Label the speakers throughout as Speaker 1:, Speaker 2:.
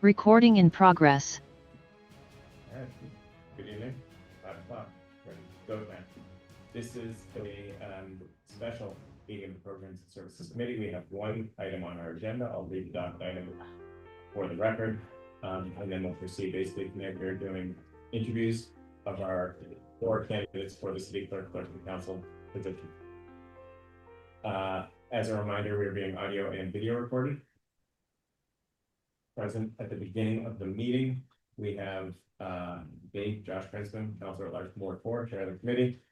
Speaker 1: Recording in progress.
Speaker 2: All right. Good evening. 5 o'clock. Ready to go then. This is a special meeting of the Programs and Services Committee. We have one item on our agenda. I'll read the docket item for the record, and then we'll proceed. Basically, tonight we're doing interviews of our 4 candidates for the city clerk and council position. As a reminder, we're being audio and video recorded. Present at the beginning of the meeting, we have me, Josh Princeton, Councilor at Large Ward 4, Chair of the Committee,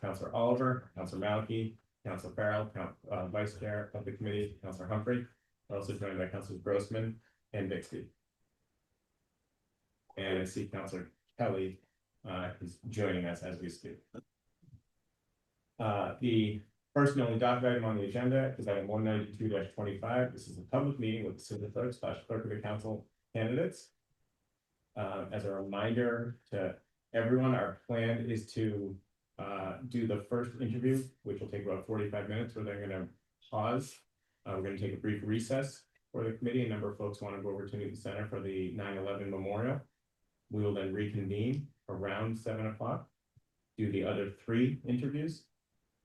Speaker 2: Councilor Oliver, Councilor Malachy, Councilor Farrell, Vice Chair of the Committee, Councilor Humphrey. We're also joined by Councilors Grossman and Bixby. And I see Councilor Kelly is joining us as we speak. The first and only docket item on the agenda is item 192-25. This is a public meeting with the city clerk / clerk of the council candidates. As a reminder to everyone, our plan is to do the first interview, which will take about 45 minutes, where they're going to pause. We're going to take a brief recess for the committee. A number of folks want to go over to Newton Center for the 9/11 memorial. We will then reconvene around 7 o'clock, do the other 3 interviews.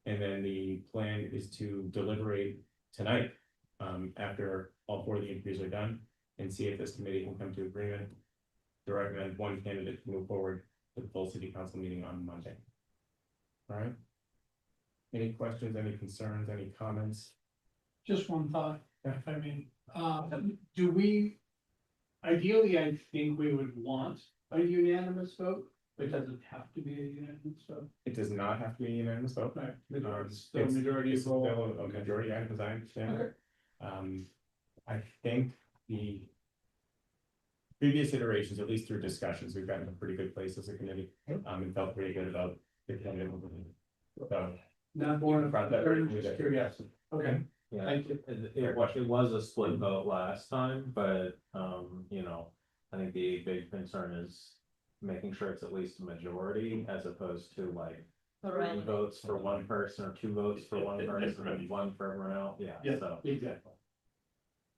Speaker 2: And then the plan is to deliberate tonight after all 4 of the interviews are done and see if this committee can come to agreement to recommend one candidate to move forward to the full city council meeting on Monday. All right. Any questions, any concerns, any comments?
Speaker 3: Just one thought,
Speaker 2: Yeah.
Speaker 3: if I may, do we, ideally, I think we would want a unanimous vote, but does it have to be a unanimous vote?
Speaker 2: It does not have to be a unanimous vote.
Speaker 3: Right,
Speaker 2: It's
Speaker 3: still majority
Speaker 2: it's
Speaker 3: rule.
Speaker 2: still a majority item, as I understand it. I think the previous iterations, at least through discussions, we've gotten to a pretty good place as a committee, and felt pretty good about the candidate. So,
Speaker 3: Not more
Speaker 2: About that.
Speaker 3: just curiosity. Okay,
Speaker 4: Yeah,
Speaker 3: thank you.
Speaker 4: it was a split vote last time, but, you know, I think the big concern is making sure it's at least a majority as opposed to like 3 votes for one person or 2 votes for one person and 1 for everyone else. Yeah, so.
Speaker 3: Exactly.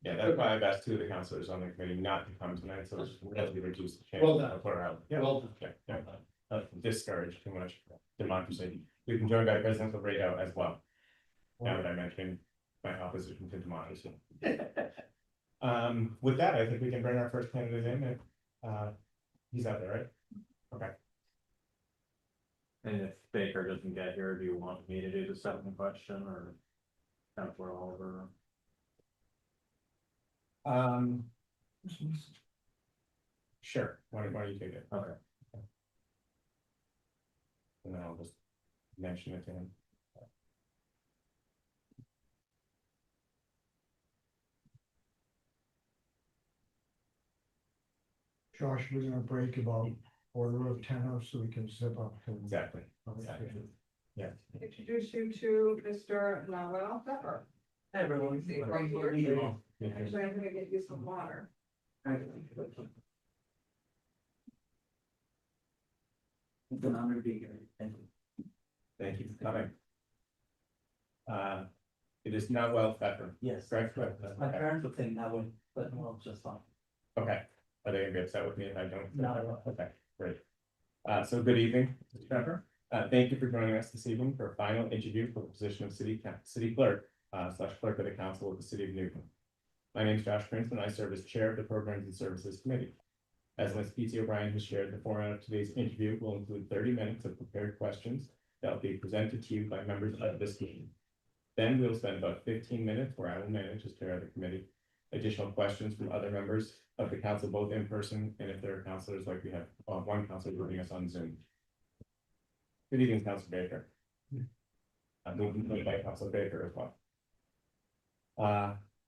Speaker 2: yeah, that's why I've asked 2 of the councilors on the committee not to come tonight, so it's really reduce the chance.
Speaker 3: Well done.
Speaker 2: of plurality. Yeah,
Speaker 3: Well,
Speaker 2: discourage too much democracy. We can join by President Laredo as well. Now that I mentioned my opposition to democracy. With that, I think we can bring our first candidate in. He's out there, right? Okay.
Speaker 4: And if Baker doesn't get here, do you want me to do the second question or Councilor Oliver?
Speaker 2: Sure. Why don't you take it?
Speaker 4: Okay.
Speaker 2: And then I'll just mention it to him.
Speaker 5: Josh, we're gonna break about order of tenor so we can zip up.
Speaker 2: Exactly.
Speaker 5: Okay.
Speaker 2: Yeah.
Speaker 6: Introduce you to Mr. Lowell Pepper.
Speaker 3: Hey, everyone.
Speaker 6: See, right here.
Speaker 2: Yeah.
Speaker 6: Actually, I'm gonna get you some water.
Speaker 3: It's an honor to be here. Thank you.
Speaker 2: Thank you for coming. It is not well Pepper,
Speaker 7: Yes,
Speaker 2: correct?
Speaker 7: my parents would think that would, but well, just fine.
Speaker 2: Okay. Are they gonna be upset with me if I don't?
Speaker 7: Not at all.
Speaker 2: Okay, great. So good evening, Mr. Pepper. Thank you for joining us this evening for a final interview for the position of city clerk / clerk of the council of the city of Newton. My name is Josh Princeton. I serve as chair of the Programs and Services Committee. As Ms. P.T. O'Brien has shared, the format of today's interview will include 30 minutes of prepared questions that will be presented to you by members of this team. Then we'll spend about 15 minutes where I will manage as chair of the committee. Additional questions from other members of the council, both in person and if there are councilors, like we have one councilor joining us on Zoom. Good evening, Councilor Baker. I'm moving by Councilor Baker as well.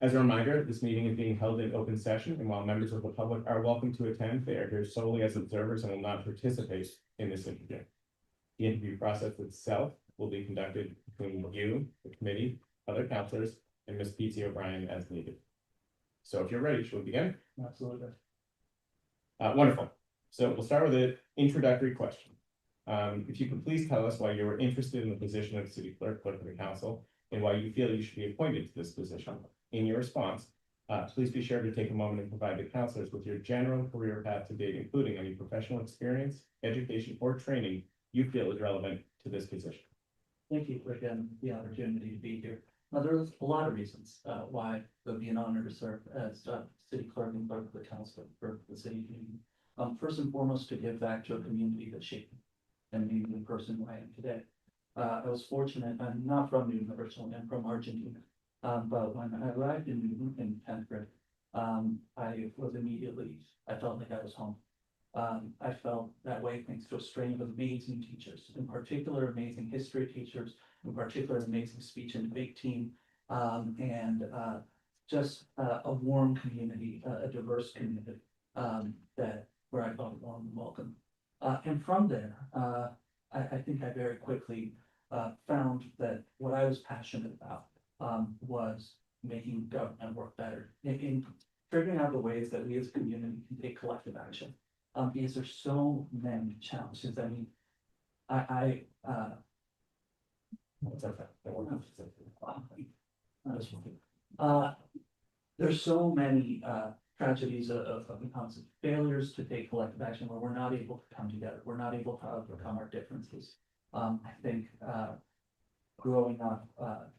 Speaker 2: As a reminder, this meeting is being held in open session, and while members of the public are welcome to attend, they are here solely as observers and will not participate in this interview. The interview process itself will be conducted between you, the committee, other councilors, and Ms. P.T. O'Brien as needed. So if you're ready, shall we begin?
Speaker 3: Absolutely.
Speaker 2: Wonderful. So we'll start with an introductory question. If you could please tell us why you were interested in the position of city clerk of the council, and why you feel you should be appointed to this position. In your response, Please be sure to take a moment and provide the counselors with your general career path to date, including any professional experience, education, or training you feel is relevant to this position.
Speaker 7: Thank you for again the opportunity to be here. Now, there's a lot of reasons why it would be an honor to serve as city clerk and clerk of the council for the city of Newton. First and foremost, to give back to a community that shaped me and made me the person who I am today. I was fortunate, I'm not from Newton originally, I'm from Argentina. But when I arrived in Newton in 10th grade, I felt like I was home. I felt that way thanks to a string of amazing teachers, in particular amazing history teachers, in particular amazing speech and debate team, and just a warm community, a diverse community that where I felt warm and welcome. And from there, I think I very quickly found that what I was passionate about was making government work better, in figuring out the ways that we as a community can take collective action. Because there's so many challenges. I mean, there's so many tragedies of constant failures to take collective action where we're not able to come together. We're not able to overcome our differences. I think growing up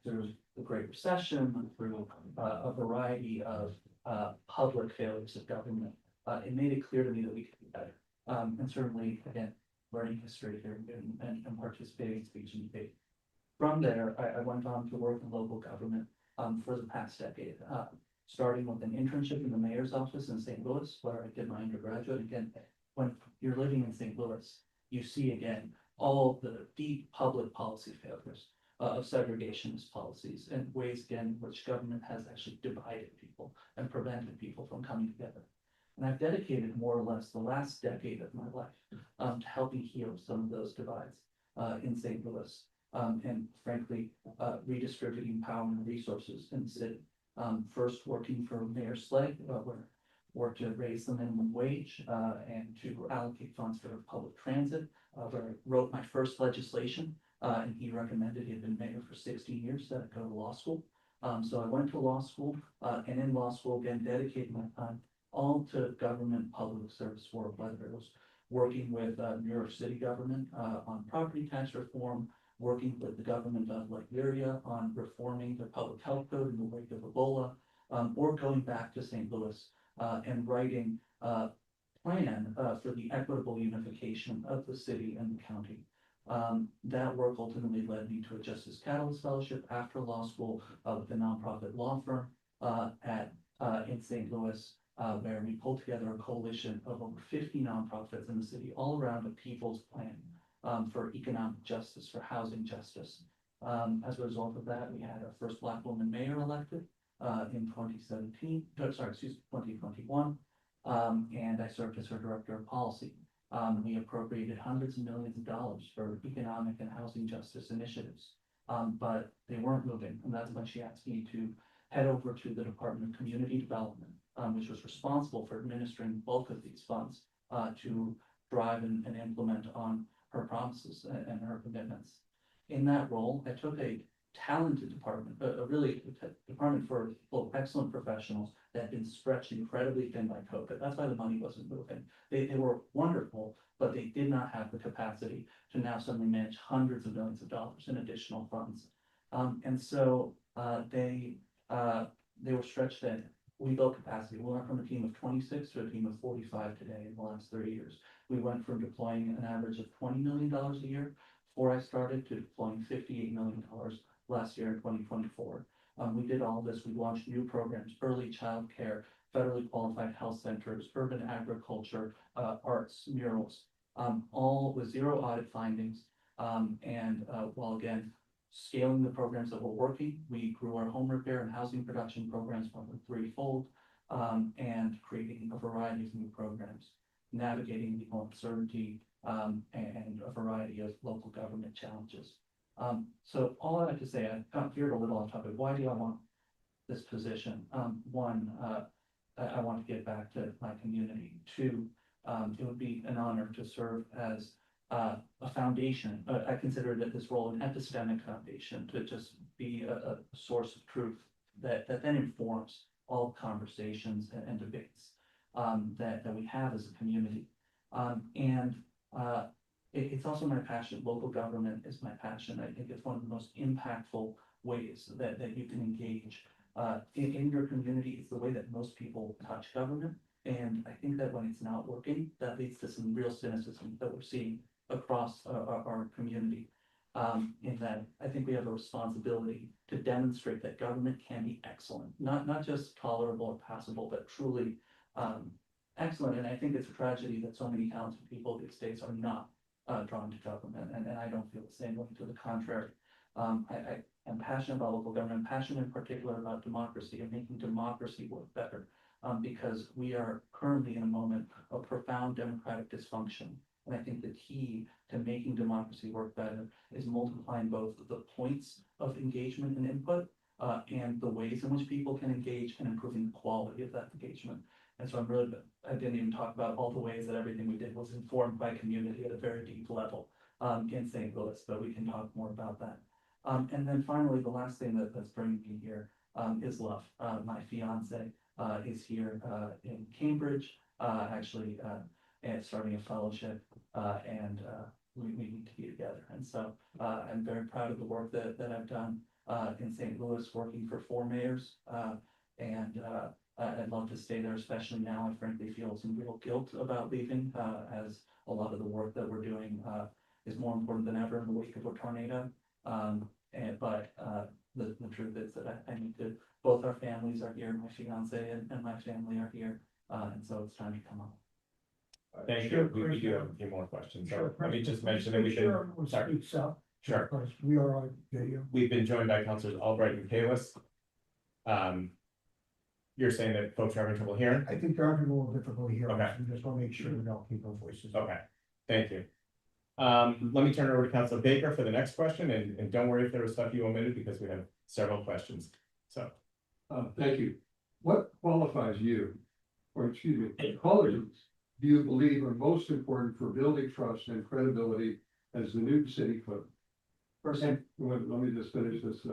Speaker 7: through the Great Recession, through a variety of public failures of government, it made it clear to me that we could be better. And certainly, again, learning history here and participating in speech and debate. From there, I went on to work in local government for the past decade, starting with an internship in the mayor's office in St. Louis, where I did my undergraduate. Again, when you're living in St. Louis, you see again all the deep public policy failures of segregationist policies and ways again in which government has actually divided people and prevented people from coming together. And I've dedicated more or less the last decade of my life to helping heal some of those divides in St. Louis, and frankly, redistributing power and resources in the city. First working for Mayor Slay, where worked to raise the minimum wage and to allocate funds for public transit, where I wrote my first legislation, and he recommended, he had been mayor for 16 years, that I go to law school. So I went to law school, and in law school, again, dedicated my time all to government public service work, whether it was working with New York City government on property tax reform, working with the government of Liberia on reforming the public health code in the wake of Ebola, or going back to St. Louis and writing a plan for the equitable unification of the city and the county. That work ultimately led me to a Justice Catalyst Fellowship after law school with a nonprofit law firm in St. Louis, where we pulled together a coalition of over 50 nonprofits in the city, all around a people's plan for economic justice, for housing justice. As a result of that, we had our first Black woman mayor elected in 2021, and I served as her director of policy. We appropriated hundreds of millions of dollars for economic and housing justice initiatives, but they weren't moving, and that's when she asked me to head over to the Department of Community Development, which was responsible for administering the bulk of these funds to drive and implement on her promises and her commitments. In that role, I took a talented department, a department full of excellent professionals that had been stretched incredibly thin by COVID. That's why the money wasn't moving. They were wonderful, but they did not have the capacity to now suddenly manage hundreds of millions of dollars in additional funds. And so they were stretched thin. We built capacity. We went from a team of 26 to a team of 45 today in the last 3 years. We went from deploying an average of $20 million a year before I started to deploying $58 million last year in 2024. We did all this. We launched new programs, early child care, federally qualified health centers, urban agriculture, arts, murals, all with zero audit findings. While again, scaling the programs that were working, we grew our home repair and housing production programs more than threefold, and creating a variety of new programs, navigating the uncertainty and a variety of local government challenges. So all I have to say, I've veered a little on topic. Why do I want this position? One, I want to give back to my community. Two, it would be an honor to serve as a foundation. I consider that this role an epistemic foundation to just be a source of truth that then informs all conversations and debates that we have as a community. It's also my passion. Local government is my passion. I think it's one of the most impactful ways that you can engage in your community. It's the way that most people touch government. And I think that when it's not working, that leads to some real cynicism that we're seeing across our community. In that I think we have a responsibility to demonstrate that government can be excellent, not just tolerable or passable, but truly excellent. And I think it's a tragedy that so many talented people these days are not drawn to government, and I don't feel the same way. To the contrary, I am passionate about local government. I'm passionate in particular about democracy and making democracy work better, because we are currently in a moment of profound democratic dysfunction. And I think the key to making democracy work better is multiplying both the points of engagement and input, and the ways in which people can engage, and improving the quality of that engagement. And so I didn't even talk about all the ways that everything we did was informed by community at a very deep level in St. Louis, but we can talk more about that. And then finally, the last thing that's bringing me here is love. My fiance is here in Cambridge, actually and starting a fellowship, and we need to be together. And so I'm very proud of the work that I've done in St. Louis, working for 4 mayors, and I'd love to stay there, especially now. I frankly feel some real guilt about leaving, as a lot of the work that we're doing is more important than ever in the wake of a tornado. But the truth is that I need to, both our families are here, my fiance and my family are here, and so it's time to come home.
Speaker 2: Thank
Speaker 5: Sure,
Speaker 2: you. We do
Speaker 5: Chris.
Speaker 2: have a few more questions. So
Speaker 5: Sure,
Speaker 2: let me
Speaker 5: Chris,
Speaker 2: just
Speaker 5: please
Speaker 2: mention that
Speaker 5: make
Speaker 2: we
Speaker 5: sure
Speaker 2: can,
Speaker 5: everyone
Speaker 2: sorry,
Speaker 5: speaks up,
Speaker 2: sure.
Speaker 5: because we are on video.
Speaker 2: We've been joined by Councilors Albright and Kalis. You're saying that folks are having trouble hearing?
Speaker 5: I think they're having a little difficulty here.
Speaker 2: Okay.
Speaker 5: We just want to make sure we don't keep our voices.
Speaker 2: Okay, thank you. Let me turn it over to Councilor Baker for the next question, and don't worry if there was stuff you omitted, because we have several questions. So,
Speaker 1: Thank you. What qualifies you, or excuse me, qualities do you believe are most important for building trust and credibility as the new city clerk?
Speaker 7: First,
Speaker 1: And let me just finish this,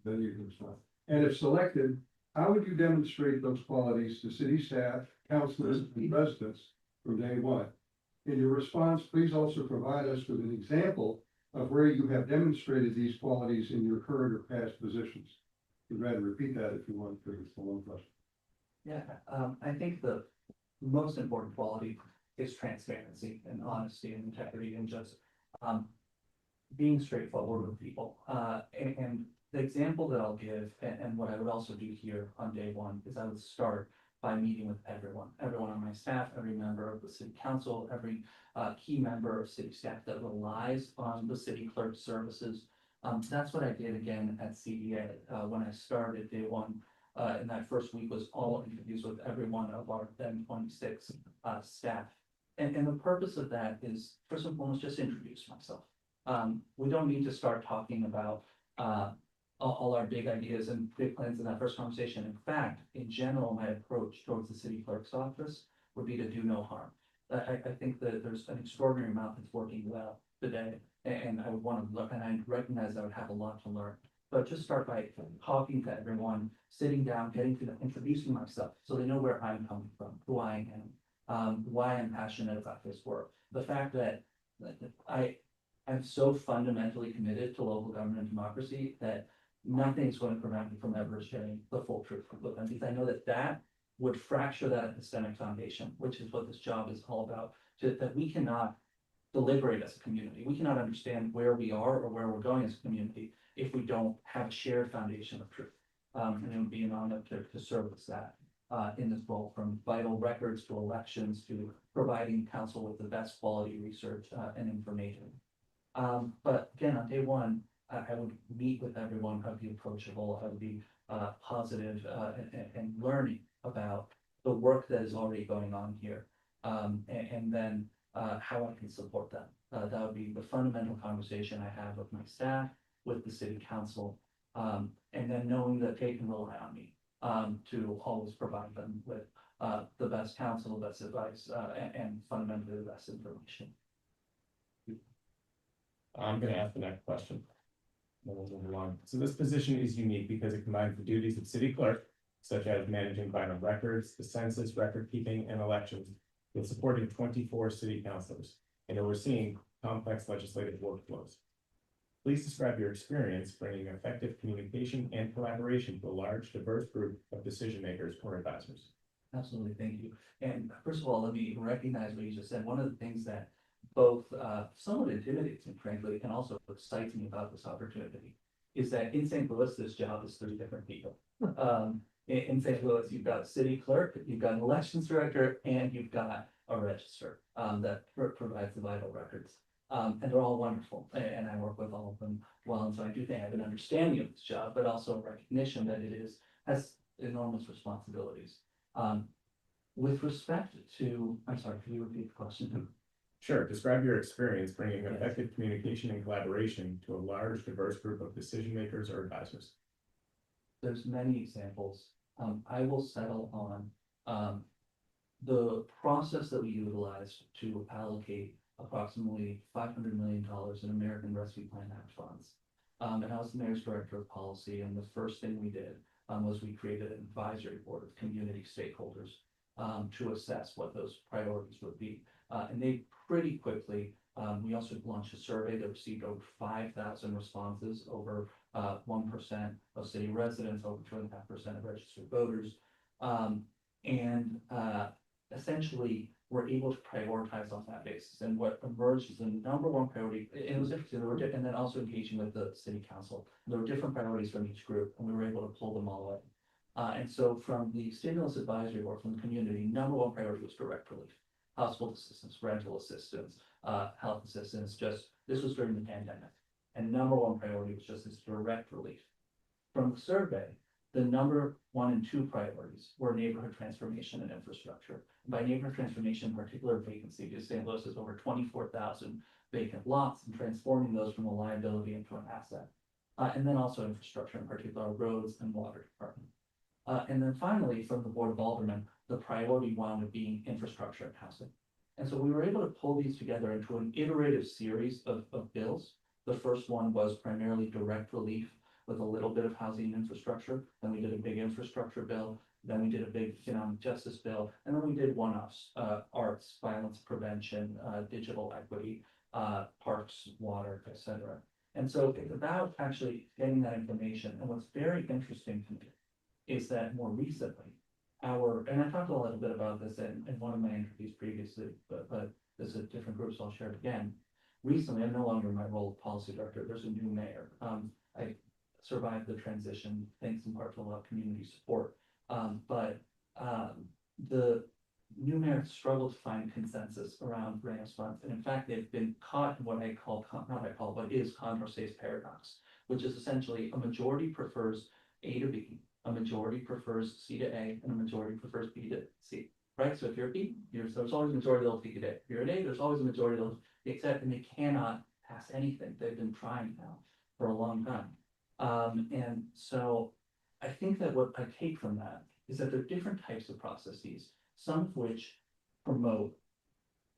Speaker 1: then you can stop. And if selected, how would you demonstrate those qualities to city staff, councilors, and residents from day one? In your response, please also provide us with an example of where you have demonstrated these qualities in your current or past positions. You'd rather repeat that if you want, because it's a long question.
Speaker 7: yeah, I think the most important quality is transparency and honesty and integrity, and just being straightforward with people. And the example that I'll give, and what I would also do here on day one, is I would start by meeting with everyone on my staff, every member of the city council, every key member of city staff that relies on the city clerk's services. That's what I did again at CEA when I started day one. In that first week was all interviews with every one of our then 26 staff. And the purpose of that is, first and foremost, just introduce myself. We don't need to start talking about all our big ideas and big plans in that first conversation. In fact, in general, my approach towards the city clerk's office would be to do no harm. I think that there's an extraordinary amount that's working well today, and I would want to look, and I recognize I would have a lot to learn. But just start by talking to everyone, sitting down, getting to introducing myself, so they know where I'm coming from, who I am, why I'm passionate about this work. The fact that I'm so fundamentally committed to local government and democracy that nothing's going to prevent me from ever sharing the full truth with them, because I know that would fracture that epistemic foundation, which is what this job is all about. That we cannot deliberate as a community. We cannot understand where we are or where we're going as a community if we don't have a shared foundation of truth. And it would be an honor to service that in this role, from vital records to elections to providing council with the best quality research and information. But again, on day one, I would meet with everyone. I would be approachable. I would be positive and learning about the work that is already going on here, and then how I can support them. That would be the fundamental conversation I have with my staff, with the city council, and then knowing that they can rely on me to always provide them with the best counsel, the best advice, and fundamentally the best information.
Speaker 2: I'm gonna ask the next question. Then we'll move along. So this position is unique because it combines the duties of city clerk, such as managing vital records, the census, record keeping, and elections, with supporting 24 city councilors and overseeing complex legislative workflows. Please describe your experience bringing effective communication and collaboration to a large, diverse group of decision makers or advisors.
Speaker 7: Absolutely, thank you. And first of all, let me recognize what you just said. One of the things that both somewhat intimidates me, frankly, and also excites me about this opportunity is that in St. Louis, this job is 3 different people. In St. Louis, you've got a city clerk, you've got an elections director, and you've got a register that provides the vital records. And they're all wonderful, and I work with all of them well, and so I do think I have an understanding of this job, but also a recognition that has enormous responsibilities. With respect to, I'm sorry, can you repeat the question?
Speaker 2: Sure, describe your experience bringing effective communication and collaboration to a large, diverse group of decision makers or advisors.
Speaker 7: There's many examples. I will settle on the process that we utilized to allocate approximately $500 million in American Rescue Plan Act funds. And I was the mayor's director of policy, and the first thing we did was we created an advisory board of community stakeholders to assess what those priorities would be. And they pretty quickly, we also launched a survey that received over 5,000 responses, over 1% of city residents, over 2.5% of registered voters. And essentially, we're able to prioritize on that basis. And what emerged as the #1 priority, and it was interesting, and then also engaging with the city council. There were different priorities from each group, and we were able to pull them all in. And so from the stimulus advisory board from the community, #1 priority was direct relief, household assistance, rental assistance, health assistance, this was during the pandemic. And #1 priority was just this direct relief. From the survey, the #1 and 2 priorities were neighborhood transformation and infrastructure. By neighborhood transformation, in particular vacancy, because St. Louis has over 24,000 vacant lots, and transforming those from a liability into an asset. And then also infrastructure, in particular roads and water department. And then finally, from the Board of Aldermen, the priority wound up being infrastructure and housing. And so we were able to pull these together into an iterative series of bills. The first one was primarily direct relief with a little bit of housing and infrastructure. Then we did a big infrastructure bill. Then we did a big economic justice bill. And then we did one-offs, arts, violence prevention, digital equity, parks, water, etc. And so it's about actually getting that information. And what's very interesting to me is that more recently, and I talked a little bit about this in one of my interviews previously, but this is a different group, so I'll share it again. Recently, I'm no longer in my role of policy director. There's a new mayor. I survived the transition, thanks in part to a lot of community support. But the new mayor struggled to find consensus around grants funds. And in fact, they've been caught in what is Condorcet's paradox, which is essentially a majority prefers A to B, a majority prefers C to A, and a majority prefers B to C, right? So if you're B, there's always a majority that'll take it A. If you're an A, there's always a majority that'll accept, and they cannot pass anything. They've been trying now for a long time. And so I think that what I take from that is that there are different types of processes, some of which promote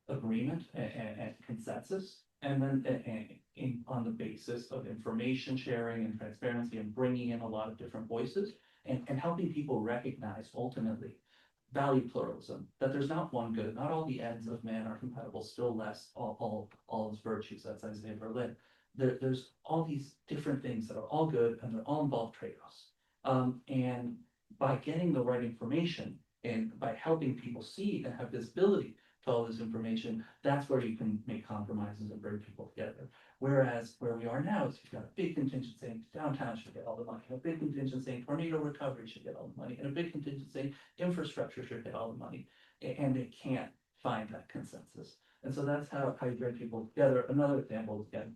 Speaker 7: agreement and consensus, and then on the basis of information sharing and transparency and bringing in a lot of different voices and helping people recognize ultimately value pluralism, that there's not one good, not all the ends of man are compatible, still less all its virtues, that's Isaiah Berlin. There's all these different things that are all good and they're all involved trade-offs. And by getting the right information and by helping people see and have visibility to all this information, that's where you can make compromises and bring people together. Whereas where we are now is you've got a big contingent saying downtown should get all the money, a big contingent saying tornado recovery should get all the money, and a big contingent saying infrastructure should get all the money, and they can't find that consensus. And so that's how you bring people together. Another example again.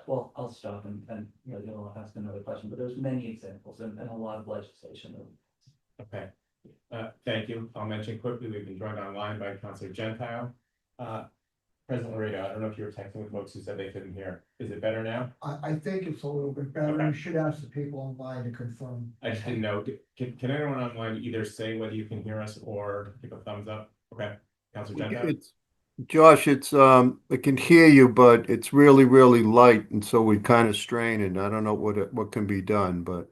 Speaker 7: Well, I'll stop and you'll ask another question, but there's many examples and a lot of legislation.
Speaker 2: Okay, thank you. I'll mention quickly, we've been joined online by Councilor Gentile. President Laredo, I don't know if you were texting with folks who said they couldn't hear. Is it better now?
Speaker 5: I think it's a little bit better.
Speaker 2: Okay.
Speaker 5: You should ask the people online to confirm.
Speaker 2: I just didn't know. Can anyone online either say whether you can hear us or give a thumbs up? Okay, Councilor Gentile.
Speaker 8: Josh, I can hear you, but it's really, really light, and so we kind of strain, and I don't know what can be done, but.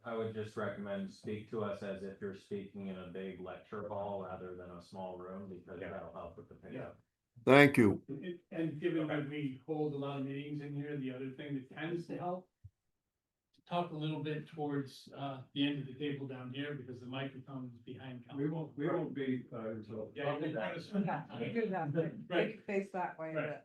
Speaker 4: I would just recommend speak to us as if you're speaking in a big lecture hall rather than a small room, because
Speaker 2: Yeah.
Speaker 4: that'll help with the pickup.
Speaker 8: Thank you.
Speaker 3: And given that we hold a lot of meetings in here, the other thing that tends to help. Talk a little bit towards the end of the table down here, because the microphone is behind. council.
Speaker 1: We won't be, until.
Speaker 3: Yeah, you can kind of-
Speaker 6: Yeah, you do that,
Speaker 3: Right.
Speaker 6: face that way,
Speaker 3: Right.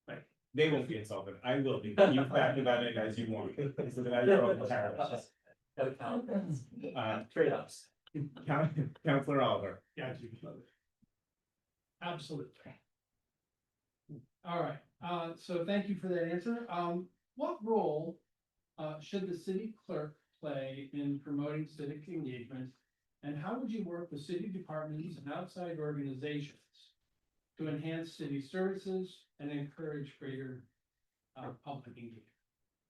Speaker 6: but
Speaker 2: They won't be insulted. I will be. You factor that in as you want. So that you're open to tariffs.
Speaker 7: Gotta count.
Speaker 2: Trade-offs. Counselor Oliver.
Speaker 3: Yeah, you can. Absolutely. All right, so thank you for that answer. What role should the city clerk play in promoting civic engagement? And how would you work with city departments and outside organizations to enhance city services and encourage greater public engagement?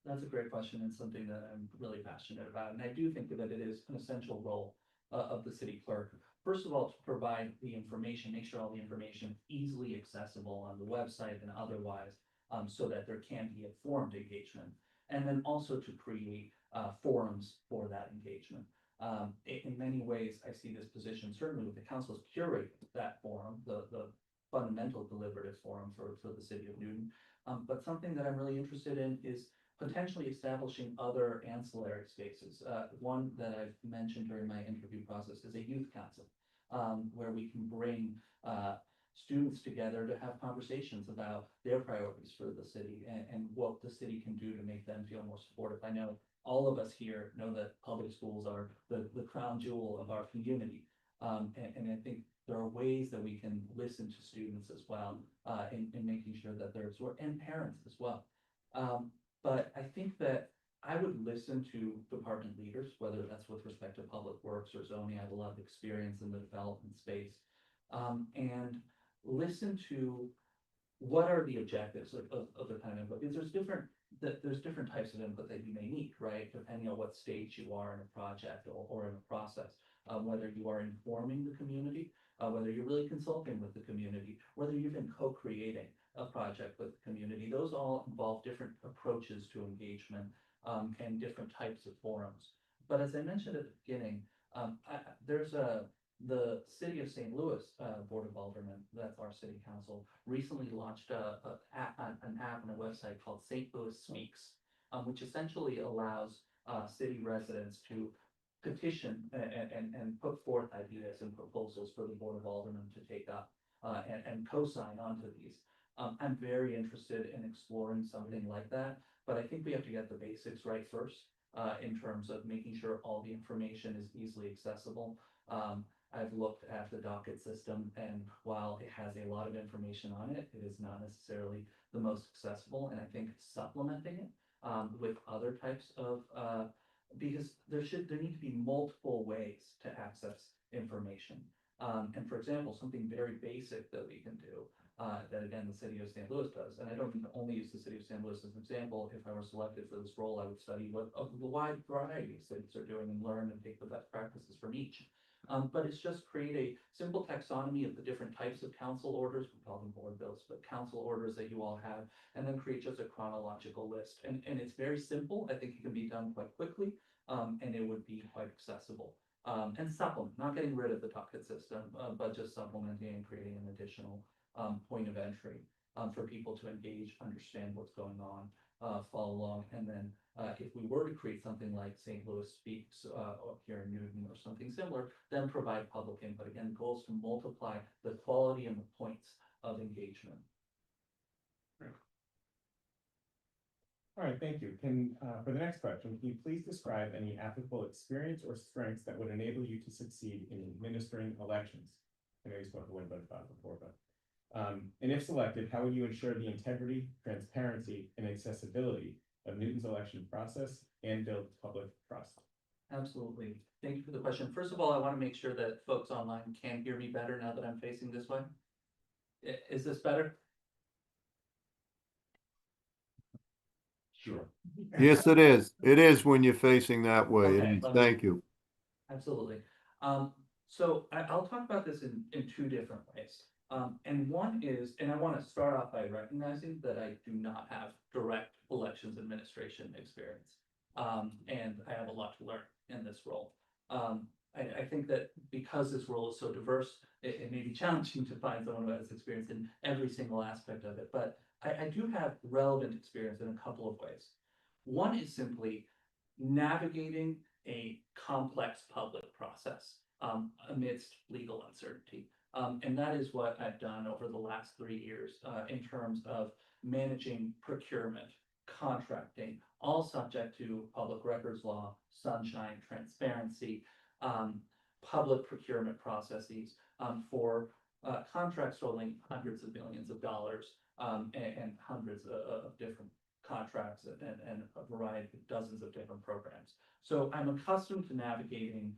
Speaker 7: That's a great question and something that I'm really passionate about, and I do think that it is an essential role of the city clerk. First of all, to provide the information, make sure all the information is easily accessible on the website and otherwise, so that there can be informed engagement. And then also to create forums for that engagement. In many ways, I see this position, certainly with the council, as curate that forum, the fundamental deliberative forum for the city of Newton. But something that I'm really interested in is potentially establishing other ancillary spaces. One that I've mentioned during my interview process is a youth council, where we can bring students together to have conversations about their priorities for the city and what the city can do to make them feel more supportive. I know all of us here know that public schools are the crown jewel of our community. And I think there are ways that we can listen to students as well, in making sure that they're absorbed, and parents as well. But I think that I would listen to department leaders, whether that's with respect to public works or zoning. I have a lot of experience in the development space. And listen to what are the objectives of the kind of input, because there's different types of input that you may need, right? Depending on what stage you are in a project or in a process, whether you are informing the community, whether you're really consulting with the community, whether you've been co-creating a project with the community. Those all involve different approaches to engagement, and different types of forums. But as I mentioned at the beginning, the City of St. Louis Board of Aldermen, that's our city council, recently launched an app and a website called St. Louis Speaks, which essentially allows city residents to petition and put forth ideas and proposals for the Board of Aldermen to take up and co-sign onto these. I'm very interested in exploring something like that, but I think we have to get the basics right first, in terms of making sure all the information is easily accessible. I've looked at the docket system, and while it has a lot of information on it, it is not necessarily the most accessible, and I think supplementing it with other types of, because there need to be multiple ways to access information. And for example, something very basic that we can do, that again, the city of St. Louis does, and I don't only use the city of St. Louis as an example. If I were selected for this role, I would study what the wide variety of cities are doing and learn and take the best practices from each. But it's just create a simple taxonomy of the different types of council orders, we call them board bills, but council orders that you all have, and then create just a chronological list. And it's very simple. I think it can be done quite quickly, and it would be quite accessible. And supplement, not getting rid of the docket system, but just supplementing and creating an additional point of entry for people to engage, understand what's going on, follow along, and then if we were to create something like St. Louis Speaks or here in Newton or something similar, then provide public input. Again, goals to multiply the quality and the points of engagement.
Speaker 2: All right, thank you. For the next question, can you please describe any applicable experience or strengths that would enable you to succeed in administering elections? I know you spoke a little bit about it before, but, and if selected, how would you ensure the integrity, transparency, and accessibility of Newton's election process and build public trust?
Speaker 7: Absolutely. Thank you for the question. First of all, I want to make sure that folks online can hear me better now that I'm facing this way. Is this better?
Speaker 2: Sure.
Speaker 8: Yes, it is. It is when you're facing that way. It
Speaker 7: Okay,
Speaker 8: is.
Speaker 7: let me-
Speaker 8: Thank you.
Speaker 7: Absolutely. So I'll talk about this in two different ways. And one is, and I want to start off by recognizing that I do not have direct elections administration experience. And I have a lot to learn in this role. I think that because this role is so diverse, it may be challenging to find someone who has experience in every single aspect of it, but I do have relevant experience in a couple of ways. One is simply navigating a complex public process amidst legal uncertainty. And that is what I've done over the last 3 years in terms of managing procurement, contracting, all subject to public records law, sunshine, transparency, public procurement processes for contracts totaling hundreds of millions of dollars and hundreds of different contracts and a variety of dozens of different programs. So I'm accustomed to navigating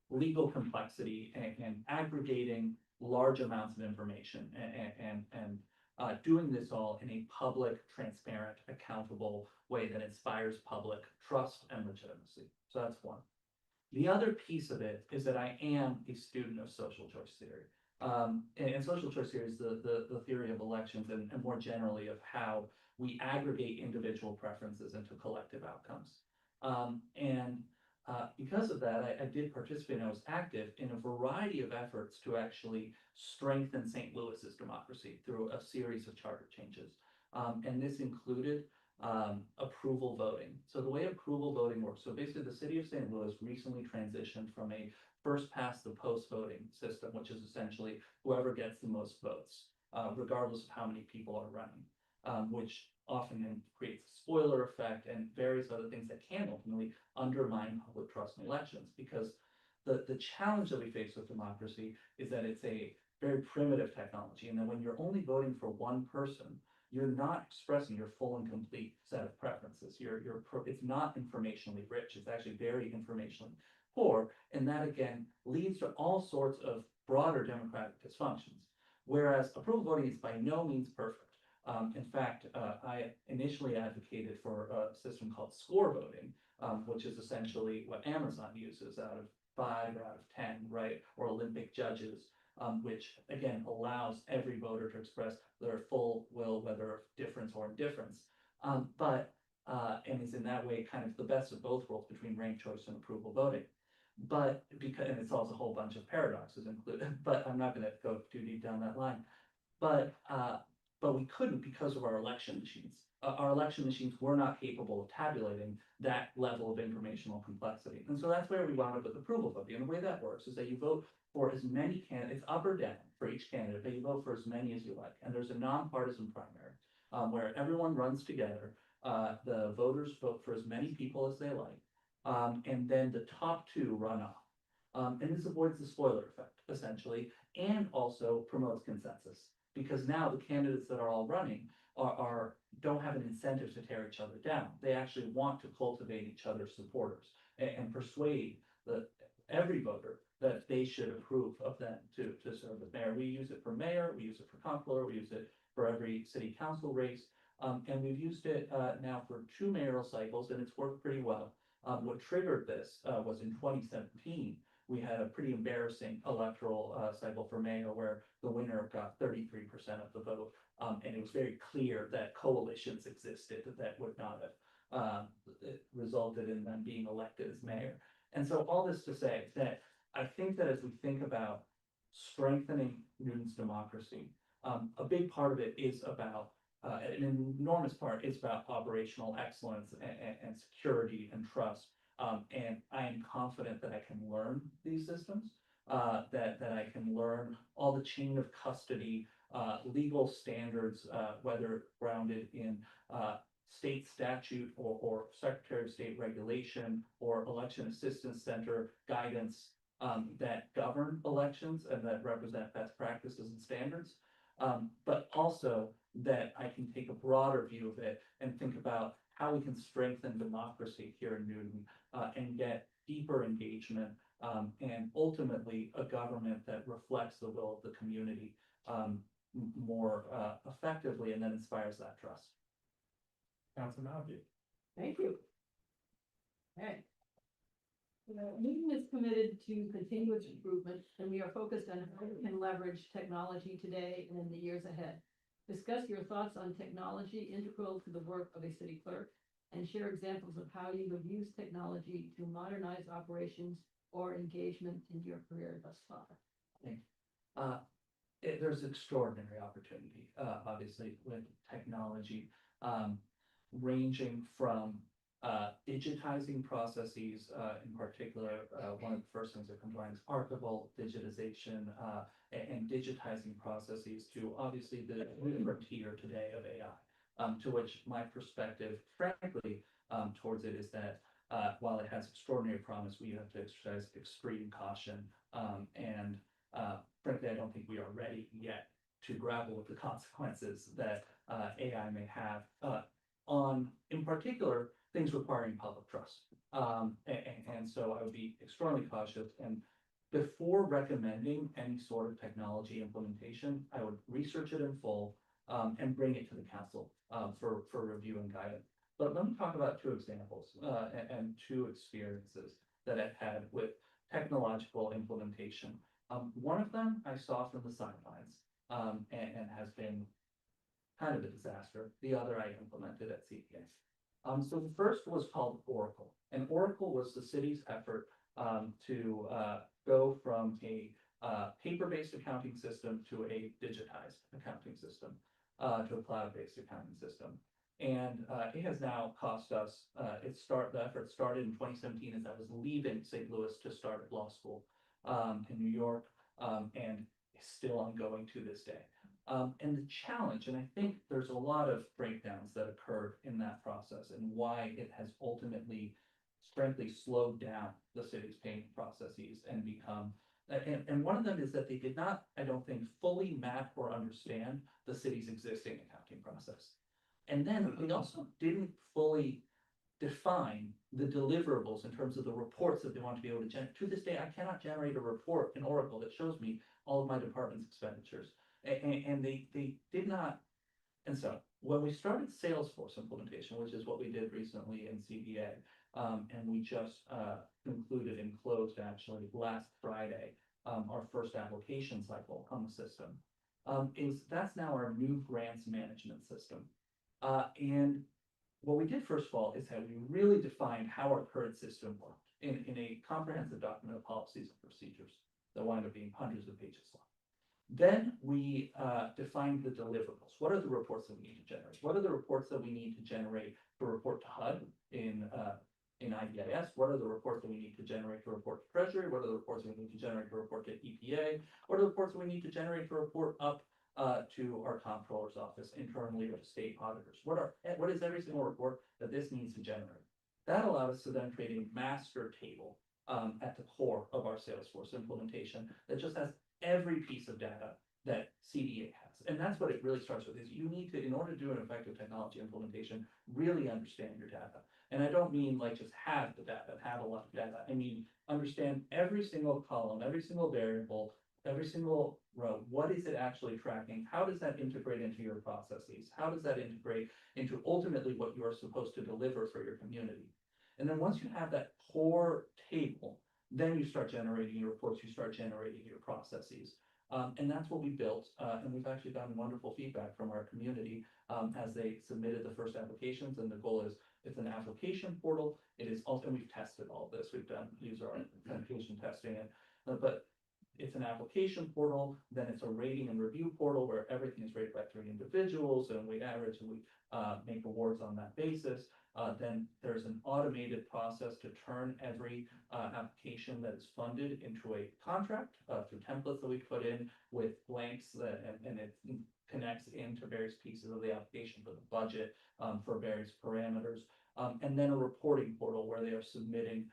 Speaker 7: legal complexity and aggregating large amounts of information and doing this all in a public, transparent, accountable way that inspires public trust and legitimacy. So that's one. The other piece of it is that I am a student of social choice theory. And social choice theory is the theory of elections and more generally of how we aggregate individual preferences into collective outcomes. Because of that, I did participate and I was active in a variety of efforts to actually strengthen St. Louis's democracy through a series of charter changes. And this included approval voting. So the way approval voting works, so basically the city of St. Louis recently transitioned from a first past the post voting system, which is essentially whoever gets the most votes, regardless of how many people are running, which often then creates a spoiler effect and various other things that can ultimately undermine public trust in elections. Because the challenge that we face with democracy is that it's a very primitive technology, and that when you're only voting for one person, you're not expressing your full and complete set of preferences. It's not informationally rich. It's actually very informationally poor, and that again leads to all sorts of broader democratic dysfunctions. Whereas approval voting is by no means perfect. In fact, I initially advocated for a system called score voting, which is essentially what Amazon uses out of 5 out of 10, right, or Olympic judges, which again allows every voter to express their full will, whether of difference or indifference. And is in that way kind of the best of both worlds between ranked choice and approval voting. But and it solves a whole bunch of paradoxes included, but I'm not going to go too deep down that line. But we couldn't because of our election machines. Our election machines were not capable of tabulating that level of informational complexity. And so that's where we wound up with approval voting. And the way that works is that you vote for as many candidates, up or down for each candidate, but you vote for as many as you like. And there's a nonpartisan primary where everyone runs together. The voters vote for as many people as they like. And then the top 2 run off. And this avoids the spoiler effect, essentially, and also promotes consensus. Because now the candidates that are all running don't have an incentive to tear each other down. They actually want to cultivate each other's supporters and persuade every voter that they should approve of them to serve as mayor. We use it for mayor, we use it for comptroller, we use it for every city council race. And we've used it now for 2 mayoral cycles, and it's worked pretty well. What triggered this was in 2017. We had a pretty embarrassing electoral cycle for mayor where the winner got 33% of the vote. And it was very clear that coalitions existed that would not have resulted in them being elected as mayor. And so all this to say that I think that as we think about strengthening Newton's democracy, a big part of it is about, an enormous part is about operational excellence and security and trust. And I am confident that I can learn these systems, that I can learn all the chain of custody, legal standards, whether grounded in state statute or Secretary of State regulation or election assistance center guidance that govern elections and that represent best practices and standards. But also that I can take a broader view of it and think about how we can strengthen democracy here in Newton and get deeper engagement and ultimately a government that reflects the will of the community more effectively and then inspires that trust.
Speaker 2: Councilman Malvey.
Speaker 9: Thank you. Okay. Newton is committed to continuous improvement, and we are focused on how we can leverage technology today and in the years ahead. Discuss your thoughts on technology integral to the work of a city clerk. and share examples of how you have used technology to modernize operations or engagement in your career thus far.
Speaker 7: There's extraordinary opportunity, obviously, with technology, ranging from digitizing processes, in particular, one of the first things that comes to mind is archival digitization, and digitizing processes to obviously the new frontier today of AI, to which my perspective, frankly, towards it is that while it has extraordinary promise, we have to exercise extreme caution, and frankly, I don't think we are ready yet to grapple with the consequences that AI may have on, in particular, things requiring public trust. And so I would be extremely cautious, and before recommending any sort of technology implementation, I would research it in full and bring it to the council for review and guidance. But let me talk about two examples and two experiences that I've had with technological implementation. One of them I saw from the sidelines and has been kind of a disaster. The other I implemented at CPA. So the first was called Oracle, and Oracle was the city's effort to go from a paper-based accounting system to a digitized accounting system, to a cloud-based accounting system. And it has now cost us, the effort started in 2017 as I was leaving St. Louis to start law school in New York, and is still ongoing to this day. And the challenge, and I think there's a lot of breakdowns that occurred in that process and why it has ultimately, frankly, slowed down the city's payment processes and become, and one of them is that they did not, I don't think, fully map or understand the city's existing accounting process. And then we also didn't fully define the deliverables in terms of the reports that they want to be able to generate. To this day, I cannot generate a report in Oracle that shows me all of my department's expenditures. And they did not. And so when we started Salesforce implementation, which is what we did recently in CBA, and we just concluded and closed actually last Friday, our first application cycle on the system, that's now our new grants management system. And what we did first of all is that we really defined how our current system worked in a comprehensive document of policies and procedures that wind up being hundreds of pages long. Then we defined the deliverables. What are the reports that we need to generate? What are the reports that we need to generate to report to HUD in IDIS? What are the reports that we need to generate to report to Treasury? What are the reports we need to generate to report to EPA? What are the reports we need to generate to report up to our comptroller's office internally or to state auditors? What is every single report that this needs to generate? That allowed us to then create a master table at the core of our Salesforce implementation that just has every piece of data that CDA has. And that's what it really starts with, is you need to, in order to do an effective technology implementation, really understand your data. And I don't mean like just have the data, have a lot of data. I mean, understand every single column, every single variable, every single row. What is it actually tracking? How does that integrate into your processes? How does that integrate into ultimately what you are supposed to deliver for your community? And then once you have that core table, then you start generating your reports, you start generating your processes. And that's what we built. And we've actually gotten wonderful feedback from our community as they submitted the first applications. And the goal is, it's an application portal. It is also, and we've tested all this. We've done user authentication testing, but it's an application portal. Then it's a rating and review portal where everything is rated by 3 individuals, and we average and we make awards on that basis. Then there's an automated process to turn every application that is funded into a contract through templates that we put in with blanks and it connects into various pieces of the application for the budget, for various parameters, and then a reporting portal where they are submitting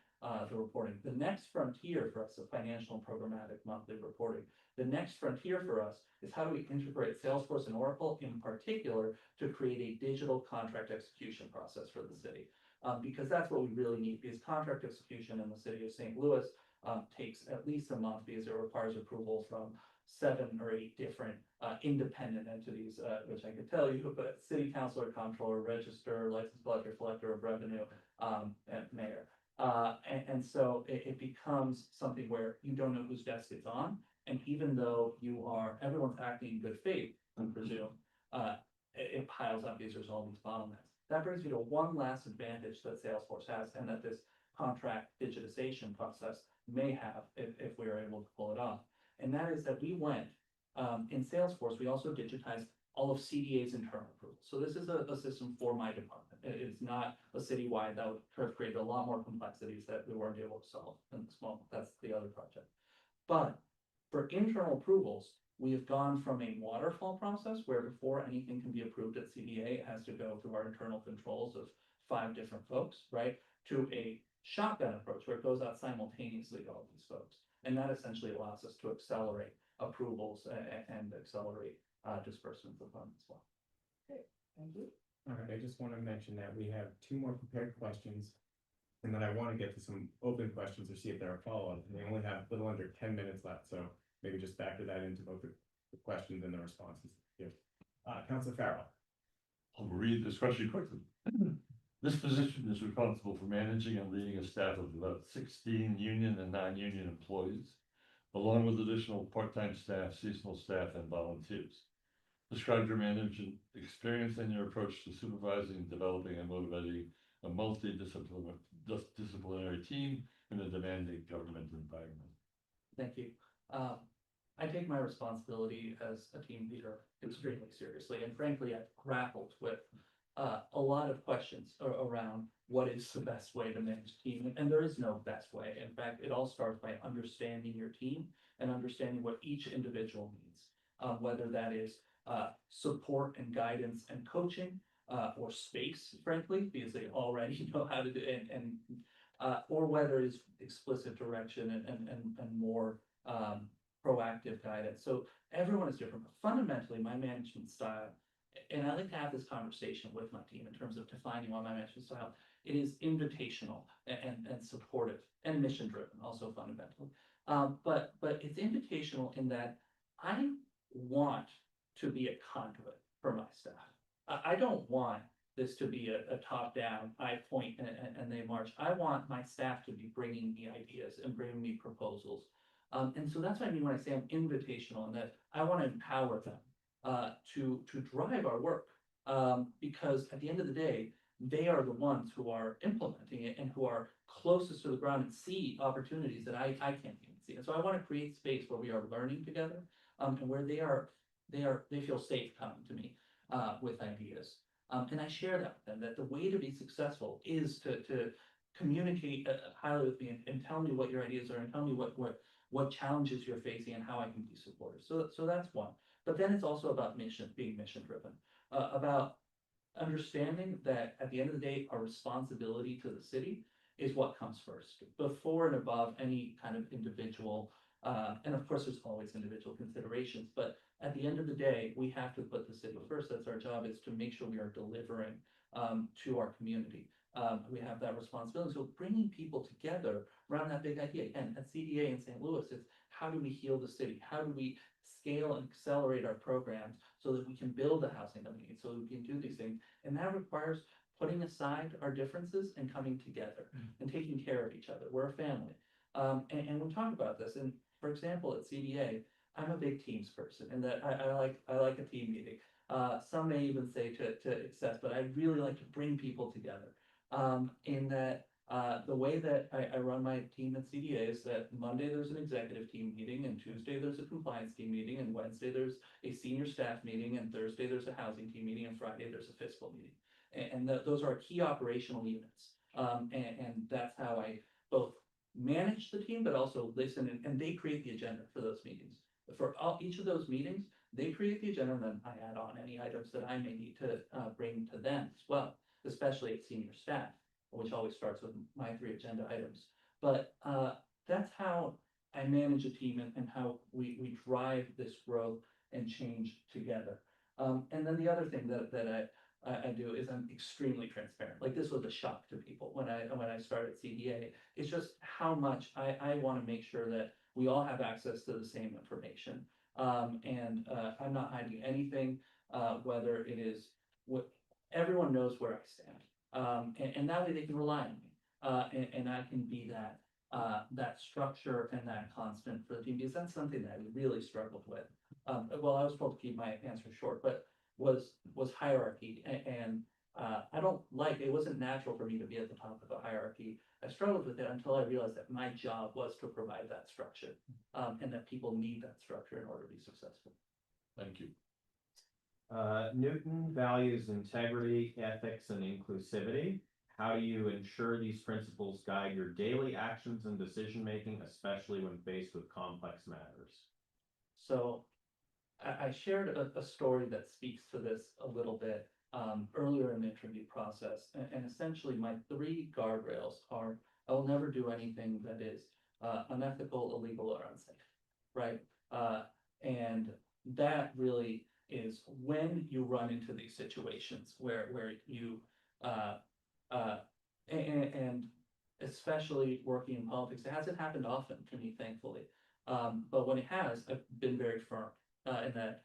Speaker 7: the reporting. The next frontier for us is financial and programmatic monthly reporting. The next frontier for us is how do we integrate Salesforce and Oracle in particular to create a digital contract execution process for the city. Because that's what we really need, because contract execution in the city of St. Louis takes at least a month because it requires approval from 7 or 8 different independent entities, which I could tell you, but city councilor, comptroller, register, license collector of revenue, and mayor. And so it becomes something where you don't know whose desk it's on. And even though everyone's acting in good faith, I presume, it piles up because there's all these bottlenecks. that brings me to one last advantage that Salesforce has and that this contract digitization process may have if we are able to pull it off. And that is that we went, in Salesforce, we also digitized all of CDA's internal approvals. So this is a system for my department. It's not a citywide. That would have created a lot more complexities that we weren't able to solve in this moment. That's the other project. But for internal approvals, we have gone from a waterfall process where before anything can be approved at CDA, it has to go through our internal controls of 5 different folks, right? To a shotgun approach where it goes out simultaneously to all these folks. And that essentially allows us to accelerate approvals and accelerate disbursements of funds as well.
Speaker 9: Thank you.
Speaker 2: All right, I just want to mention that we have 2 more prepared questions. And then I want to get to some open questions or see if there are follow-ups. And we only have a little under 10 minutes left, so maybe just factor that into both the questions and the responses here. Councilor Farrell.
Speaker 10: I'll read this question quickly. This position is responsible for managing and leading a staff of about 16 union and non-union employees, along with additional part-time staff, seasonal staff, and volunteers. Describe your management experience and your approach to supervising, developing, and motivating a multidisciplinary team in a demanding government environment.
Speaker 7: Thank you. I take my responsibility as a team leader extremely seriously, and frankly, I've grappled with a lot of questions around what is the best way to manage a team, and there is no best way. In fact, it all starts by understanding your team and understanding what each individual needs, whether that is support and guidance and coaching, or space, frankly, because they already know how to do it, or whether it's explicit direction and more proactive guidance. So everyone is different, but fundamentally, my management style, and I like to have this conversation with my team in terms of defining what my management style, it is invitational and supportive and mission driven, also fundamentally. But it's invitational in that I want to be a conduit for my staff. I don't want this to be a top down, I point and they march. I want my staff to be bringing me ideas and bringing me proposals. And so that's what I mean when I say I'm invitational, and that I want to empower them to drive our work. Because at the end of the day, they are the ones who are implementing it and who are closest to the ground and see opportunities that I can't even see. And so I want to create space where we are learning together, and where they feel safe coming to me with ideas. And I share that with them, that the way to be successful is to communicate highly with me and tell me what your ideas are and tell me what challenges you're facing and how I can be supportive. So that's one. But then it's also about being mission driven, about understanding that at the end of the day, our responsibility to the city is what comes first, before and above any kind of individual. And of course, there's always individual considerations, but at the end of the day, we have to put the city first. That's our job, is to make sure we are delivering to our community. We have that responsibility. So bringing people together around that big idea. Again, at CDA in St. Louis, it's how do we heal the city? How do we scale and accelerate our programs so that we can build the housing that we need, so that we can do these things? And that requires putting aside our differences and coming together and taking care of each other. We're a family. And we talk about this. And for example, at CDA, I'm a big teams person, and that I like a team meeting. Some may even say to excess, but I really like to bring people together. In that the way that I run my team at CDA is that Monday there's an executive team meeting, and Tuesday there's a compliance team meeting, and Wednesday there's a senior staff meeting, and Thursday there's a housing team meeting, and Friday there's a fiscal meeting. And those are key operational units. And that's how I both manage the team, but also listen, and they create the agenda for those meetings. For each of those meetings, they create the agenda, and then I add on any items that I may need to bring to them as well, especially at senior staff, which always starts with my 3 agenda items. But that's how I manage a team and how we drive this growth and change together. And then the other thing that I do is I'm extremely transparent. Like, this was a shock to people when I started CDA. It's just how much I want to make sure that we all have access to the same information. And I'm not hiding anything, whether it is what everyone knows where I stand. And that way they can rely on me. And I can be that structure and that constant for the team, because that's something that I really struggled with. Well, I was told to keep my answer short, but was hierarchy and I don't like, it wasn't natural for me to be at the top of the hierarchy. I struggled with it until I realized that my job was to provide that structure, and that people need that structure in order to be successful.
Speaker 10: Thank you.
Speaker 4: Newton values integrity, ethics, and inclusivity. How do you ensure these principles guide your daily actions and decision-making, especially when faced with complex matters?
Speaker 7: So I shared a story that speaks to this a little bit earlier in the interview process. And essentially my three guardrails are, I will never do anything that is unethical, illegal, or unsafe, right? And that really is when you run into these situations where you and especially working in politics, it hasn't happened often to me, thankfully. But when it has, I've been very firm in that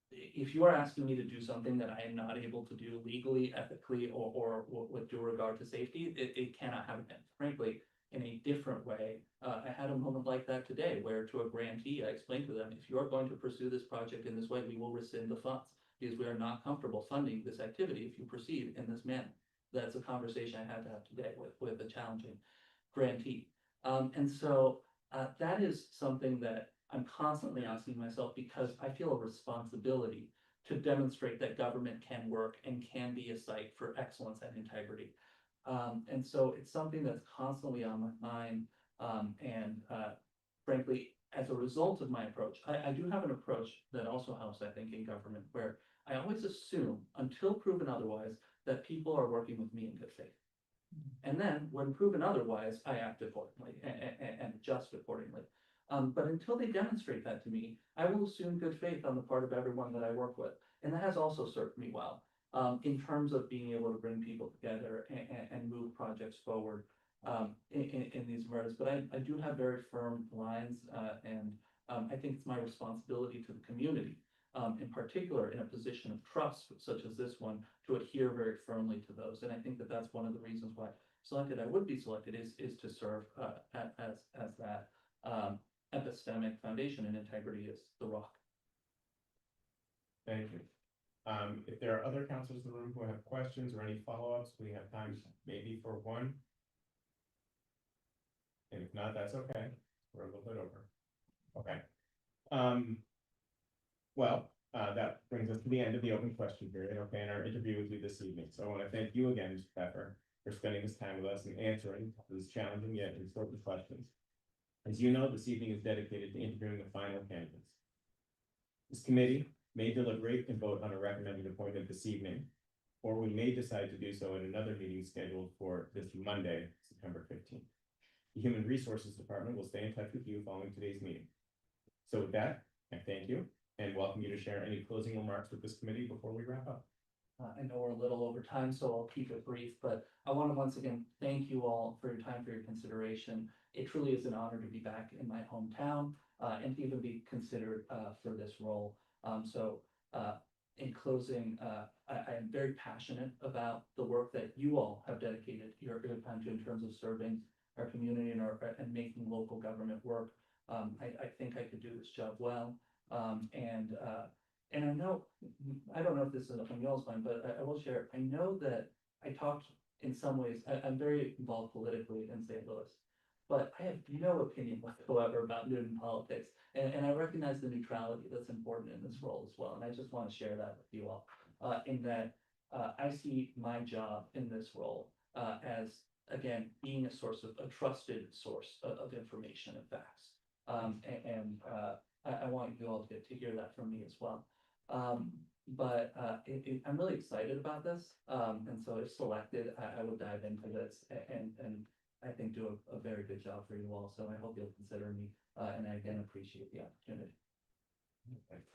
Speaker 7: if you are asking me to do something that I am not able to do legally, ethically, or with due regard to safety, it cannot happen. Frankly, in a different way, I had a moment like that today where to a grantee, I explained to them, if you are going to pursue this project in this way, we will rescind the funds because we are not comfortable funding this activity if you proceed in this manner. That's a conversation I had to have today with a challenging grantee. And so that is something that I'm constantly asking myself because I feel a responsibility to demonstrate that government can work and can be a site for excellence and integrity. And so it's something that's constantly on my mind. And frankly, as a result of my approach, I do have an approach that also helps, I think, in government, where I always assume, until proven otherwise, that people are working with me in good faith. And then, when proven otherwise, I act accordingly and adjust accordingly. But until they demonstrate that to me, I will assume good faith on the part of everyone that I work with. And that has also served me well in terms of being able to bring people together and move projects forward in these murders. But I do have very firm lines and I think it's my responsibility to the community, in particular in a position of trust such as this one, to adhere very firmly to those. And I think that that's one of the reasons why I would be selected is to serve as that epistemic foundation, and integrity is the rock.
Speaker 2: Thank you. If there are other councilors in the room who have questions or any follow-ups, we have time maybe for one. And if not, that's okay. We're a little bit over. Okay. Well, that brings us to the end of the open question period, okay, and our interview with you this evening. So I want to thank you again, Mr. Pfeffer, for spending this time with us and answering these challenging yet important questions. As you know, this evening is dedicated to interviewing the final candidates. This committee may deliberate and vote on a recommended appointment this evening, or we may decide to do so at another meeting scheduled for this Monday, September 15th. The Human Resources Department will stay in touch with you following today's meeting. So with that, I thank you and welcome you to share any closing remarks with this committee before we wrap up.
Speaker 7: I know we're a little over time, so I'll keep it brief, but I want to once again thank you all for your time, for your consideration. It truly is an honor to be back in my hometown and to even be considered for this role. In closing, I am very passionate about the work that you all have dedicated your time to in terms of serving our community and making local government work. I think I could do this job well. And I know, I don't know if this is on y'all's mind, but I will share, I know that I talked in some ways, I'm very involved politically in St. Louis, but I have no opinion whatsoever about Newton politics. And I recognize the neutrality that's important in this role as well. And I just want to share that with you all, in that I see my job in this role as, again, being a trusted source of information and facts. I want you all to get to hear that from me as well. I'm really excited about this. And so if selected, I would dive into this and I think do a very good job for you all. So I hope you'll consider me, and I again appreciate the opportunity.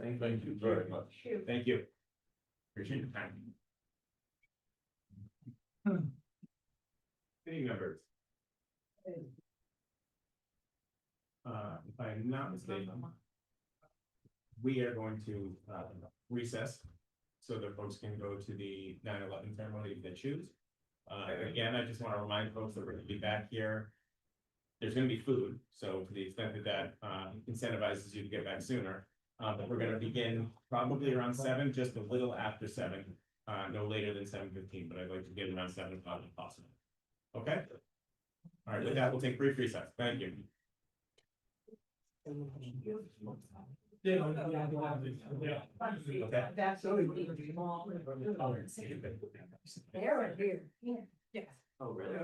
Speaker 10: Thank you very much.
Speaker 2: Thank you. Appreciate your time. Committee members. If I'm not mistaken, we are going to recess so that folks can go to the 9/11 ceremony if they choose. Again, I just want to remind folks that we're going to be back here. There's going to be food, so to the extent that incentivizes you to get back sooner, but we're going to begin probably around 7, just a little after 7. no later than 7:15, but I'd like to get it around 7 o'clock if possible. Okay? All right, with that, we'll take brief recess. Thank you. Okay.
Speaker 6: That's so small. They're right here. Yes.
Speaker 7: Oh, really?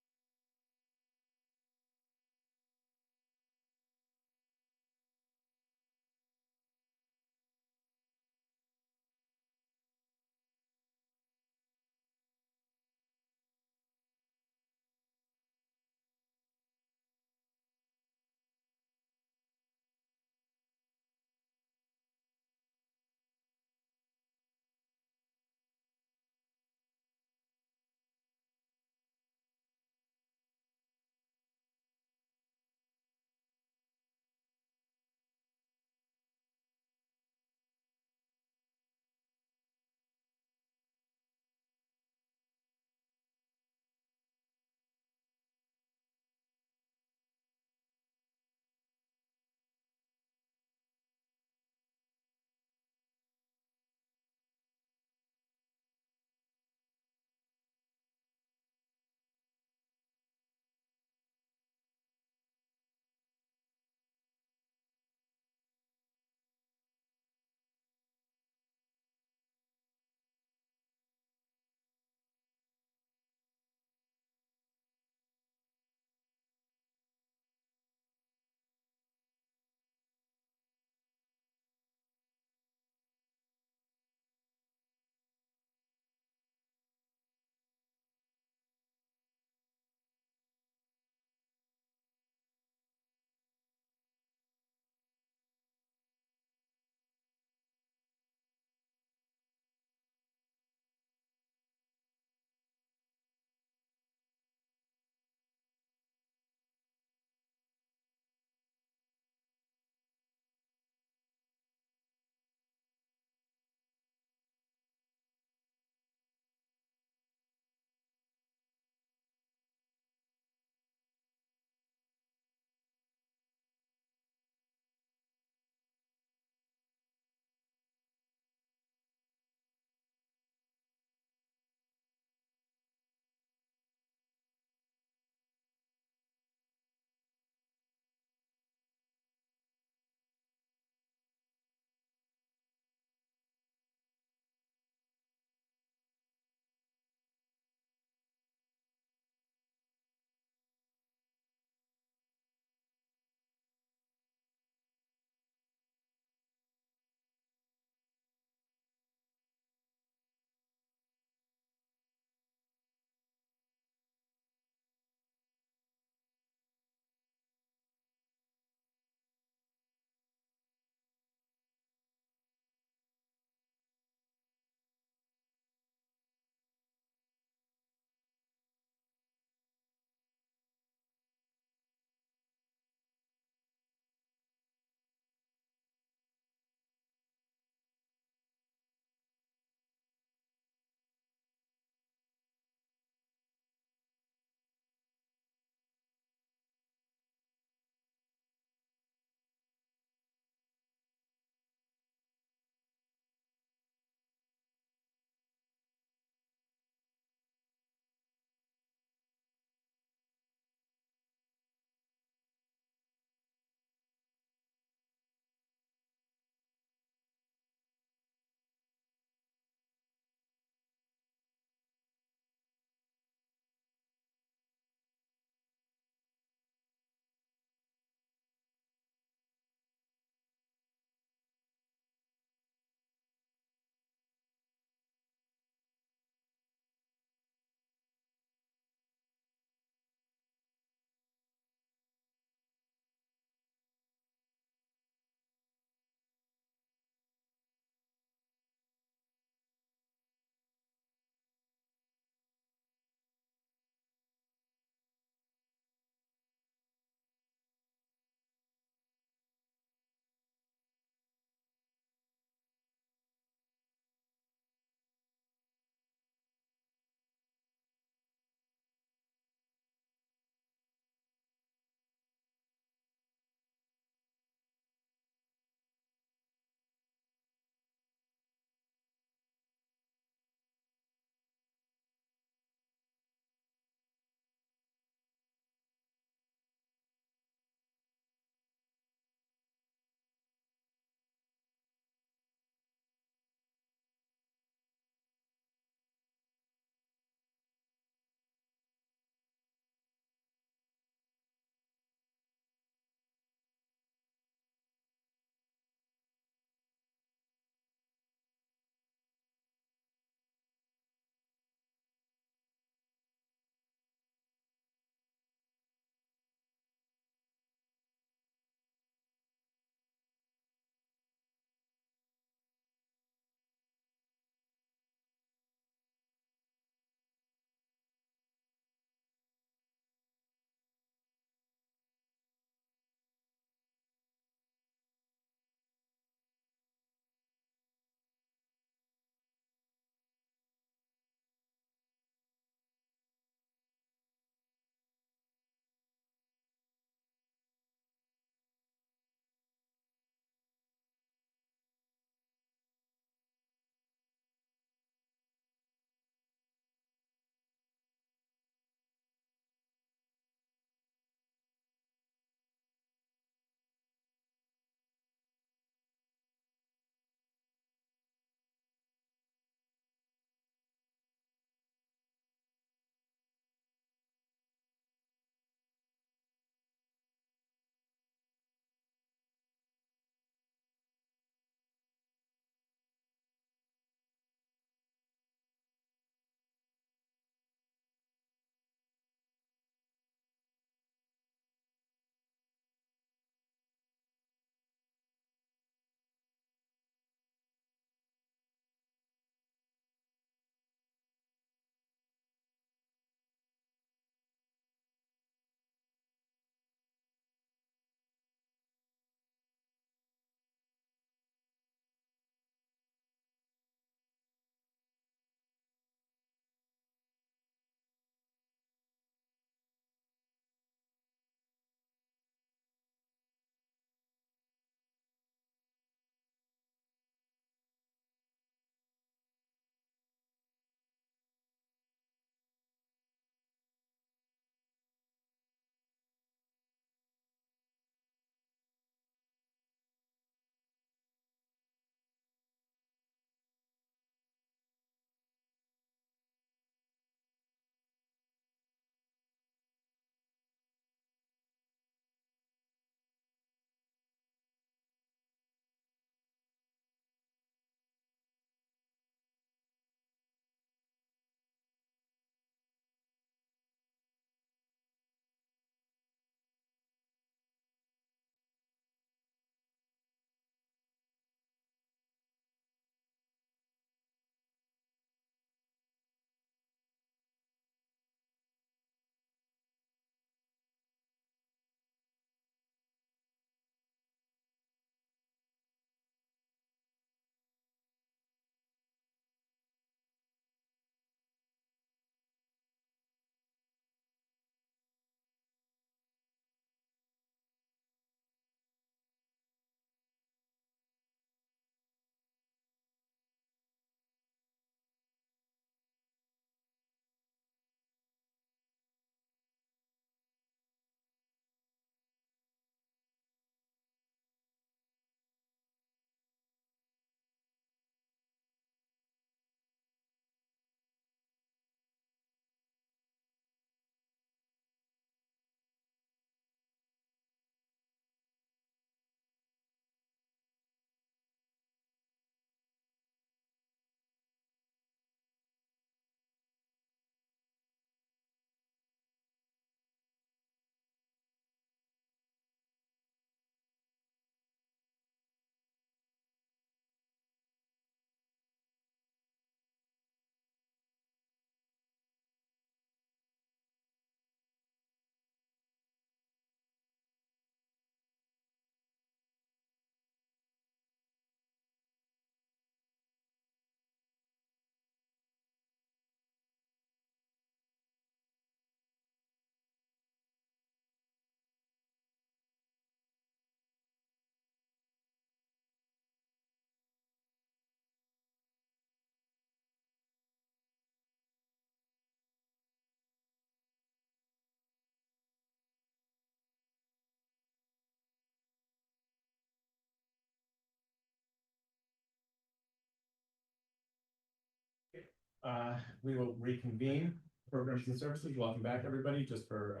Speaker 2: we will reconvene programs and services. Welcome back, everybody, just for,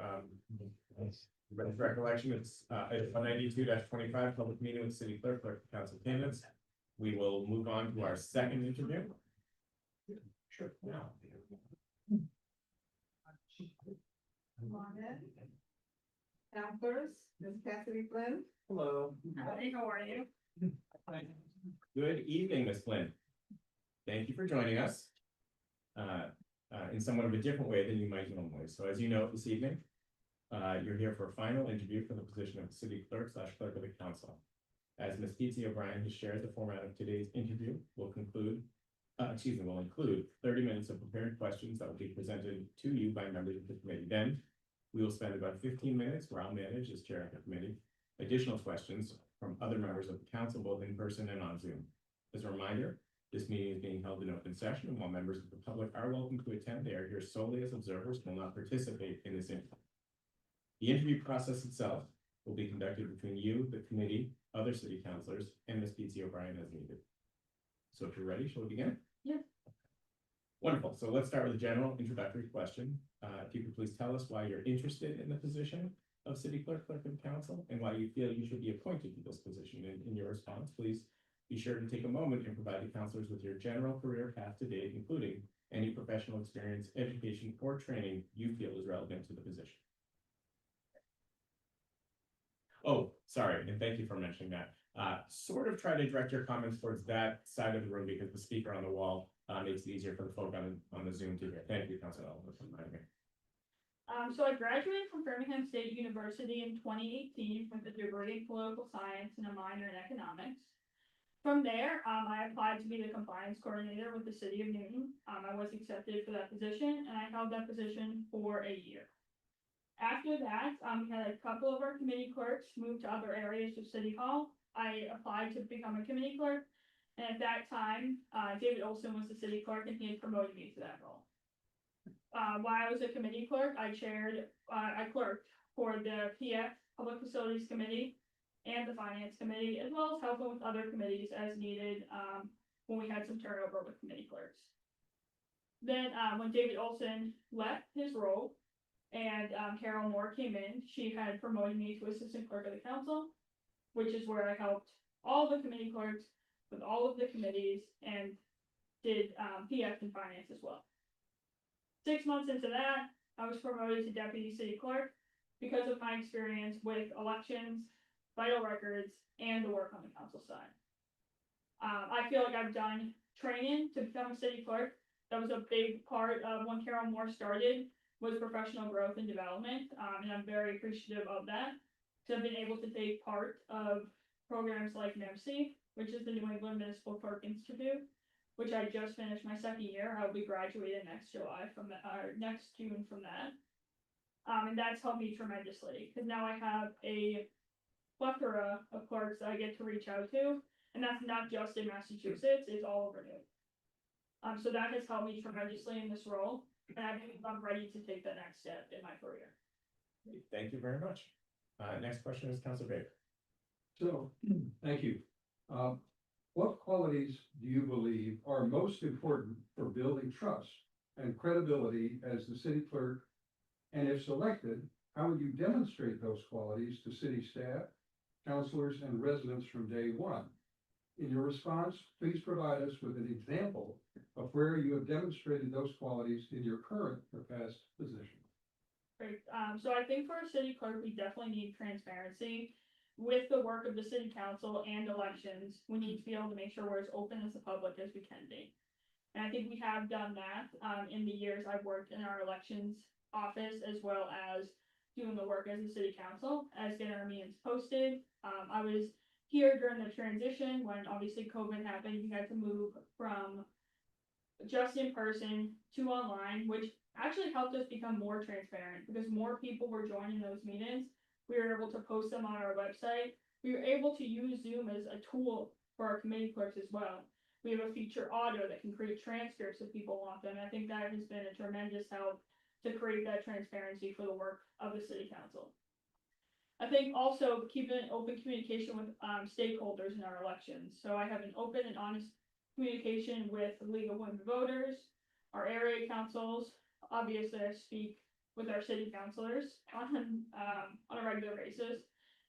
Speaker 2: everybody's recollection, it's, item 192-25, public meeting with city clerk, clerk of council candidates. We will move on to our second interview. Sure. Now.
Speaker 6: Come on in. Counselors, Ms. Cassidy Flynn.
Speaker 4: Hello.
Speaker 6: Howdy, how are you?
Speaker 2: Good evening, Ms. Flynn. Thank you for joining us. In somewhat of a different way than you might normally. So as you know, this evening, you're here for a final interview for the position of city clerk / clerk of the council. As Ms. P.T. O'Brien has shared, the format of today's interview will include 30 minutes of prepared questions that will be presented to you by members of the committee. Then we will spend about 15 minutes where I'll manage as chair of the committee, additional questions from other members of the council, both in person and on Zoom. As a reminder, this meeting is being held in open session, and while members of the public are welcome to attend, they are here solely as observers and will not participate in this interview. The interview process itself will be conducted between you, the committee, other city councilors, and Ms. P.T. O'Brien as needed. So if you're ready, shall we begin?
Speaker 9: Yeah.
Speaker 2: Wonderful. So let's start with a general introductory question. If you could please tell us why you're interested in the position of city clerk, clerk of council, and why you feel you should be appointed to this position. In your response, please be sure to take a moment and provide the councilors with your general career path to date, including any professional experience, education, or training you feel is relevant to the position. Oh, sorry, and thank you for mentioning that. Sort of try to direct your comments towards that side of the room because the speaker on the wall makes it easier for the folk on the Zoom to hear. Thank you, Councilor Oliver, for reminding me.
Speaker 11: So I graduated from Birmingham State University in 2018 with a degree in political science and a minor in economics. From there, I applied to be the compliance coordinator with the city of Newton. I was accepted for that position, and I held that position for a year. After that, we had a couple of our committee clerks move to other areas of City Hall. I applied to become a committee clerk, and at that time, David Olson was the city clerk, and he had promoted me to that role. While I was a committee clerk, I clerked for the PF, Public Facilities Committee, and the Finance Committee, as well as helping with other committees as needed, when we had some turnover with committee clerks. Then, when David Olson left his role, and Carol Moore came in, she had promoted me to assistant clerk of the council, which is where I helped all the committee clerks with all of the committees and did PF and finance as well. 6 months into that, I was promoted to deputy city clerk because of my experience with elections, vital records, and the work on the council side. I feel like I've done training to become a city clerk. That was a big part of when Carol Moore started, was professional growth and development, and I'm very appreciative of that. So I've been able to take part of programs like NEMC, which is the New England Municipal Clerk Institute, which I just finished my second year. I'll be graduating next July from next June from that. And that's helped me tremendously, because now I have a plethora of clerks that I get to reach out to, and that's not just in Massachusetts, it's all over New England. So that has helped me tremendously in this role, and I think I'm ready to take the next step in my career.
Speaker 2: Thank you very much. Next question is Councilor Baker.
Speaker 1: So, thank you. What qualities do you believe are most important for building trust and credibility as the city clerk? And if selected, how would you demonstrate those qualities to city staff, councilors, and residents from day one? In your response, please provide us with an example of where you have demonstrated those qualities in your current or past position.
Speaker 11: Great. So I think for a city clerk, we definitely need transparency with the work of the city council and elections. We need to be able to make sure we're as open as the public as we can be. And I think we have done that, in the years I've worked in our elections office, as well as doing the work as a city council, as getting our meetings posted. I was here during the transition when obviously COVID happened. We had to move from just in person to online, which actually helped us become more transparent because more people were joining those meetings. We were able to post them on our website. We were able to use Zoom as a tool for our committee clerks as well. We have a feature audio that can create transcripts if people want them. I think that has been a tremendous help to create that transparency for the work of the city council. I think also keeping open communication with stakeholders in our elections. So I have an open and honest communication with the League of Women Voters, our area councils. Obviously, I speak with our city councilors on a regular basis.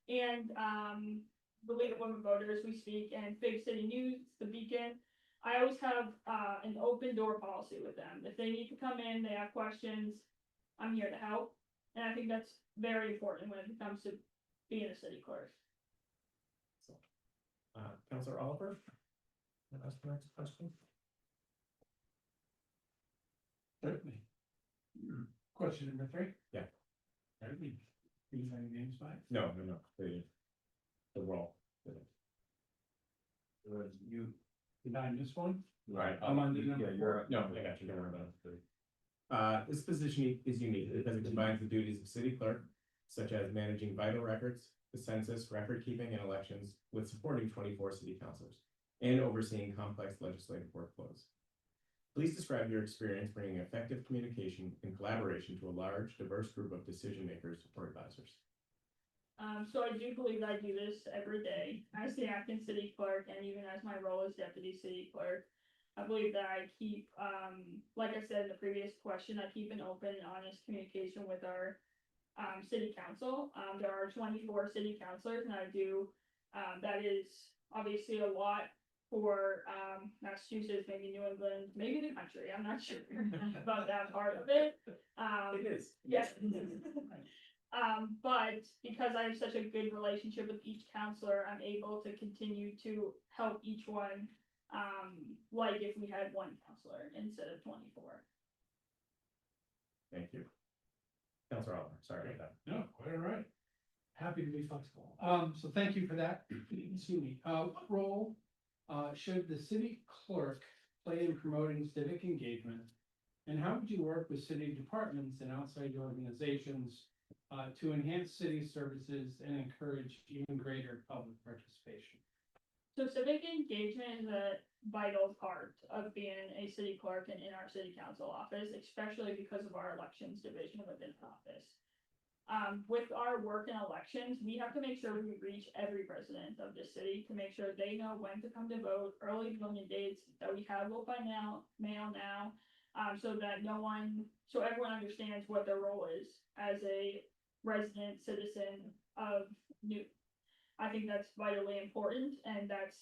Speaker 11: And, the League of Women Voters, we speak, and Big City News, The Beacon. I always have, an open door policy with them. If they need to come in, they have questions, I'm here to help. And I think that's very important when it comes to being a city clerk.
Speaker 2: Counselor Oliver? Can I ask the next question?
Speaker 3: Certainly. Question number 3?
Speaker 2: Yeah.
Speaker 3: Certainly. Can you find names by?
Speaker 2: No, the role.
Speaker 3: You, did I miss one?
Speaker 2: Right.
Speaker 3: I'm on the number
Speaker 4: Yeah, you're.
Speaker 3: 4.
Speaker 2: No, I got you, don't worry about it. This position is unique because it combines the duties of city clerk, such as managing vital records, the census, record keeping, and elections, with supporting 24 city councilors, and overseeing complex legislative workflows. Please describe your experience bringing effective communication and collaboration to a large, diverse group of decision makers or advisors.
Speaker 11: So I do believe I do this every day as the acting city clerk and even as my role as deputy city clerk. I believe that I keep, like I said in the previous question, I keep an open and honest communication with our city council. There are 24 city councilors and I do, that is obviously a lot for Massachusetts, maybe New England, maybe the country. I'm not sure about that part of it.
Speaker 2: It is.
Speaker 11: Yes. But because I have such a good relationship with each counselor, I'm able to continue to help each one. Like if we had one counselor instead of 24.
Speaker 2: Thank you. Counselor Oliver, sorry about that.
Speaker 3: No, quite all right. Happy to be flexible. So thank you for that. Excuse me. What role should the city clerk play in promoting civic engagement? And how would you work with city departments and outside organizations to enhance city services and encourage even greater public participation?
Speaker 11: So civic engagement is a vital part of being a city clerk and in our city council office, especially because of our elections division within the office. With our work in elections, we have to make sure we reach every resident of the city to make sure they know when to come to vote, early voting dates, that we have vote by mail now, so that so everyone understands what their role is as a resident citizen of Newton. I think that's vitally important, and that's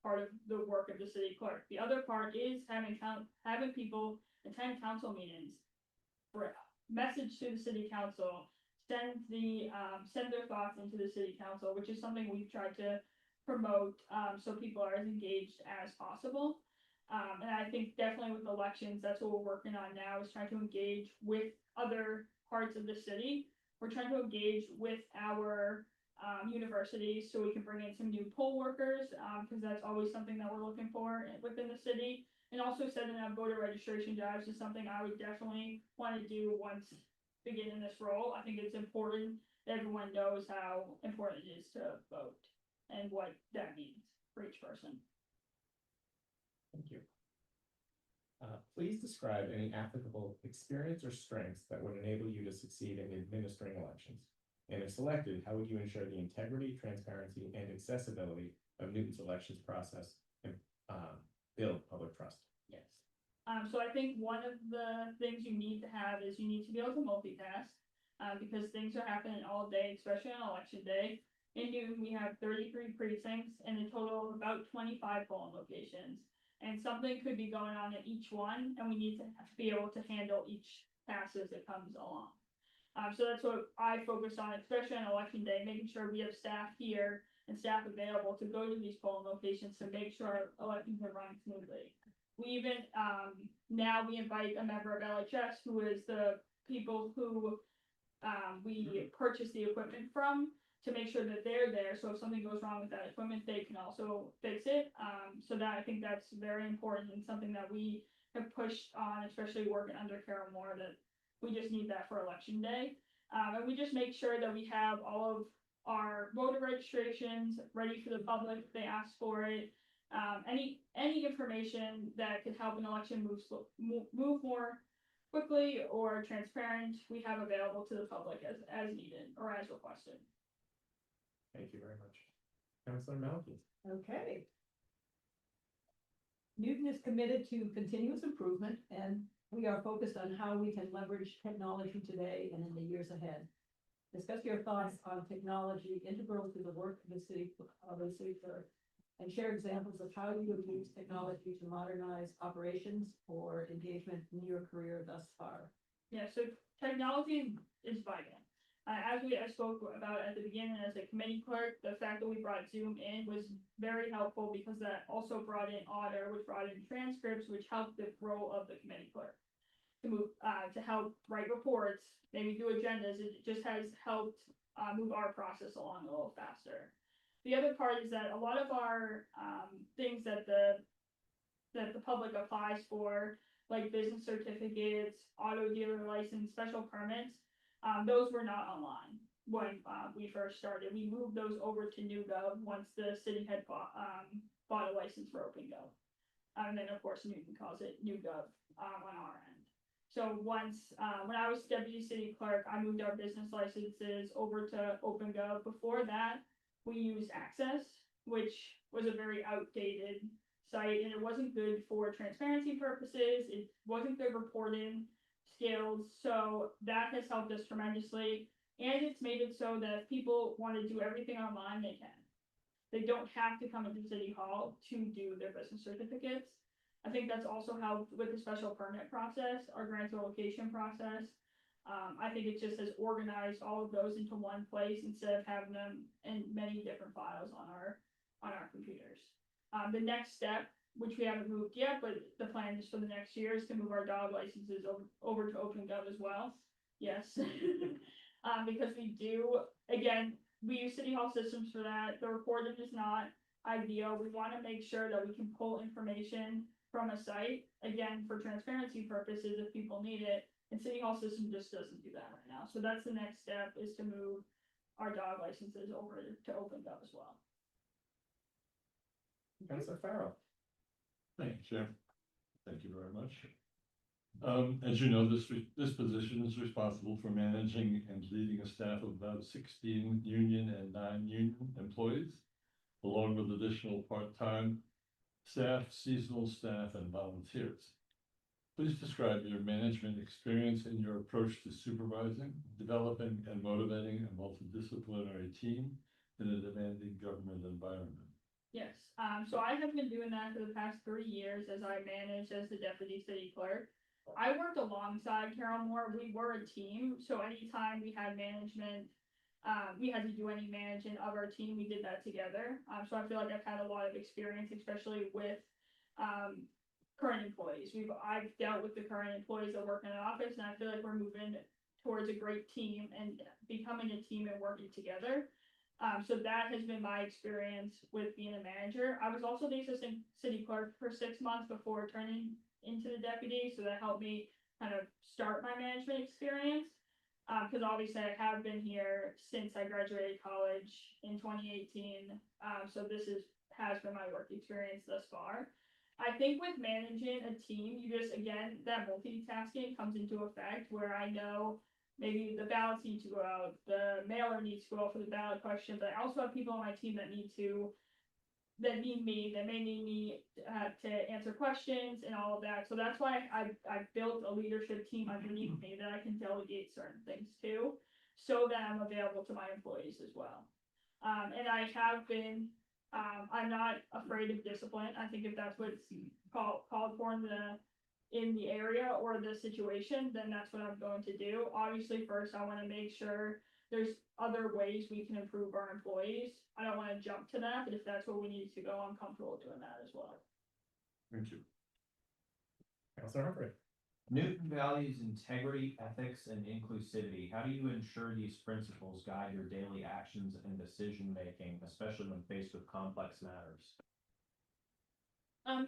Speaker 11: part of the work of the city clerk. The other part is having people attend council meetings, message to the city council, send their thoughts into the city council, which is something we've tried to promote, so people are as engaged as possible. And I think definitely with elections, that's what we're working on now, is trying to engage with other parts of the city. We're trying to engage with our universities so we can bring in some new poll workers, because that's always something that we're looking for within the city. And also setting up voter registration drives is something I would definitely want to do once begin in this role. I think it's important that everyone knows how important it is to vote and what that means for each person.
Speaker 2: Thank you. Please describe any applicable experience or strengths that would enable you to succeed in administering elections. And if selected, how would you ensure the integrity, transparency, and accessibility of Newton's elections process and build public trust?
Speaker 11: Yes. So I think one of the things you need to have is you need to be able to multitask, because things are happening all day, especially on election day. In Newton, we have 33 precincts and a total of about 25 polling locations. And something could be going on in each one, and we need to be able to handle each task as it comes along. So that's what I focus on, especially on election day, making sure we have staff here and staff available to go to these polling locations to make sure elections are running smoothly. We even, now we invite a member of LHS, who is the people who we purchase the equipment from, to make sure that they're there. So if something goes wrong with that equipment, they can also fix it. So that I think that's very important and something that we have pushed on, especially working under Carol Moore, that we just need that for election day. And we just make sure that we have all of our voter registrations ready for the public if they ask for it. Any information that could help an election move more quickly or transparent, we have available to the public as needed or as requested.
Speaker 2: Thank you very much. Councilor Malky.
Speaker 9: Okay. Newton is committed to continuous improvement, and We are focused on how we can leverage technology today and in the years ahead. Discuss your thoughts on technology integral to the work of the city clerk, and share examples of how you have used technology to modernize operations or engagement in your career thus far.
Speaker 11: Yeah, so technology is vital. As I spoke about at the beginning, as a committee clerk, the fact that we brought Zoom in was very helpful because that also brought in Otter, which brought in transcripts, which helped the role of the committee clerk to move, to help write reports, maybe do agendas. It just has helped move our process along a little faster. The other part is that a lot of our things that the public applies for, like business certificates, auto dealer license, special permits, those were not online when we first started. We moved those over to NewGov once the city had bought a license for OpenGov. And then of course Newton calls it NewGov on our end. So once, when I was deputy city clerk, I moved our business licenses over to OpenGov. Before that, we used Access, which was a very outdated site, and it wasn't good for transparency purposes. It wasn't good reporting skills, so that has helped us tremendously. And it's made it so that if people want to do everything online, they can. They don't have to come into City Hall to do their business certificates. I think that's also helped with the special permit process, our grant allocation process. I think it just has organized all of those into one place instead of having them in many different files on our computers. The next step, which we haven't moved yet, but the plan is for the next year, is to move our dog licenses over to OpenGov as well. Yes. Because we do, again, we use City Hall systems for that. The reporting is not ideal. We want to make sure that we can pull information from a site, again, for transparency purposes if people need it. And City Hall system just doesn't do that right now. So that's the next step, is to move our dog licenses over to OpenGov as well.
Speaker 2: Councilor Farrell.
Speaker 10: Thank you, Chair. Thank you very much. As you know, this position is responsible for managing and leading a staff of about 16 union and non-union employees, along with additional part-time staff, seasonal staff, and volunteers. Please describe your management experience and your approach to supervising, developing, and motivating a multidisciplinary team in a demanding government environment.
Speaker 11: Yes, so I have been doing that for the past 3 years as I managed as the deputy city clerk. I worked alongside Carol Moore. We were a team, so anytime we had management, we had to do any managing of our team, we did that together. So I feel like I've had a lot of experience, especially with current employees. I've dealt with the current employees that work in an office, and I feel like we're moving towards a great team and becoming a team and working together. So that has been my experience with being a manager. I was also the assistant city clerk for 6 months before turning into the deputy, so that helped me kind of start my management experience. Because obviously I have been here since I graduated college in 2018. So this has been my work experience thus far. I think with managing a team, you just, again, that multitasking comes into effect, where I know maybe the ballots need to go out, the mailer needs to go out for the ballot question, but I also have people on my team that need me, that may need me to answer questions and all of that. So that's why I've built a leadership team underneath me that I can delegate certain things to, so that I'm available to my employees as well. And I have been, I'm not afraid of discipline. I think if that's what's called for in the area or the situation, then that's what I'm going to do. Obviously, first I want to make sure there's other ways we can improve our employees. I don't want to jump to that, but if that's where we need to go, I'm comfortable doing that as well.
Speaker 10: Thank you.
Speaker 2: Councilor Humphrey.
Speaker 12: Newton values integrity, ethics, and inclusivity. How do you ensure these principles guide your daily actions and decision-making, especially when faced with complex matters?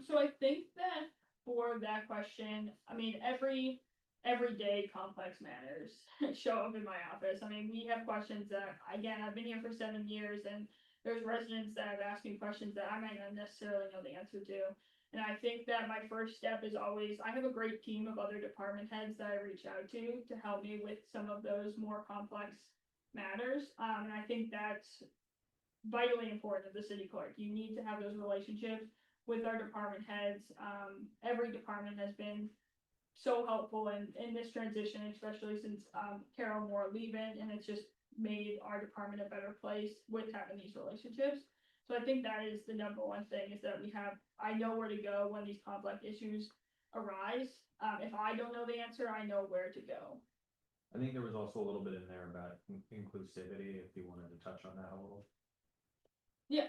Speaker 11: So I think that for that question, I mean, everyday complex matters show up in my office. I mean, we have questions that, again, I've been here for 7 years, and there's residents that have asked me questions that I might not necessarily know the answer to. And I think that my first step is always, I have a great team of other department heads that I reach out to help me with some of those more complex matters. And I think that's vitally important as the city clerk. You need to have those relationships with our department heads. Every department has been so helpful in this transition, especially since, Carol Moore leaving, and it's just made our department a better place with having these relationships. So I think that is the number one thing, is that I know where to go when these complex issues arise. If I don't know the answer, I know where to go.
Speaker 4: I think there was also a little bit in there about inclusivity, if you wanted to touch on that a little.
Speaker 11: Yeah,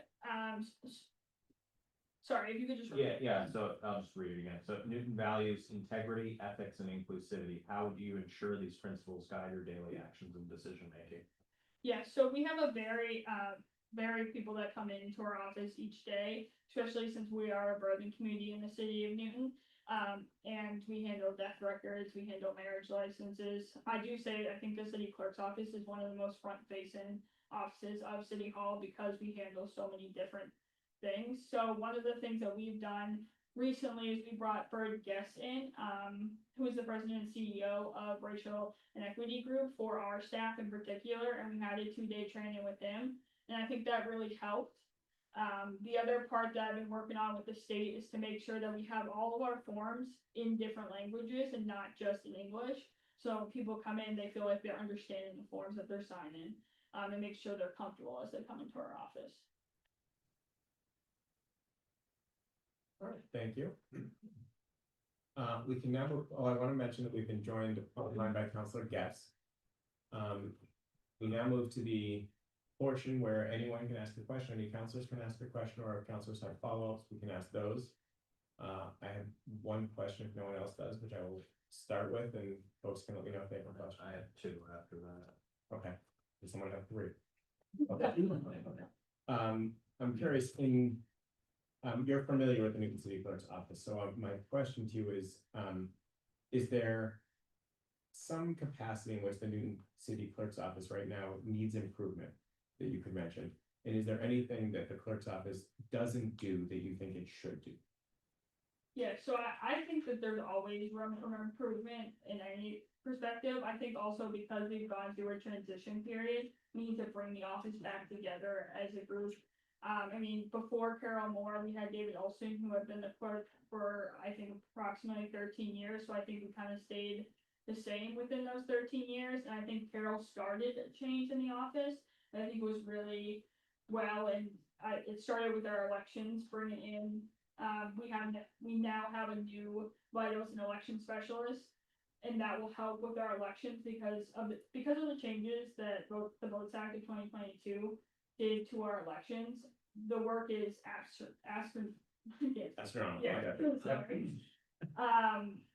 Speaker 11: sorry, if you could just.
Speaker 4: Yeah, so I'll just read it again. So Newton values integrity, ethics, and inclusivity. How do you ensure these principles guide your daily actions and decision making?
Speaker 11: Yeah, so we have a very people that come into our office each day, especially since we are a bourbon community in the city of Newton. And we handle death records, we handle marriage licenses. I do say, I think the city clerk's office is one of the most front-facing offices of City Hall because we handle so many different things. So one of the things that we've done recently is we brought Bird Guest in, who is the president and CEO of Racial and Equity Group for our staff in particular, and we had a 2-day training with him, and I think that really helped. The other part that I've been working on with the state is to make sure that we have all of our forms in different languages and not just in English. So when people come in, they feel like they're understanding the forms that they're signing, and make sure they're comfortable as they come into our office.
Speaker 2: All right, thank you. We can now move, I want to mention that we've been joined online by Councilor Guest. We now move to the portion where anyone can ask a question, any councilors can ask a question, or if councilors have follow-ups, we can ask those. I have one question if no one else does, which I will start with, and folks can let me know if they have a question.
Speaker 4: I have 2 after that.
Speaker 2: Okay, does someone have 3? Okay. I'm curious, you're familiar with the Newton City Clerk's office, so my question to you is there some capacity in which the Newton City Clerk's office right now needs improvement that you could mention? And is there anything that the clerk's office doesn't do that you think it should do?
Speaker 11: Yeah, so I think that there's always room for improvement in any perspective. I think also because we've gone through a transition period, we need to bring the office back together as a group. I mean, before Carol Moore, we had David Olson, who had been the clerk for, I think, approximately 13 years. So I think we kind of stayed the same within those 13 years. And I think Carol started a change in the office. And I think it was really well, and it started with our elections, bringing in, we now have a new vitals and election specialist. And that will help with our elections because of the changes that the Votes Act of 2022 did to our elections. The work is
Speaker 2: Astronomical.
Speaker 11: yeah, sorry.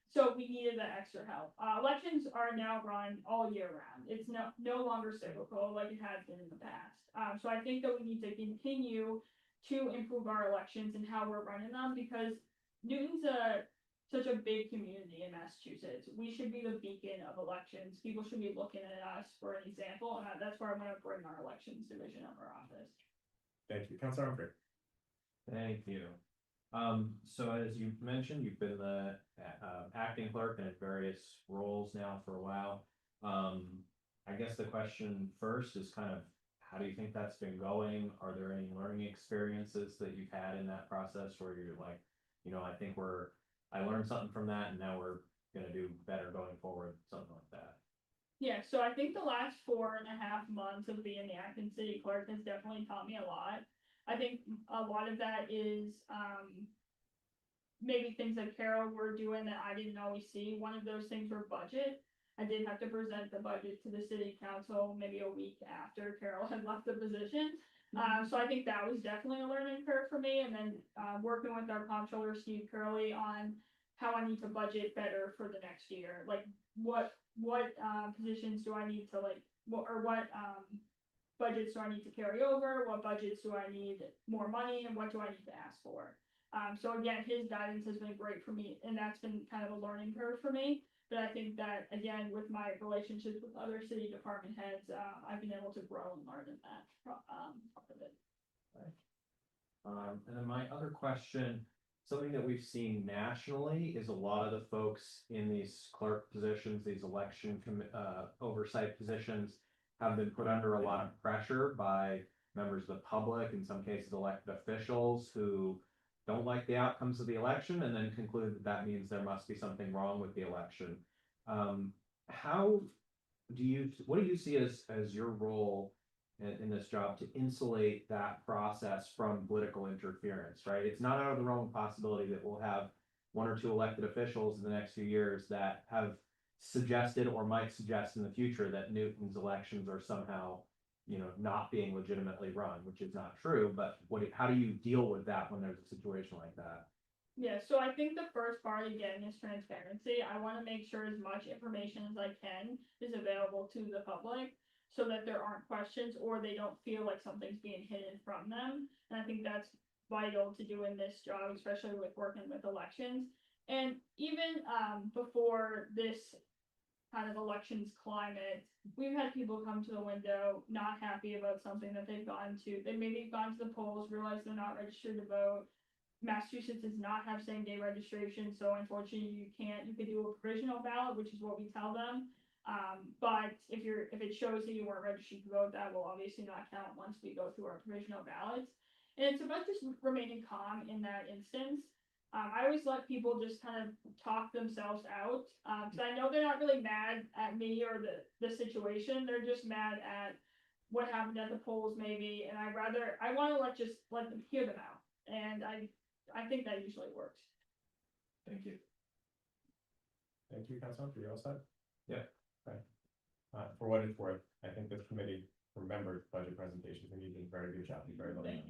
Speaker 11: So we needed that extra help. Elections are now run all year round. It's no longer cyclical like it has been in the past. So I think that we need to continue to improve our elections and how we're running them, because Newton's such a big community in Massachusetts. We should be the beacon of elections. People should be looking at us for an example, and that's where I'm going to bring our elections division of our office.
Speaker 2: Thank you, Councilor Humphrey.
Speaker 12: Thank you. So as you mentioned, you've been the acting clerk in various roles now for a while. I guess the question first is kind of, how do you think that's been going? Are there any learning experiences that you've had in that process where you're like, I learned something from that and now we're gonna do better going forward, something like that?
Speaker 11: Yeah, so I think the last 4.5 months of being the acting city clerk has definitely taught me a lot. I think a lot of that is maybe things that Carol were doing that I didn't always see. One of those things were budget. I did have to present the budget to the city council maybe a week after Carol had left the position. So I think that was definitely a learning curve for me. And then working with our comptroller, Steve Curley, on how I need to budget better for the next year. Like what positions do I need to what budgets do I need to carry over? What budgets do I need more money, and what do I need to ask for? So again, his guidance has been great for me, and that's been kind of a learning curve for me. But I think that, again, with my relationships with other city department heads, I've been able to grow and learn in that part of it.
Speaker 4: And then my other question, something that we've seen nationally is a lot of the folks in these clerk positions, these election oversight positions, have been put under a lot of pressure by members of the public, in some cases elected officials, who
Speaker 12: don't like the outcomes of the election and then conclude that that means there must be something wrong with the election. How what do you see as your role in this job to insulate that process from political interference, right? It's not out of the realm of possibility that we'll have one or two elected officials in the next few years that have suggested or might suggest in the future that Newton's elections are somehow, not being legitimately run, which is not true, but how do you deal with that when there's a situation like that?
Speaker 11: Yeah, so I think the first part again is transparency. I want to make sure as much information as I can is available to the public so that there aren't questions or they don't feel like something's being hidden from them. And I think that's vital to do in this job, especially with working with elections. And even before this kind of elections climate, we've had people come to the window not happy about something that they've gone to. They maybe gone to the polls, realized they're not registered to vote. Massachusetts does not have same day registration, so unfortunately you could do a provisional ballot, which is what we tell them. But if it shows that you weren't registered to vote, that will obviously not count once we go through our provisional ballots. And it's about just remaining calm in that instance. I always let people just kind of talk themselves out, because I know they're not really mad at me or the situation, they're just mad at what happened at the polls maybe, and I want to let them hear them out. And I think that usually works.
Speaker 2: Thank you. Thank you, Councilman, for your all set?
Speaker 12: Yeah.
Speaker 2: Okay. For what it's worth, I think this committee remembers budget presentations and you did a very good job. You're very well done.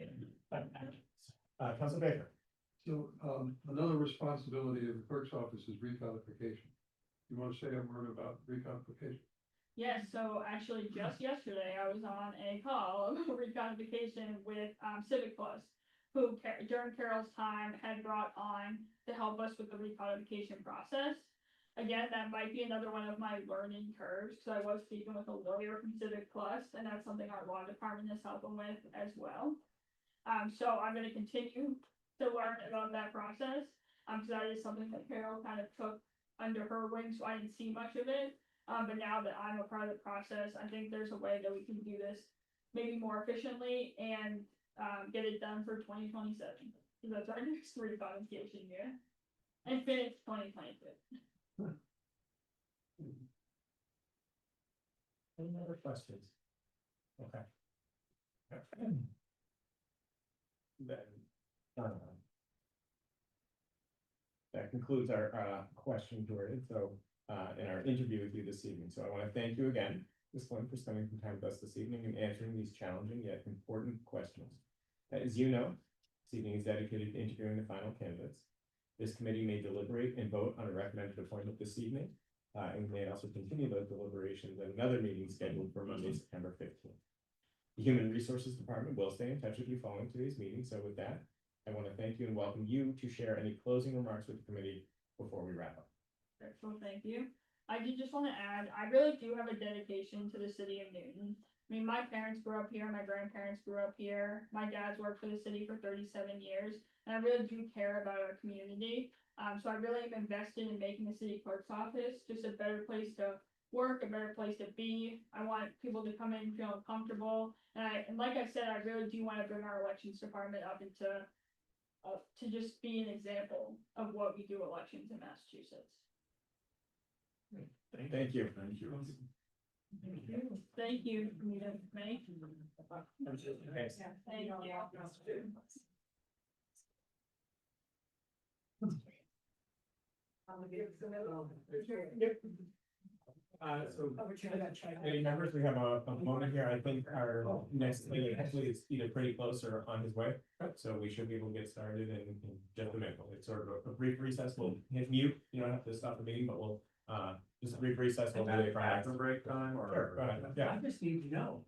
Speaker 2: Council Baker.
Speaker 1: So, another responsibility of the clerk's office is recodification. You want to say a word about recodification?
Speaker 11: Yes, so actually just yesterday, I was on a call of recodification with Civic Plus, who during Carol's time had brought on to help us with the recodification process. Again, that might be another one of my learning curves, because I was speaking with a lawyer from Civic Plus, and that's something our law department is helping with as well. So I'm gonna continue to learn about that process, because that is something that Carol kind of took under her wing, so I didn't see much of it. But now that I'm a part of the process, I think there's a way that we can do this maybe more efficiently and get it done for 2027. Because that's our next recodification year. And finish 2022.
Speaker 2: Any other questions? Okay. Then, that concludes our question period, so, in our interview with you this evening. So I want to thank you again, Ms. Flynn, for spending some time with us this evening and answering these challenging yet important questions. As you know, this evening is dedicated to interviewing the final candidates. This committee may deliberate and vote on a recommended appointment this evening, and may also continue those deliberations at another meeting scheduled for Monday, September 15th. The Human Resources Department will stay in touch with you following today's meeting. So with that, I want to thank you and welcome you to share any closing remarks with the committee before we wrap up.
Speaker 11: Well, thank you. I did just want to add, I really do have a dedication to the city of Newton. I mean, my parents grew up here, my grandparents grew up here, my dad's worked for the city for 37 years, and I really do care about our community. So I really am invested in making the city clerk's office just a better place to work, a better place to be. I want people to come in feeling comfortable, and like I said, I really do want to bring our elections department up into to just be an example of what we do elections in Massachusetts.
Speaker 2: Thank you.
Speaker 10: Thank you.
Speaker 11: Thank you. May.
Speaker 2: Thanks.
Speaker 11: Thank you.
Speaker 2: So, any members, we have a moment here. I think our next meeting actually is either pretty close or on his way. So we should be able to get started in just a minute. It's sort of a brief recess. We'll hit mute. You don't have to stop the meeting, but we'll just a brief recess. We'll do it for
Speaker 4: Bathroom break time or?
Speaker 2: Sure, go ahead. Yeah.
Speaker 7: I just need to know.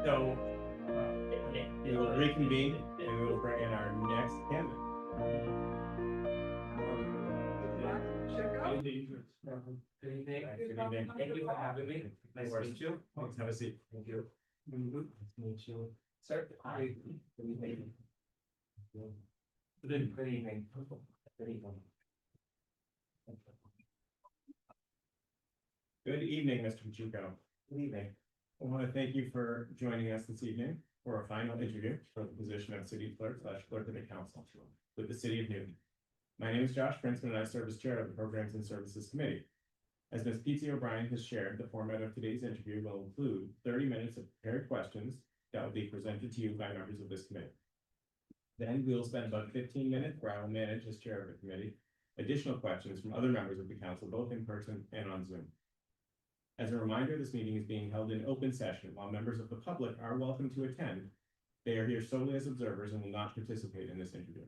Speaker 2: So, we will reconvene and we will bring in our next candidate.
Speaker 6: Chico?
Speaker 7: Good evening.
Speaker 2: Good evening.
Speaker 7: Thank you for having me. Nice to meet you.
Speaker 2: Thanks, have a seat.
Speaker 7: Thank you. Nice to meet you. Sir, hi. Good evening. Good evening. Good evening. Good evening.
Speaker 2: Good evening, Mr. Pacheco.
Speaker 7: Good evening.
Speaker 2: I want to thank you for joining us this evening for a final interview for the position of city clerk / clerk of the council with the city of Newton. My name is Josh Princeman and I serve as chair of the Programs and Services Committee. As Ms. P.T. O'Brien has shared, the format of today's interview will include 30 minutes of prepared questions that will be presented to you by members of this committee. Then we will spend about 15 minutes where I will manage as chair of the committee, additional questions from other members of the council, both in person and on Zoom. As a reminder, this meeting is being held in open session. While members of the public are welcome to attend, they are here solely as observers and will not participate in this interview.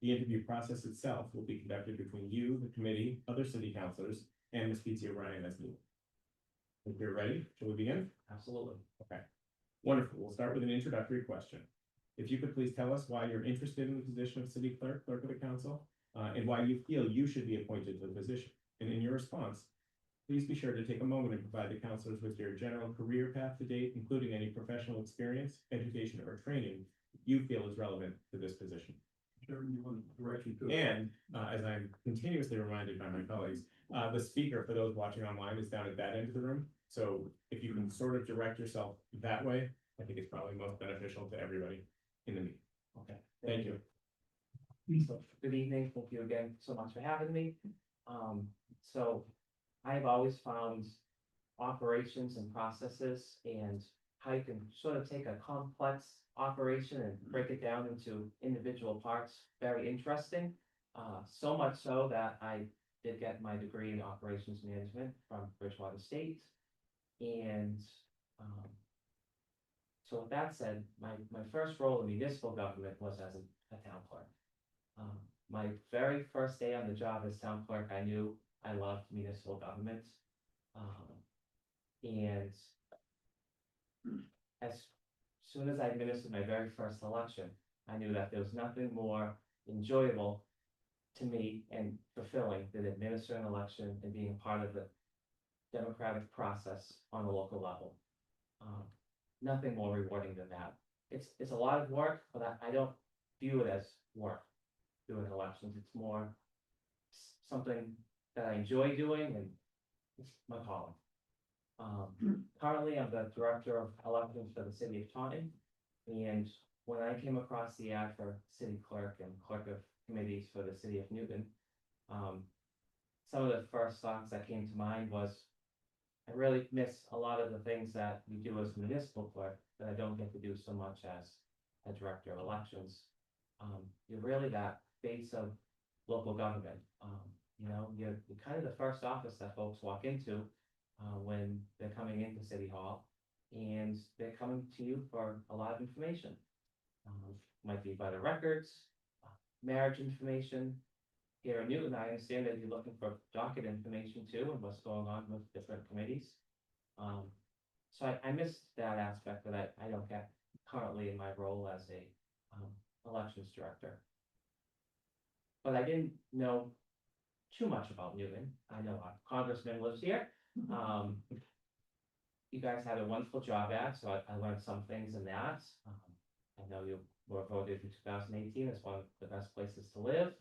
Speaker 2: The interview process itself will be conducted between you, the committee, other city councilors, and Ms. P.T. O'Brien as needed. If you're ready, shall we begin?
Speaker 7: Absolutely.
Speaker 2: Okay. Wonderful. We'll start with an introductory question. If you could please tell us why you're interested in the position of city clerk, clerk of the council, and why you feel you should be appointed to the position. And in your response, please be sure to take a moment and provide the councilors with your general career path to date, including any professional experience, education, or training you feel is relevant to this position.
Speaker 1: Chairman, you want to direct you to?
Speaker 2: And as I'm continuously reminded by my colleagues, the speaker for those watching online is down at that end of the room. So if you can sort of direct yourself that way, I think it's probably most beneficial to everybody in the meeting.
Speaker 7: Okay.
Speaker 2: Thank you.
Speaker 7: So, good evening. Thank you again so much for having me. So I've always found operations and processes and how you can sort of take a complex operation and break it down into individual parts very interesting. So much so that I did get my degree in operations management from Bridgewater State. And so with that said, my first role in municipal government was as a town clerk. My very first day on the job as town clerk, I knew I loved municipal government. And as soon as I administered my very first election, I knew that there was nothing more enjoyable to me and fulfilling than administering an election and being part of the democratic process on a local level. Nothing more rewarding than that. It's a lot of work, but I don't view it as work doing elections. It's more something that I enjoy doing and it's my calling. Currently, I'm the director of elections for the city of Taunton. And when I came across the ad for city clerk and clerk of committees for the city of Newton, some of the first thoughts that came to mind was I really miss a lot of the things that we do as municipal clerk that I don't get to do so much as a director of elections. You're really that face of local government. You're kind of the first office that folks walk into when they're coming into City Hall, and they're coming to you for a lot of information. Might be by the records, marriage information. Here in Newton, I understand that you're looking for docket information too, and what's going on with different committees. So I miss that aspect that I don't get currently in my role as a elections director. But I didn't know too much about Newton. I know a congressman lives here. You guys had a wonderful job ad, so I learned some things in that. I know you were voted in 2018 as one of the best places to live.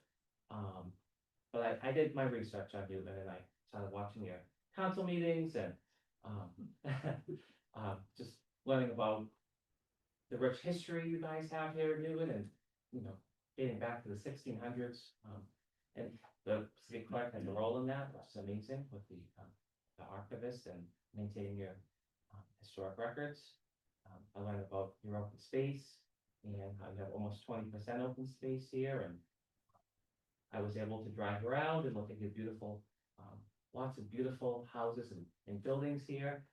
Speaker 7: But I did my research on Newton and I started watching your council meetings and just learning about the rich history you guys have here in Newton and, dating back to the 1600s. And the city clerk has a role in that, which is amazing with the archivist and maintaining your historic records. I learned about your open space and how you have almost 20% open space here, and I was able to drive around and look at your beautiful, lots of beautiful houses and buildings here.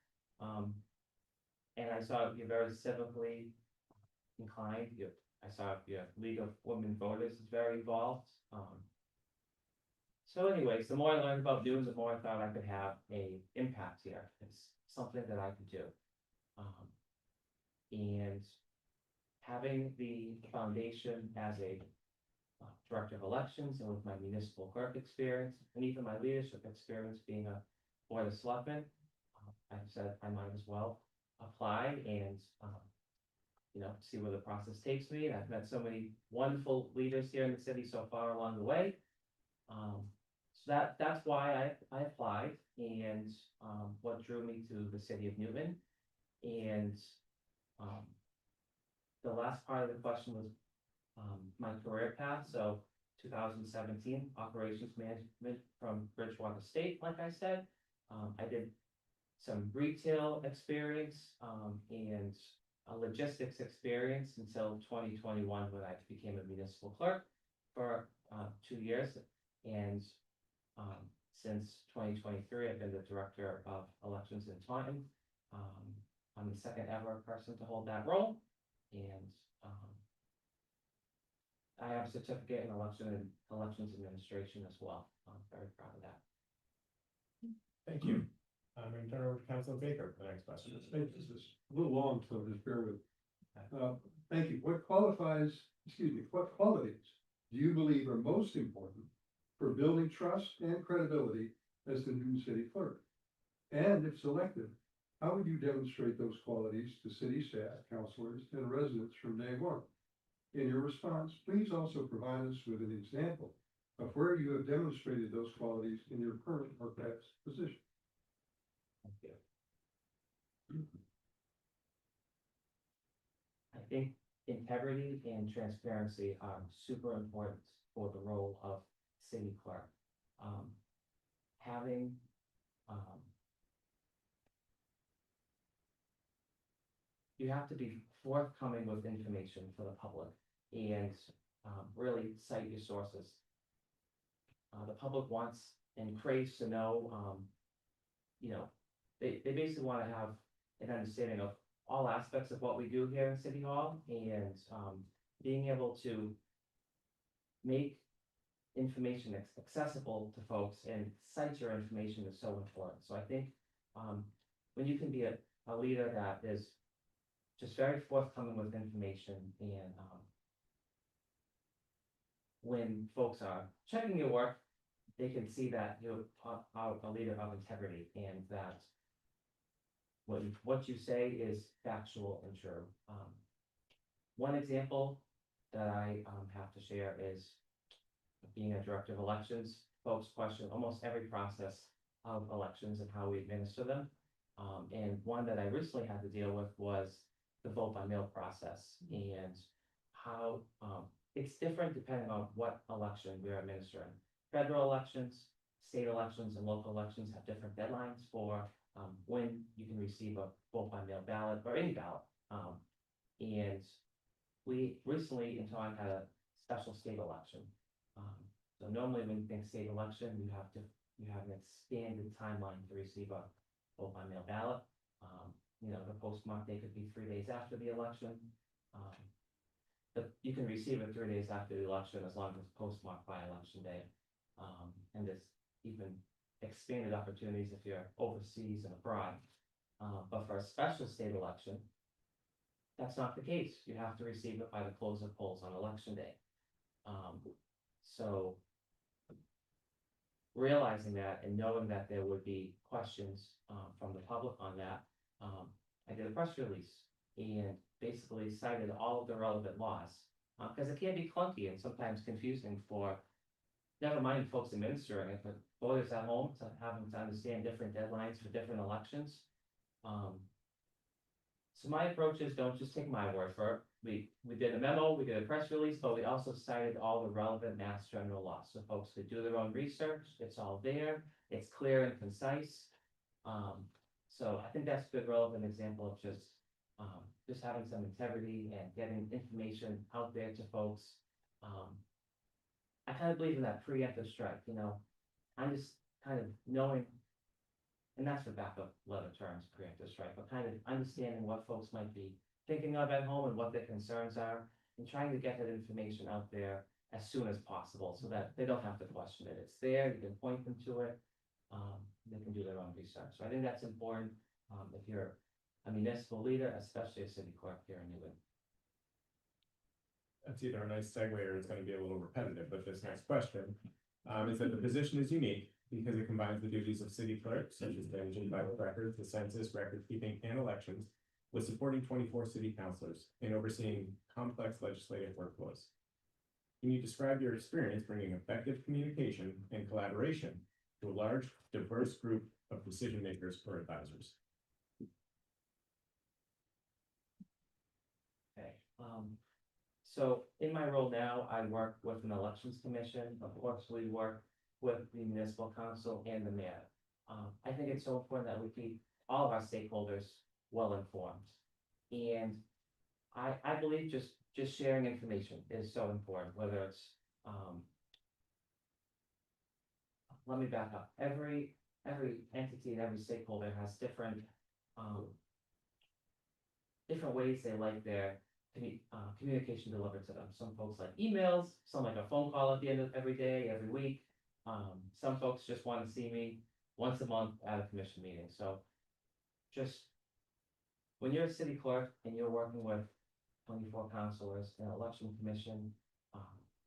Speaker 7: And I saw you're very civically inclined. I saw your League of Women Voters is very involved. So anyways, the more I learned about Newton, the more I thought I could have a impact here. It's something that I could do.
Speaker 13: And having the foundation as a director of elections and with my municipal clerk experience and even my leadership experience being a board of selectmen, I said I might as well apply and, see where the process takes me. And I've met so many wonderful leaders here in the city so far along the way. So that's why I applied and, what drew me to the city of Newton. And, the last part of the question was, my career path. So 2017, operations management from Bridgewater State, like I said. I did some retail experience, and a logistics experience until 2021, when I became a municipal clerk for 2 years. And since 2023, I've been the director of elections in Taunton. I'm the second ever person to hold that role. And I have a certificate in elections administration as well. I'm very proud of that.
Speaker 2: Thank you. I'm going to turn over to Councilor Baker for the next question.
Speaker 1: This is a little long, so just bear with. Thank you. What qualities do you believe are most important for building trust and credibility as the new city clerk? And if selected, how would you demonstrate those qualities to city staff, councilors, and residents from day one? In your response, please also provide us with an example of where you have demonstrated those qualities in your current or past position.
Speaker 13: Thank you. I think integrity and transparency are super important for the role of city clerk. Having, you have to be forthcoming with information for the public and really cite your sources. The public wants and craves to know, they basically want to have an understanding of all aspects of what we do here in City Hall, and being able to make information accessible to folks and cite your information is so important. So I think when you can be a leader that is just very forthcoming with information, and when folks are checking your work, they can see that you're a leader of integrity, and that what you say is factual and true. One example that I have to share is being a director of elections. Folks question almost every process of elections and how we administer them. And one that I recently had to deal with was the vote by mail process, and how it's different depending on what election we're administering. Federal elections, state elections, and local elections have different deadlines for when you can receive a vote by mail ballot or any ballot. And we recently in time had a special state election. So normally when you think state election, you have an expanded timeline to receive a vote by mail ballot. The postmark date could be 3 days after the election. But you can receive it 3 days after the election as long as it's postmarked by election day. And there's even expanded opportunities if you're overseas and abroad. But for a special state election, that's not the case. You have to receive it by the close of polls on election day. So realizing that and knowing that there would be questions from the public on that, I did a press release and basically cited all of the relevant laws, because it can be clunky and sometimes confusing for, never mind folks administering it, but voters at home to having to understand different deadlines for different elections. So my approach is, don't just take my word for it. We did a memo, we did a press release, but we also cited all the relevant Mass General laws, so folks could do their own research. It's all there, it's clear and concise. So I think that's a good relevant example of just having some integrity and getting information out there to folks. I kind of believe in that preemptive strike, I'm just kind of knowing, and that's the backup letter terms, preemptive strike, but kind of understanding what folks might be thinking of at home and what their concerns are, and trying to get that information out there as soon as possible so that they don't have to question it. It's there, you can point them to it, they can do their own research. So I think that's important if you're a municipal leader, especially a city clerk here in Newton.
Speaker 2: That's either a nice segue or it's gonna be a little repetitive, but this next question, is that the position is unique because it combines the duties of city clerk, such as managing vital records, the census, record keeping, and elections, with supporting 24 city councilors and overseeing complex legislative workflows. Can you describe your experience bringing effective communication and collaboration to a large, diverse group of decision makers or advisors?
Speaker 13: Okay, so in my role now, I work with an elections commission. Of course, we work with the municipal council and the mayor. I think it's so important that we keep all of our stakeholders well informed. And I believe just sharing information is so important, whether it's, let me back up. Every entity and every stakeholder has different ways they like their communication delivered to them. Some folks like emails, some like a phone call at the end of every day, every week. Some folks just want to see me once a month at a commission meeting. So just when you're a city clerk and you're working with 24 councilors, an election commission,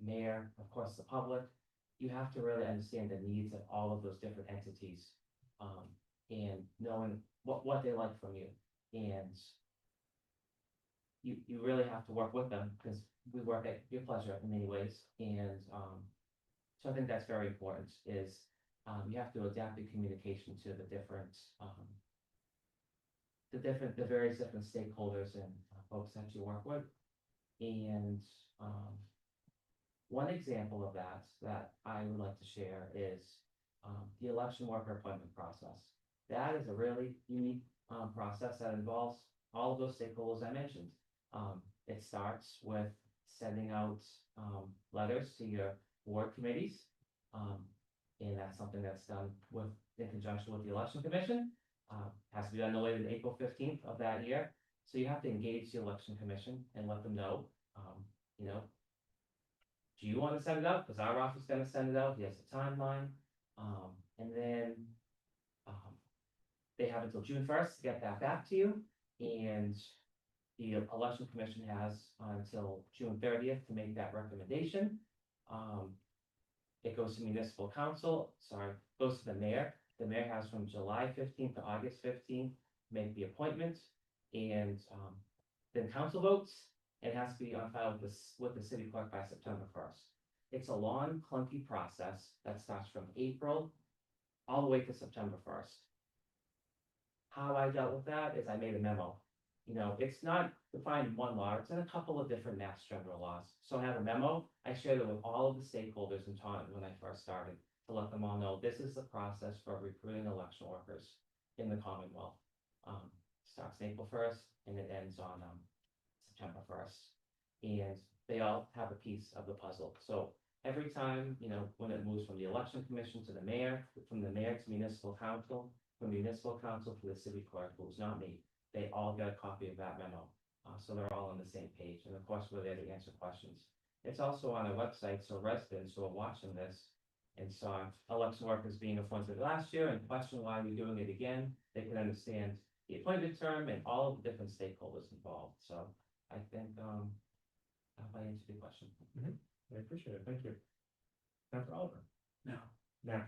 Speaker 13: mayor, of course, the public, you have to really understand the needs of all of those different entities, and knowing what they like from you. And you really have to work with them because we work at your pleasure in many ways. And so I think that's very important is you have to adapt your communication to the various different stakeholders and folks that you work with. And one example of that I would like to share is the election worker appointment process. That is a really unique process that involves all of those stakeholders I mentioned. It starts with sending out letters to your ward committees. And that's something that's done in conjunction with the election commission. Has to be done no later than April 15th of that year. So you have to engage the election commission and let them know, do you want to send it out? Because our office is going to send it out. He has a timeline. And then they have until June 1st to get that back to you. And the election commission has until June 30th to make that recommendation. It goes to municipal council, goes to the mayor. The mayor has from July 15th to August 15th to make the appointment. And then council votes. It has to be on file with the city clerk by September 1st. It's a long, clunky process that starts from April all the way to September 1st. How I dealt with that is I made a memo. It's not defined in one law, it's in a couple of different mass general laws. So I have a memo, I shared it with all of the stakeholders in Taunton when I first started to let them all know this is the process for recruiting election workers in the Commonwealth. Starts April 1st and it ends on September 1st. And they all have a piece of the puzzle. So every time, when it moves from the election commission to the mayor, from the mayor to municipal council, from municipal council to the city clerk, who's not me, they all get a copy of that memo. So they're all on the same page. And of course, we're there to answer questions. It's also on our website, so residents who are watching this and saw election workers being appointed last year and question why we're doing it again, they can understand the appointed term and all of the different stakeholders involved. So I think I answered your question.
Speaker 2: I appreciate it. Thank you. Now for Oliver.
Speaker 3: Now.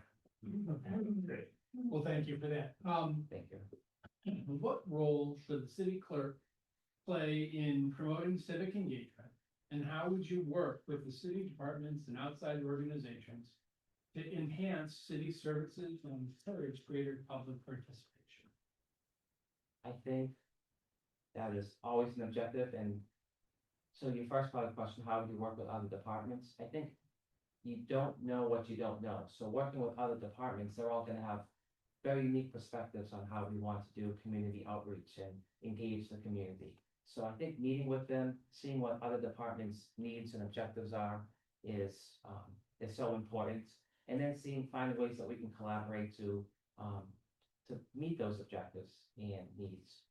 Speaker 2: Great.
Speaker 3: Well, thank you for that.
Speaker 13: Thank you.
Speaker 3: What role should the city clerk play in promoting civic engagement? And how would you work with the city departments and outside organizations to enhance city services and encourage greater public participation?
Speaker 13: I think that is always an objective. And so your first part of the question, how would you work with other departments? I think you don't know what you don't know. So working with other departments, they're all going to have very unique perspectives on how we want to do community outreach and engage the community. So I think meeting with them, seeing what other departments' needs and objectives are is so important. And then finding ways that we can collaborate to meet those objectives and needs.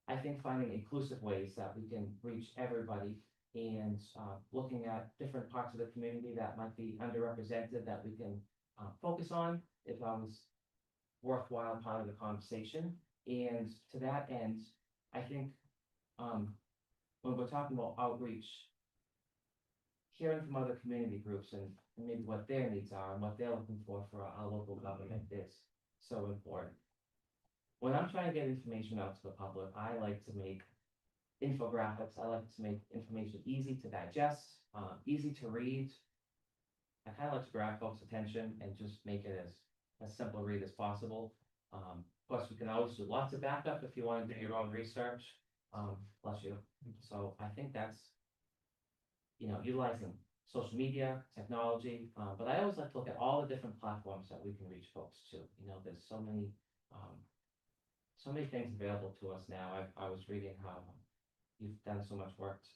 Speaker 13: I think finding inclusive ways that we can reach everybody and looking at different parts of the community that might be underrepresented that we can focus on if I was worthwhile part of the conversation. And to that end, I think, when we're talking about outreach, hearing from other community groups and maybe what their needs are and what they're looking for our local government is so important. When I'm trying to get information out to the public, I like to make infographics. I like to make information easy to digest, easy to read. I kind of like to grab folks' attention and just make it as simple a read as possible. Of course, we can always do lots of backup if you want to do your own research. Bless you. So I think that's, utilizing social media, technology, but I always like to look at all the different platforms that we can reach folks to. There's so many things available to us now. I was reading how you've done so much work to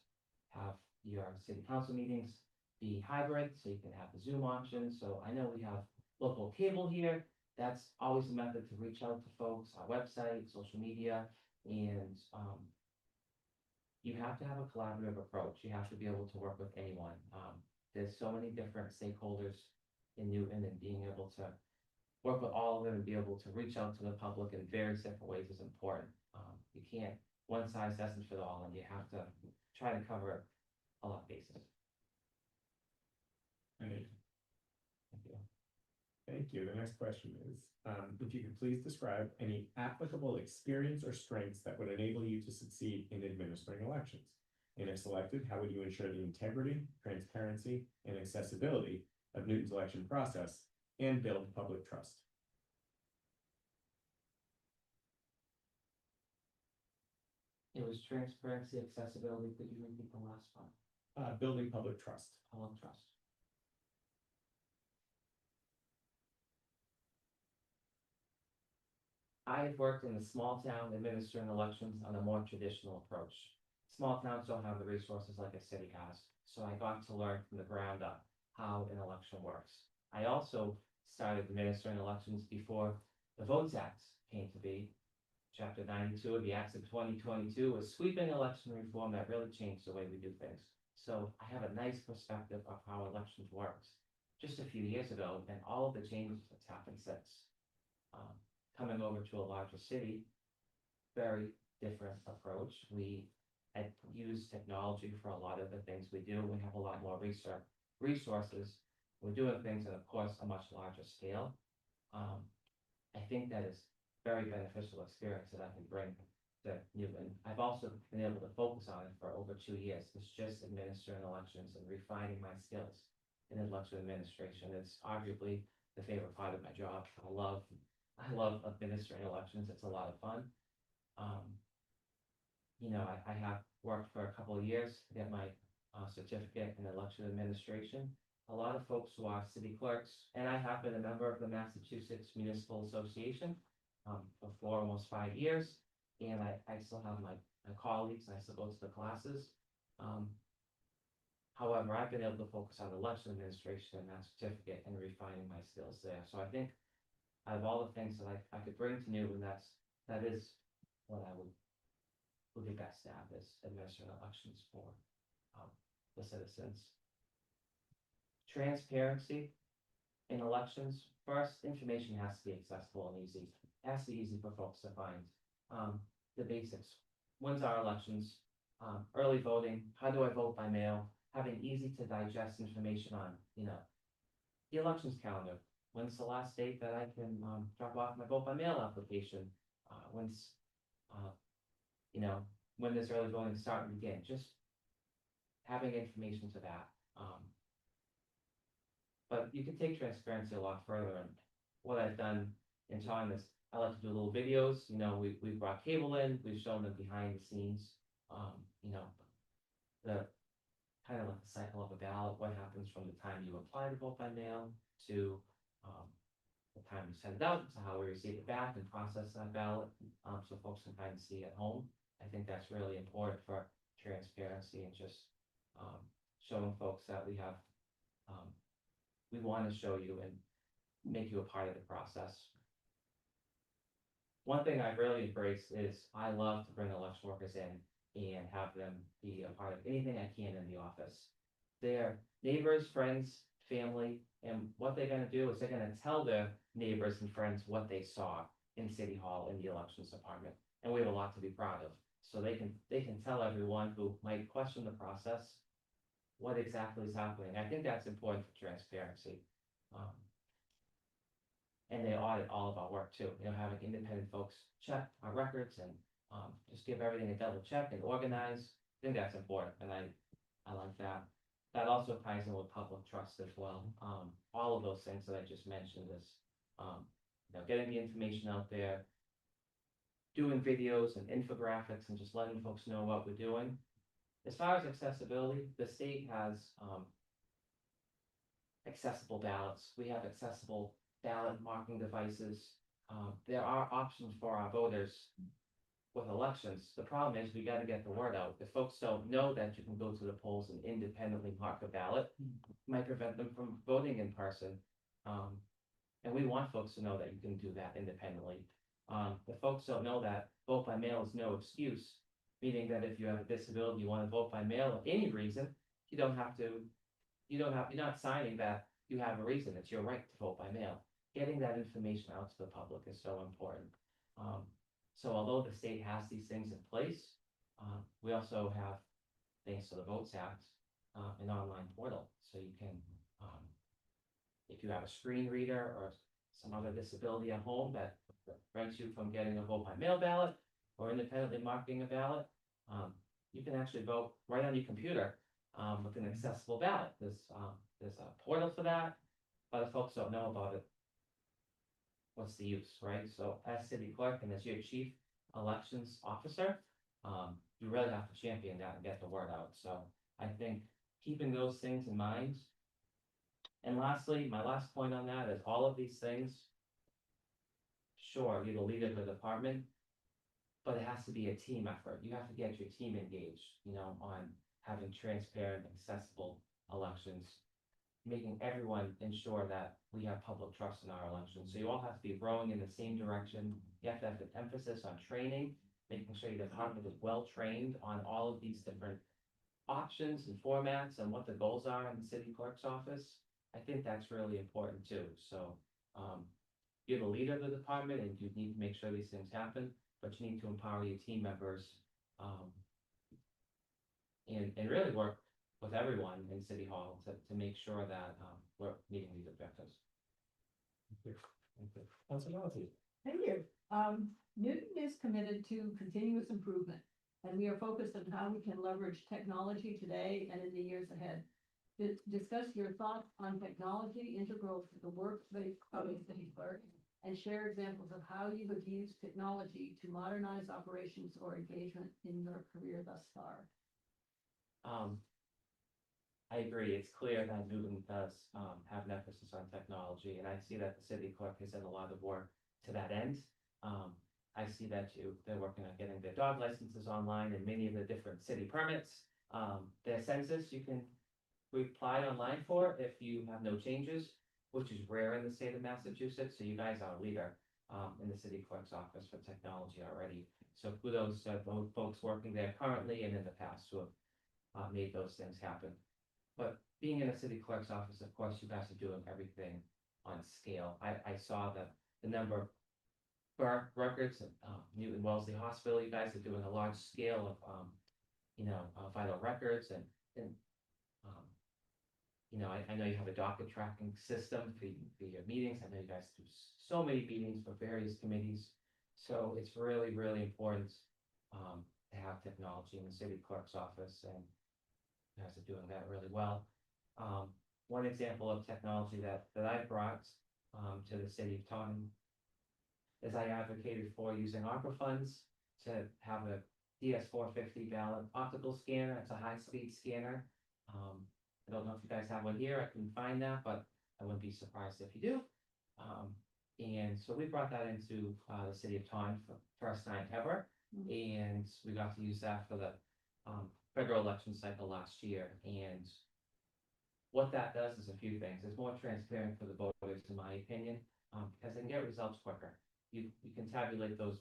Speaker 13: have your city council meetings be hybrid, so you can have the Zoom option. So I know we have local cable here. That's always a method to reach out to folks, our website, social media, and you have to have a collaborative approach. You have to be able to work with anyone. There's so many different stakeholders in Newton, and being able to work with all of them and be able to reach out to the public in various different ways is important. You can't, one size doesn't fit all, and you have to try to cover a lot of bases.
Speaker 2: Thank
Speaker 13: Thank you.
Speaker 2: Thank you. The next question is, if you could please describe any applicable experience or strengths that would enable you to succeed in administering elections. And if selected, how would you ensure the integrity, transparency, and accessibility of Newton's election process and build public trust?
Speaker 13: It was transparency, accessibility. Could you repeat the last one?
Speaker 2: Building public trust.
Speaker 13: Public trust. I've worked in a small town administering elections on a more traditional approach. Small towns don't have the resources like a city has, so I got to learn from the ground up how an election works. I also started administering elections before the Votes Act came to be. Chapter 92 of the Acts of 2022 was sweeping election reform that really changed the way we do things. So I have a nice perspective of how elections works. Just a few years ago, and all of the changes that's happened since. Coming over to a larger city, very different approach. We had used technology for a lot of the things we do. We have a lot more resources. We're doing things at, of course, a much larger scale. I think that is very beneficial experience that I can bring to Newton. I've also been able to focus on it for over 2 years. It's just administering elections and refining my skills in election administration. It's arguably the favorite part of my job. I love administering elections. It's a lot of fun. I have worked for a couple of years to get my certificate in election administration. A lot of folks who are city clerks, and I have been a member of the Massachusetts Municipal Association for almost 5 years, and I still have my colleagues, and I still go to the classes. However, I've been able to focus on election administration and that certificate and refining my skills there. So I think out of all the things that I could bring to Newton, that is what I would be best at, is administering elections for the citizens. Transparency in elections. First, information has to be accessible and easy. It has to be easy for folks to find. The basics. When's our elections? Early voting. How do I vote by mail? Having easy to digest information on, the elections calendar. When's the last date that I can drop off my vote by mail application? When does early voting start and begin? Just having information to that. But you can take transparency a lot further, and what I've done in time is I like to do little videos. We've brought cable in, we've shown them behind the scenes. The kind of like the cycle of a ballot, what happens from the time you apply to vote by mail to the time you send it out, to how we receive it back and process that ballot, so folks can kind of see at home. I think that's really important for transparency and just showing folks that we have, we want to show you and make you a part of the process. One thing I've really embraced is I love to bring election workers in and have them be a part of anything I can in the office. They're neighbors, friends, family, and what they're going to do is they're going to tell their neighbors and friends what they saw. in City Hall, in the elections department, and we have a lot to be proud of. So they can tell everyone who might question the process what exactly is happening. I think that's important for transparency. And they audit all of our work too, having independent folks check our records and, just give everything a double check and organize. I think that's important, and I like that. That also ties in with public trust as well. All of those things that I just mentioned is, getting the information out there, doing videos and infographics and just letting folks know what we're doing. As far as accessibility, the state has, accessible ballots. We have accessible ballot marking devices. There are options for our voters with elections. The problem is we gotta get the word out. If folks don't know that you can go to the polls and independently mark a ballot, it might prevent them from voting in person. And we want folks to know that you can do that independently. If folks don't know that vote by mail is no excuse, meaning that if you have a disability, you wanna vote by mail for any reason, you're not signing that you have a reason. It's your right to vote by mail. Getting that information out to the public is so important. So although the state has these things in place, we also have, thanks to the Votes Act, an online portal. So you can, if you have a screen reader or some other disability at home that prevents you from getting a vote by mail ballot or independently marking a ballot, you can actually vote right on your computer with an accessible ballot. There's a portal for that, but if folks don't know about it, what's the use, right? So as city clerk and as your chief elections officer, you really have to champion that and get the word out. So I think keeping those things in mind. And lastly, my last point on that is all of these things, sure, you're the leader of the department, but it has to be a team effort. You have to get your team engaged, on having transparent, accessible elections, making everyone ensure that we have public trust in our elections. So you all have to be rowing in the same direction. You have to have an emphasis on training, making sure your department is well trained on all of these different options and formats and what the goals are in the city clerk's office. I think that's really important too. So you're the leader of the department and you need to make sure these things happen, but you need to empower your team members and really work with everyone in City Hall to make sure that we're meeting these objectives. Councilor Malachi.
Speaker 9: Thank you. Newton is committed to continuous improvement, and we are focused on how we can leverage technology today and in the years ahead. Discuss your thoughts on technology integral to the work of a city clerk, and share examples of how you have used technology to modernize operations or engagement in your career thus far.
Speaker 13: I agree. It's clear that Newton does have an emphasis on technology, and I see that the city clerk has done a lot of work to that end. I see that they're working on getting their dog licenses online and many of the different city permits. Their census, you can apply online for if you have no changes, which is rare in the state of Massachusetts. So you guys are a leader in the city clerk's office for technology already. So kudos to those folks working there currently and in the past who have made those things happen. But being in a city clerk's office, of course, you guys are doing everything on scale. I saw that the number of birth records at Newton Wellesley Hospital, you guys are doing a large scale of vital records and I know you have a docket tracking system for your meetings. I know you guys do so many meetings for various committees. So it's really, really important to have technology in the city clerk's office, and you guys are doing that really well. One example of technology that I brought to the city of Taunton is I advocated for using ARPA funds to have a DS450 ballot optical scanner. It's a high-speed scanner. I don't know if you guys have one here. I couldn't find that, but I wouldn't be surprised if you do. And so we brought that into the city of Taunton for the first time ever. And we got to use that for the federal election cycle last year. And what that does is a few things. It's more transparent for the voters, in my opinion, because they can get results quicker. You can tabulate those,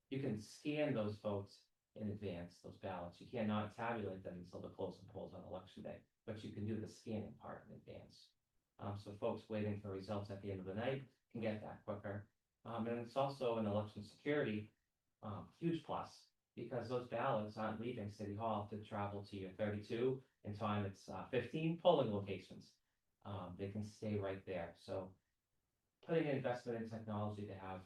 Speaker 13: you can scan those votes in advance, those ballots. You cannot tabulate them until the closing polls on election day, but you can do the scanning part in advance. So folks waiting for results at the end of the night can get that quicker. And it's also an election security, huge plus, because those ballots aren't leaving City Hall to travel to your 32, in time it's 15 polling locations. They can stay right there, so putting an investment in technology to have,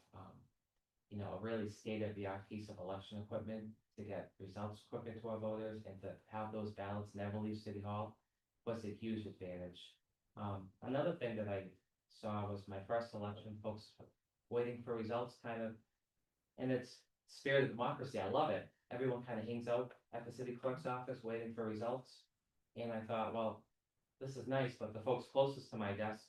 Speaker 13: a really state-of-the-art piece of election equipment to get results quicker to our voters and to have those ballots never leave City Hall was a huge advantage. Another thing that I saw was my first election, folks waiting for results kind of, and it's spirit of democracy, I love it. Everyone kind of hangs out at the city clerk's office waiting for results. And I thought, well, this is nice, but the folks closest to my desk,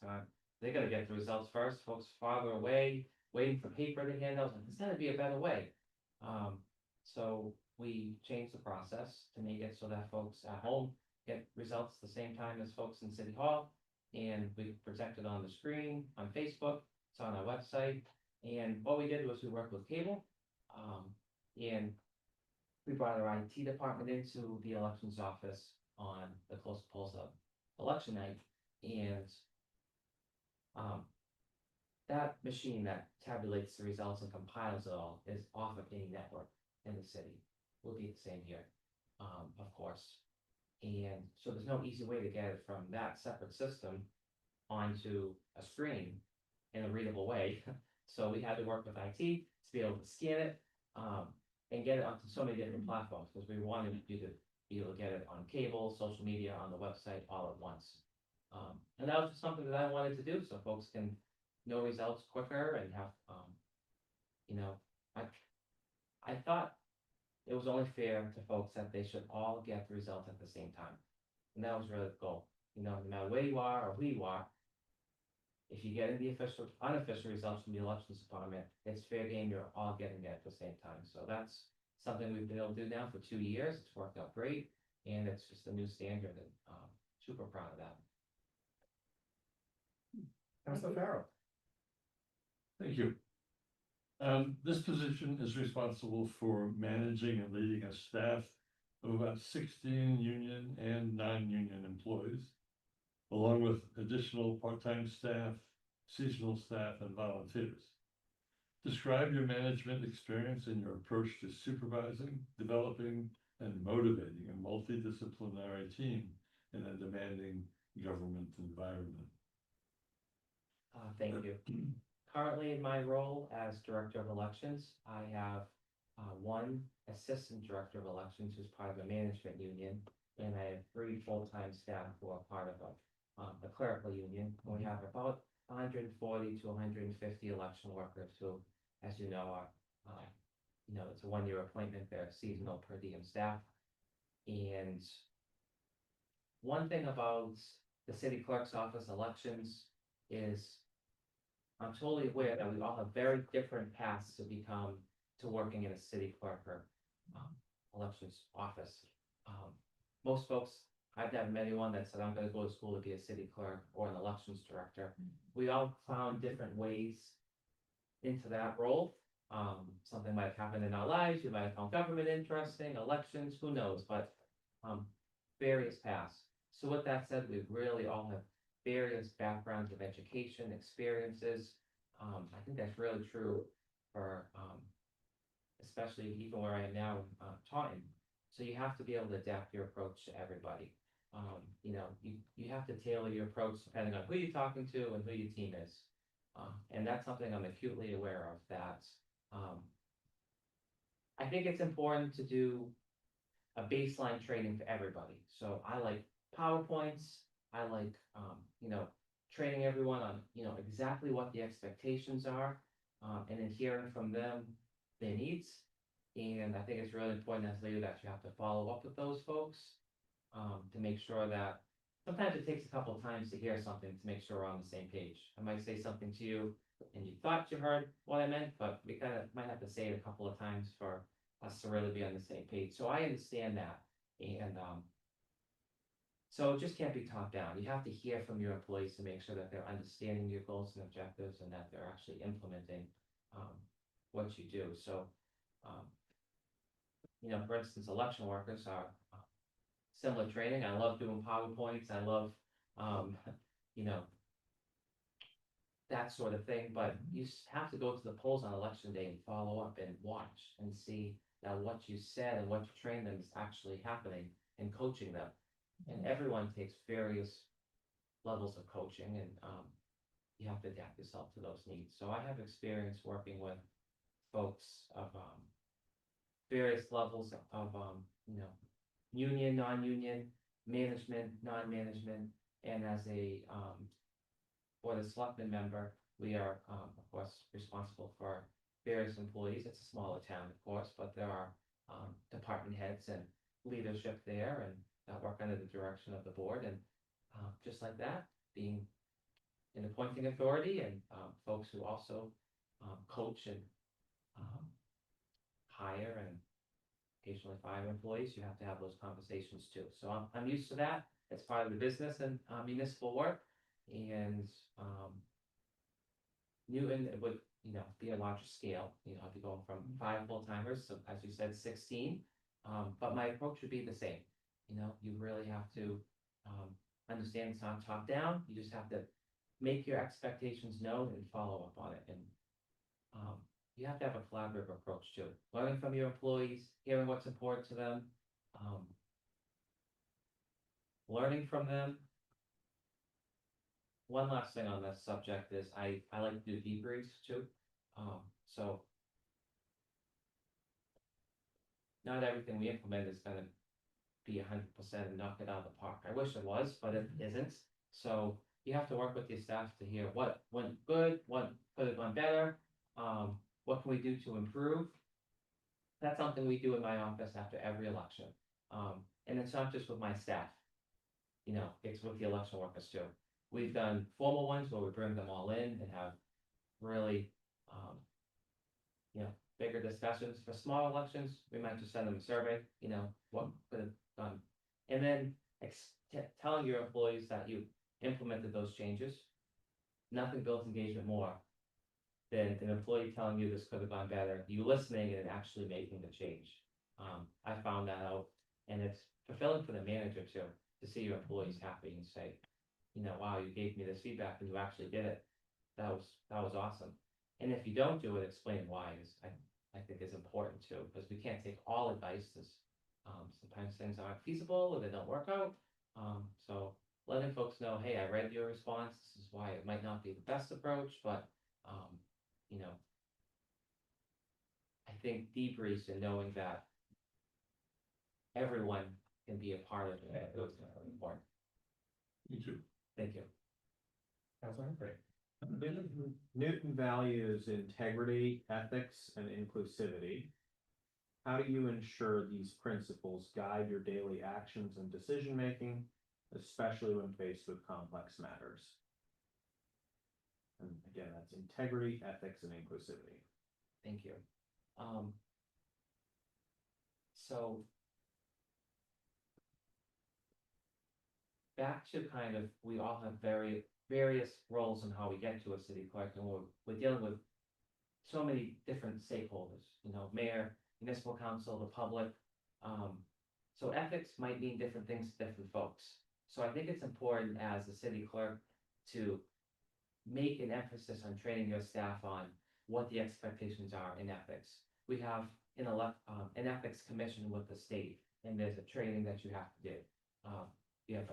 Speaker 13: they're gonna get the results first. Folks farther away, waiting for paper to hand out, like, there's gotta be a better way. So we changed the process to make it so that folks at home get results the same time as folks in City Hall. And we project it on the screen, on Facebook, it's on our website. And what we did was we worked with cable, and we brought our IT department into the elections office on the close polls of election night. And that machine that tabulates the results and compiles it all is off of any network in the city. Will be the same here, of course. And so there's no easy way to get it from that separate system onto a screen in a readable way. So we had to work with IT to be able to scan it, and get it onto so many different platforms, because we wanted you to be able to get it on cable, social media, on the website all at once. And that was just something that I wanted to do, so folks can know results quicker and have, I thought it was only fair to folks that they should all get the results at the same time. And that was really the goal, no matter where you are or who you are. If you get in the unofficial results from the elections department, it's fair game, you're all getting it at the same time. So that's something we've been able to do now for 2 years. It's worked out great, and it's just a new standard, and super proud of that.
Speaker 2: Councilor Farrell.
Speaker 10: Thank you. This position is responsible for managing and leading a staff of about 16 union and non-union employees, along with additional part-time staff, seasonal staff, and volunteers. Describe your management experience and your approach to supervising, developing, and motivating a multidisciplinary team in a demanding government environment.
Speaker 13: Thank you. Currently, in my role as Director of Elections, I have one Assistant Director of Elections who's part of a management union, and I have 3 full-time staff who are part of a clerical union. We have about 140 to 150 election workers who, as you know, are, it's a 1-year appointment, they're seasonal per diem staff. And one thing about the city clerk's office elections is I'm totally aware that we all have very different paths to working in a city clerk or elections office. Most folks, I've never met anyone that said, I'm gonna go to school to be a city clerk or an elections director. We all found different ways into that role. Something might have happened in our lives, you might have found government interesting, elections, who knows, but various paths. So with that said, we really all have various backgrounds of education, experiences. I think that's really true for, especially even where I am now, Taunton. So you have to be able to adapt your approach to everybody. You have to tailor your approach depending on who you're talking to and who your team is. And that's something I'm acutely aware of, that I think it's important to do a baseline training for everybody. So I like PowerPoints. I like, training everyone on, exactly what the expectations are, and then hearing from them their needs. And I think it's really important as a leader that you have to follow up with those folks, to make sure that sometimes it takes a couple of times to hear something to make sure we're on the same page. I might say something to you and you thought you heard what I meant, but we kind of might have to say it a couple of times for us to really be on the same page. So I understand that. And, so it just can't be top down. You have to hear from your employees to make sure that they're understanding your goals and objectives and that they're actually implementing what you do. So, for instance, election workers are similar training. I love doing PowerPoints. I love, that sort of thing, but you have to go to the polls on election day and follow up and watch and see that what you said and what you trained them is actually happening and coaching them. And everyone takes various levels of coaching and, you have to adapt yourself to those needs. So I have experience working with folks of, various levels of, union, non-union, management, non-management, and as a, Board of Selectmen member, we are, of course, responsible for various employees. It's a smaller town, of course, but there are, department heads and leadership there and that work under the direction of the board and, just like that, being an appointing authority and, folks who also, coach and, hire and occasionally fire employees, you have to have those conversations too. So I'm used to that. It's part of the business and, municipal work. And, Newton would, be a larger scale, I'd be going from 5 full-timers, so as you said, 16. But my approach would be the same. You really have to, understand it's not top down. You just have to make your expectations known and follow up on it. And, you have to have a collaborative approach too. Learning from your employees, hearing what's important to them, learning from them. One last thing on this subject is I like to do debriefs too. So not everything we implement is gonna be 100% and knock it out of the park. I wish it was, but it isn't. So you have to work with your staff to hear what went good, what could have gone better, what can we do to improve. That's something we do in my office after every election. And it's not just with my staff. It's with the election workers too. We've done formal ones where we bring them all in and have really, bigger discussions. For small elections, we might just send them a survey, what could have done. And then telling your employees that you implemented those changes. Nothing builds engagement more than an employee telling you this could have gone better, you listening and actually making the change. I found that out, and it's fulfilling for the manager too, to see your employees happy and say, wow, you gave me this feedback and you actually did it. That was awesome. And if you don't do it, explain why I think is important too, because we can't take all advice. Sometimes things aren't feasible or they don't work out. So letting folks know, hey, I read your response. This is why it might not be the best approach, but I think debriefs and knowing that everyone can be a part of it is really important.
Speaker 10: Me too.
Speaker 13: Thank you.
Speaker 2: Councilor Humphrey.
Speaker 12: Newton values integrity, ethics, and inclusivity. How do you ensure these principles guide your daily actions and decision-making, especially when faced with complex matters? And again, that's integrity, ethics, and inclusivity.
Speaker 13: Thank you. So back to kind of, we all have various roles in how we get to a city clerk, and we're dealing with so many different stakeholders, mayor, municipal council, the public. So ethics might mean different things to different folks. So I think it's important as a city clerk to make an emphasis on training your staff on what the expectations are in ethics. We have an ethics commission with the state, and there's a training that you have to do. You have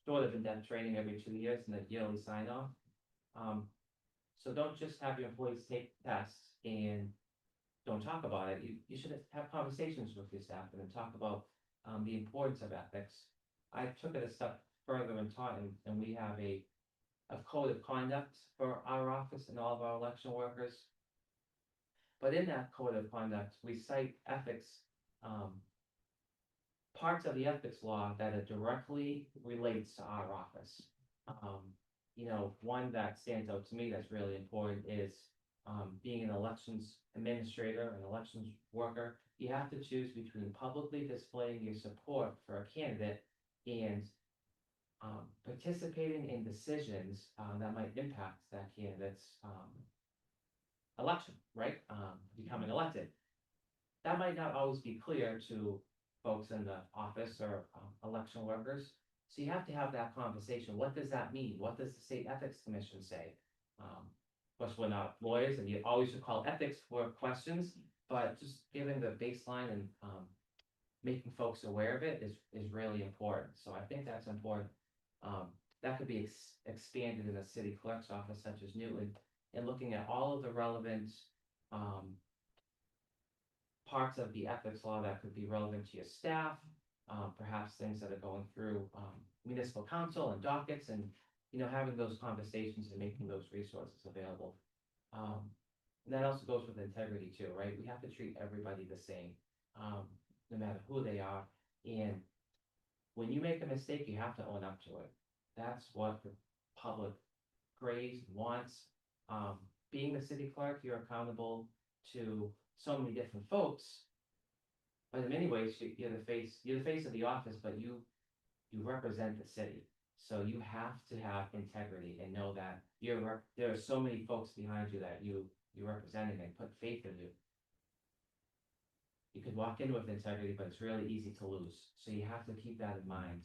Speaker 13: sort of in-depth training every 2 years and a yearly sign-off. So don't just have your employees take tests and don't talk about it. You should have conversations with your staff and talk about the importance of ethics. I took it a step further and taught, and we have a code of conduct for our office and all of our election workers. But in that code of conduct, we cite ethics, parts of the ethics law that it directly relates to our office. One that stands out to me that's really important is being an elections administrator, an elections worker. You have to choose between publicly displaying your support for a candidate and participating in decisions that might impact that candidate's election, right? Becoming elected. That might not always be clear to folks in the office or election workers. So you have to have that conversation. What does that mean? What does the state ethics commission say? Of course, we're not lawyers and you always should call ethics for questions, but just giving the baseline and, making folks aware of it is really important. So I think that's important. That could be expanded in a city clerk's office such as Newton and looking at all of the relevant, parts of the ethics law that could be relevant to your staff, perhaps things that are going through, municipal council and dockets and, having those conversations and making those resources available. And that also goes with integrity too, right? We have to treat everybody the same, no matter who they are. And when you make a mistake, you have to own up to it. That's what the public craves, wants. Being the city clerk, you're accountable to so many different folks. But in many ways, you're the face of the office, but you represent the city. So you have to have integrity and know that there are so many folks behind you that you're representing and put faith in you. You could walk in with integrity, but it's really easy to lose. So you have to keep that in mind.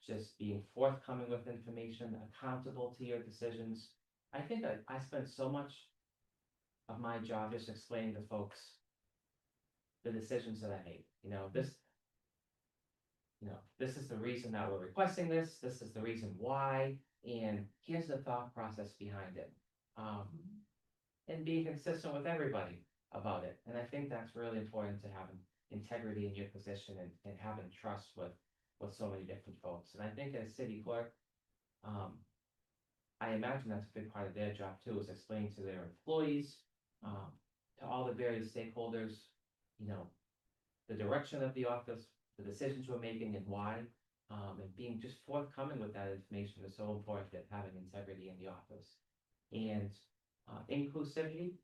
Speaker 13: Just being forthcoming with information, accountable to your decisions. I think I spent so much of my job just explaining to folks the decisions that I made. This is the reason that we're requesting this. This is the reason why, and here's the thought process behind it. And being consistent with everybody about it. And I think that's really important to having integrity in your position and having trust with so many different folks. And I think as city clerk, I imagine that's a big part of their job too, is explaining to their employees, to all the various stakeholders, the direction of the office, the decisions we're making and why, and being just forthcoming with that information is so important, that having integrity in the office. And inclusivity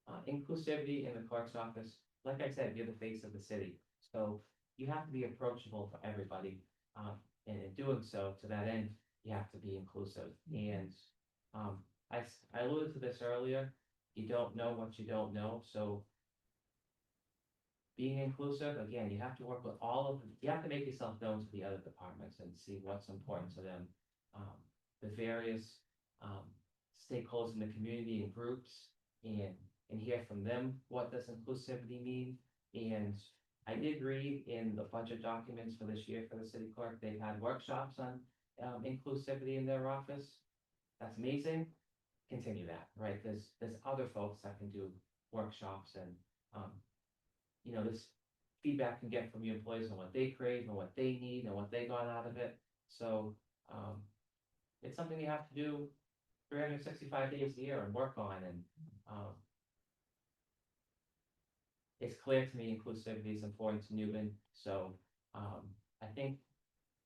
Speaker 13: in the clerk's office, like I said, you're the face of the city. So you have to be approachable for everybody. And in doing so, to that end, you have to be inclusive. And I alluded to this earlier, you don't know what you don't know. So being inclusive, again, you have to work with you have to make yourself known to the other departments and see what's important to them. The various stakeholders in the community and groups, and hear from them, what does inclusivity mean? And I did read in the budget documents for this year for the city clerk, they've had workshops on inclusivity in their office. That's amazing. Continue that, right? There's other folks that can do workshops and this feedback can get from your employees on what they crave and what they need and what they got out of it. So it's something you have to do 365 days a year and work on. And it's clear to me inclusivity is important to Newton. So I think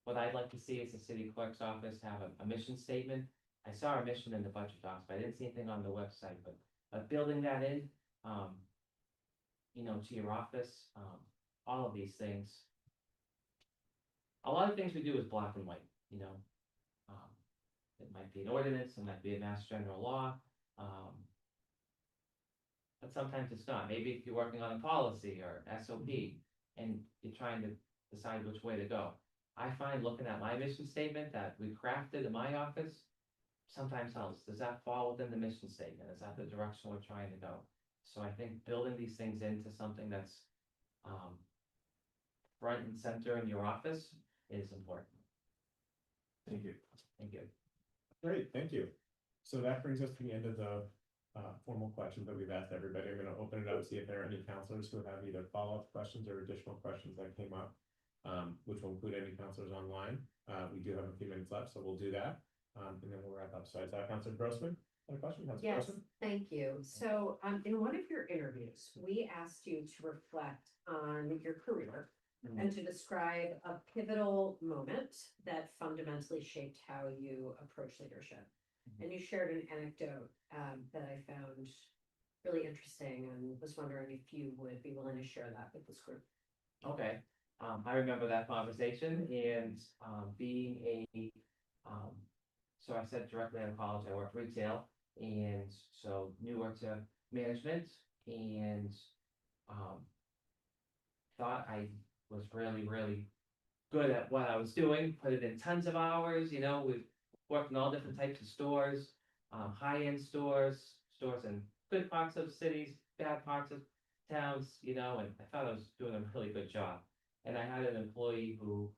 Speaker 13: what I'd like to see is the city clerk's office have a mission statement. I saw a mission in the budget docs, but I didn't see anything on the website. But building that in, to your office, all of these things. A lot of things we do is black and white. It might be an ordinance, it might be a mass general law. But sometimes it's not. Maybe if you're working on a policy or SOP and you're trying to decide which way to go. I find looking at my mission statement that we crafted in my office sometimes helps. Does that fall within the mission statement? Is that the direction we're trying to go? So I think building these things into something that's front and center in your office is important.
Speaker 2: Thank you.
Speaker 13: Thank you.
Speaker 2: Great, thank you. So that brings us to the end of the formal questions that we've asked everybody. I'm going to open it up, see if there are any counselors who have either follow-up questions or additional questions that came up, which will include any counselors online. We do have a few minutes left, so we'll do that. And then we'll wrap up. So is that Councilor Grossman? Any question? Councilor
Speaker 14: Yes,
Speaker 2: Grossman?
Speaker 14: thank you. So, in one of your interviews, we asked you to reflect on your career and to describe a pivotal moment that fundamentally shaped how you approach leadership. And you shared an anecdote that I found really interesting and was wondering if you would be willing to share that with this group.
Speaker 13: Okay. I remember that conversation and being so I said directly out of college, I worked retail, and so newer to management, and thought I was really, really good at what I was doing, put it in tons of hours, you know, we've worked in all different types of stores, high-end stores, stores in good parts of cities, bad parts of towns, you know, and I thought I was doing a really good job. And I had an employee who,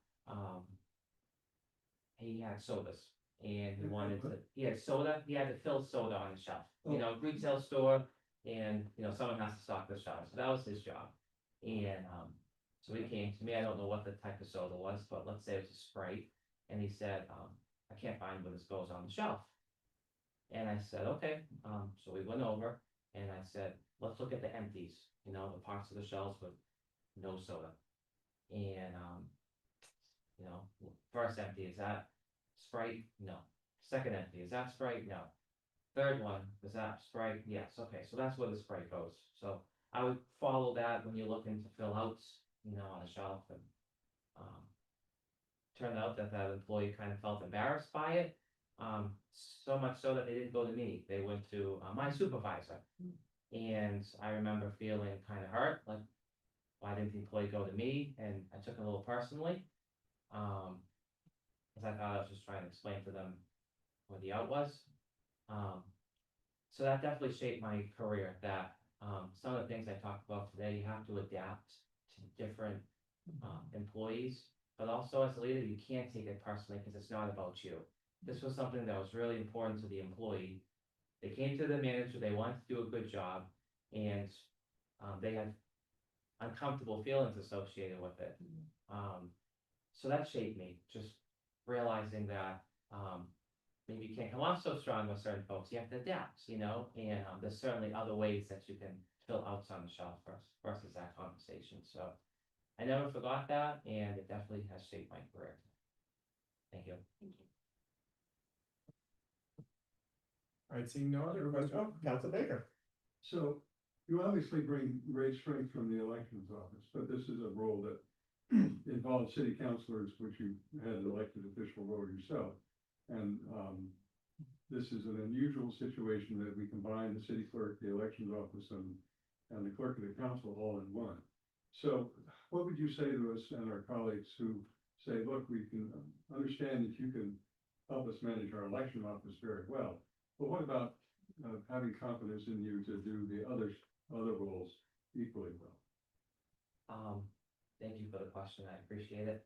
Speaker 13: he had sodas, and he wanted to, he had soda, he had to fill soda on the shelf, you know, retail store, and, you know, someone has to stock the shelf, so that was his job. And, so he came to me, I don't know what the type of soda was, but let's say it was a Sprite, and he said, I can't find where this goes on the shelf. And I said, okay, so we went over, and I said, let's look at the empties, you know, the parts of the shelves with no soda. And, you know, first empty, is that Sprite? No. Second empty, is that Sprite? No. Third one, is that Sprite? Yes, okay, so that's where the Sprite goes. So I would follow that when you're looking to fill outs, you know, on a shelf, and, turned out that that employee kind of felt embarrassed by it. So much so that they didn't go to me, they went to, my supervisor. And I remember feeling kind of hurt, like, why didn't the employee go to me? And I took it a little personally. Cause I thought I was just trying to explain to them what the out was. So that definitely shaped my career, that, some of the things I talked about today, you have to adapt to different, employees. But also as a leader, you can't take it personally, because it's not about you. This was something that was really important to the employee. They came to the manager, they wanted to do a good job, and, they had uncomfortable feelings associated with it. So that shaped me, just realizing that, maybe you can't come off so strong with certain folks, you have to adapt, you know, and, there's certainly other ways that you can fill outs on the shelf versus that conversation, so. I never forgot that, and it definitely has shaped my career. Thank you.
Speaker 2: All right, seeing no other questions, oh, Council Baker.
Speaker 1: So you obviously bring great strength from the elections office, but this is a role that involves city councilors, which you had an elected official role yourself. And this is an unusual situation that we combine the city clerk, the elections office, and the clerk of the council all in one. So what would you say to us and our colleagues who say, look, we can understand that you can help us manage our election office very well, but what about having confidence in you to do the other roles equally well?
Speaker 13: Thank you for the question, I appreciate it.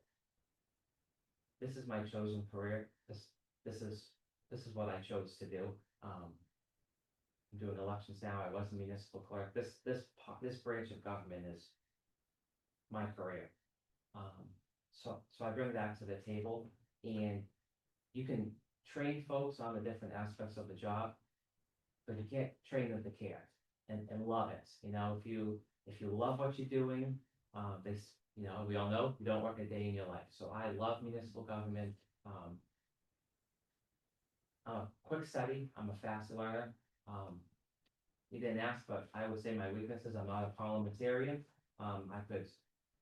Speaker 13: This is my chosen career, this is what I chose to do. I'm doing elections now, I was a municipal clerk, this branch of government is my career. So I bring that to the table, and you can train folks on the different aspects of the job, but you can't train them to care and love it. You know, if you love what you're doing, you know, we all know you don't work a day in your life. So I love municipal government. I'm a quick study, I'm a fast learner. You didn't ask, but I would say my weaknesses, I'm not a parliamentarian. I could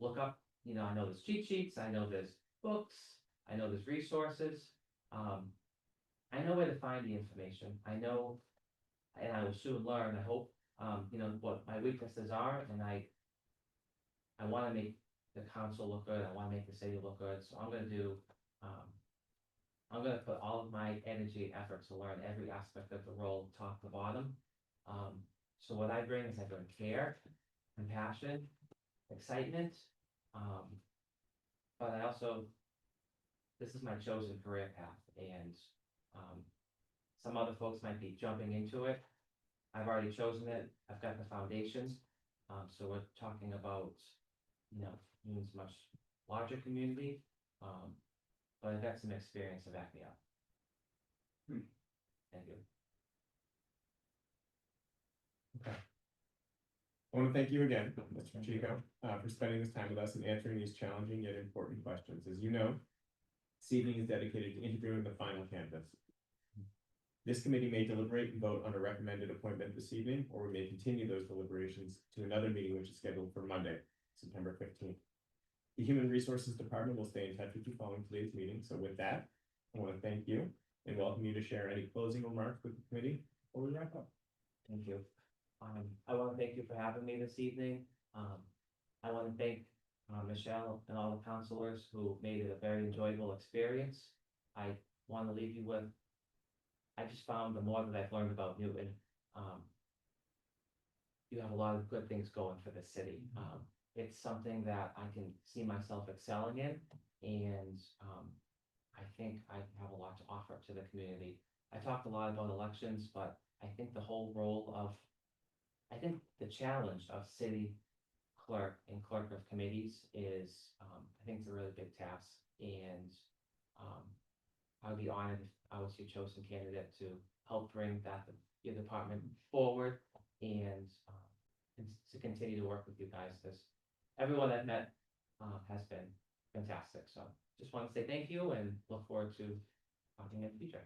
Speaker 13: look up, you know, I know there's cheat sheets, I know there's books, I know there's resources. I know where to find the information. I know, and I will soon learn, I hope, you know, what my weaknesses are, and I want to make the council look good, I want to make the city look good, so I'm going to do, I'm going to put all of my energy and effort to learn every aspect of the role, top to bottom. So what I bring is I bring care, compassion, excitement, but I also, this is my chosen career path, and some other folks might be jumping into it. I've already chosen it, I've got the foundations, so we're talking about, you know, means much larger community, but I've got some experience to back me up. Thank you.
Speaker 2: Okay. I want to thank you again, Mr. Chico, for spending this time with us and answering these challenging yet important questions. As you know, this evening is dedicated to interviewing the final candidates. This committee may deliberate and vote on a recommended appointment this evening, or we may continue those deliberations to another meeting which is scheduled for Monday, September 15th. The Human Resources Department will stay in touch with you following today's meeting. So with that, I want to thank you and welcome you to share any closing remarks with the committee before we wrap up.
Speaker 13: Thank you. I want to thank you for having me this evening. I want to thank Michelle and all the counselors who made it a very enjoyable experience. I want to leave you with, I just found the more that I've learned about Newton, you have a lot of good things going for the city. It's something that I can see myself excelling in, and I think I have a lot to offer to the community. I talked a lot about elections, but I think the whole role of, I think the challenge of city clerk and clerk of committees is, I think it's a really big task, and I would be honored if I was your chosen candidate to help bring that, your department forward, and to continue to work with you guys, because everyone I've met has been fantastic, so just want to say thank you and look forward to talking in the future.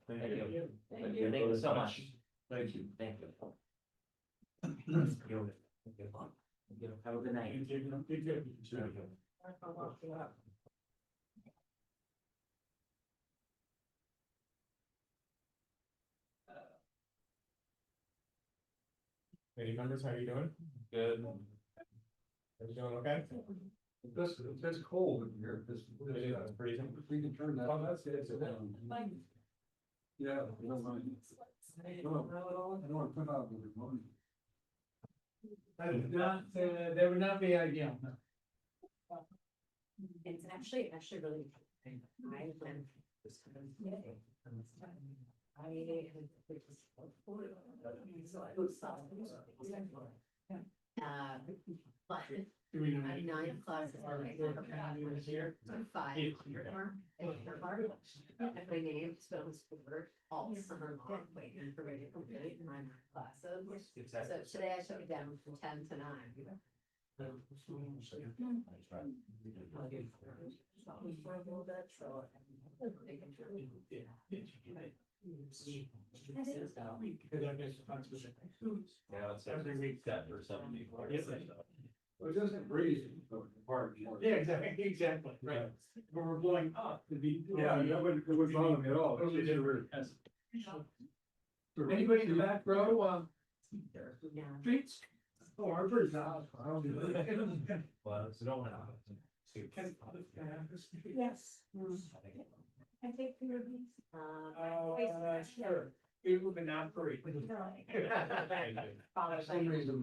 Speaker 4: Thank
Speaker 13: Thank
Speaker 4: you.
Speaker 13: you.
Speaker 9: Thank you.
Speaker 13: Thank you so much.
Speaker 10: Thank you.
Speaker 13: Thank you. Thank you. Thank you. Have a good night.
Speaker 2: Committee members, how are you doing?
Speaker 4: Good.
Speaker 2: Are you doing okay?
Speaker 1: It's cold in here,
Speaker 2: It is, it's freezing.
Speaker 1: we can turn that. Oh, that's it. Yeah, I don't mind. I don't want to put out with the money.
Speaker 3: That would not be ideal, no.
Speaker 14: It's actually really. I went. But
Speaker 3: Do we know?
Speaker 14: at 9 o'clock.
Speaker 3: Here.
Speaker 14: 5. If my name spells forward all summer long, waiting for me to complete my classes. So today I took it down from 10 to 9. For a little bit, so.
Speaker 12: Yeah, it's every week that for 74.
Speaker 1: Well, it doesn't breeze.
Speaker 3: Yeah, exactly, right. Where we're blowing up to be.
Speaker 1: Yeah, it wouldn't bother me at all.
Speaker 3: Totally
Speaker 1: It's just
Speaker 3: different.
Speaker 1: weird.
Speaker 3: Yes. Anybody in the back row,
Speaker 14: Yeah.
Speaker 3: streets? Oh, Harper's out.
Speaker 12: Well, so don't want
Speaker 9: Yes. I take your leave.
Speaker 3: Sure. We will be not free.
Speaker 1: For some reason.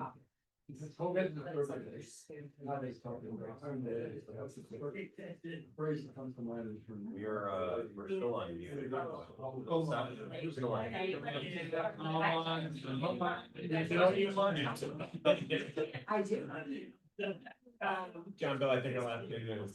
Speaker 1: It's whole business purpose. Now they talking about. Phrase that comes to mind is from.
Speaker 12: we're still on you.
Speaker 14: I do.
Speaker 2: John Bill, I think I'll have to.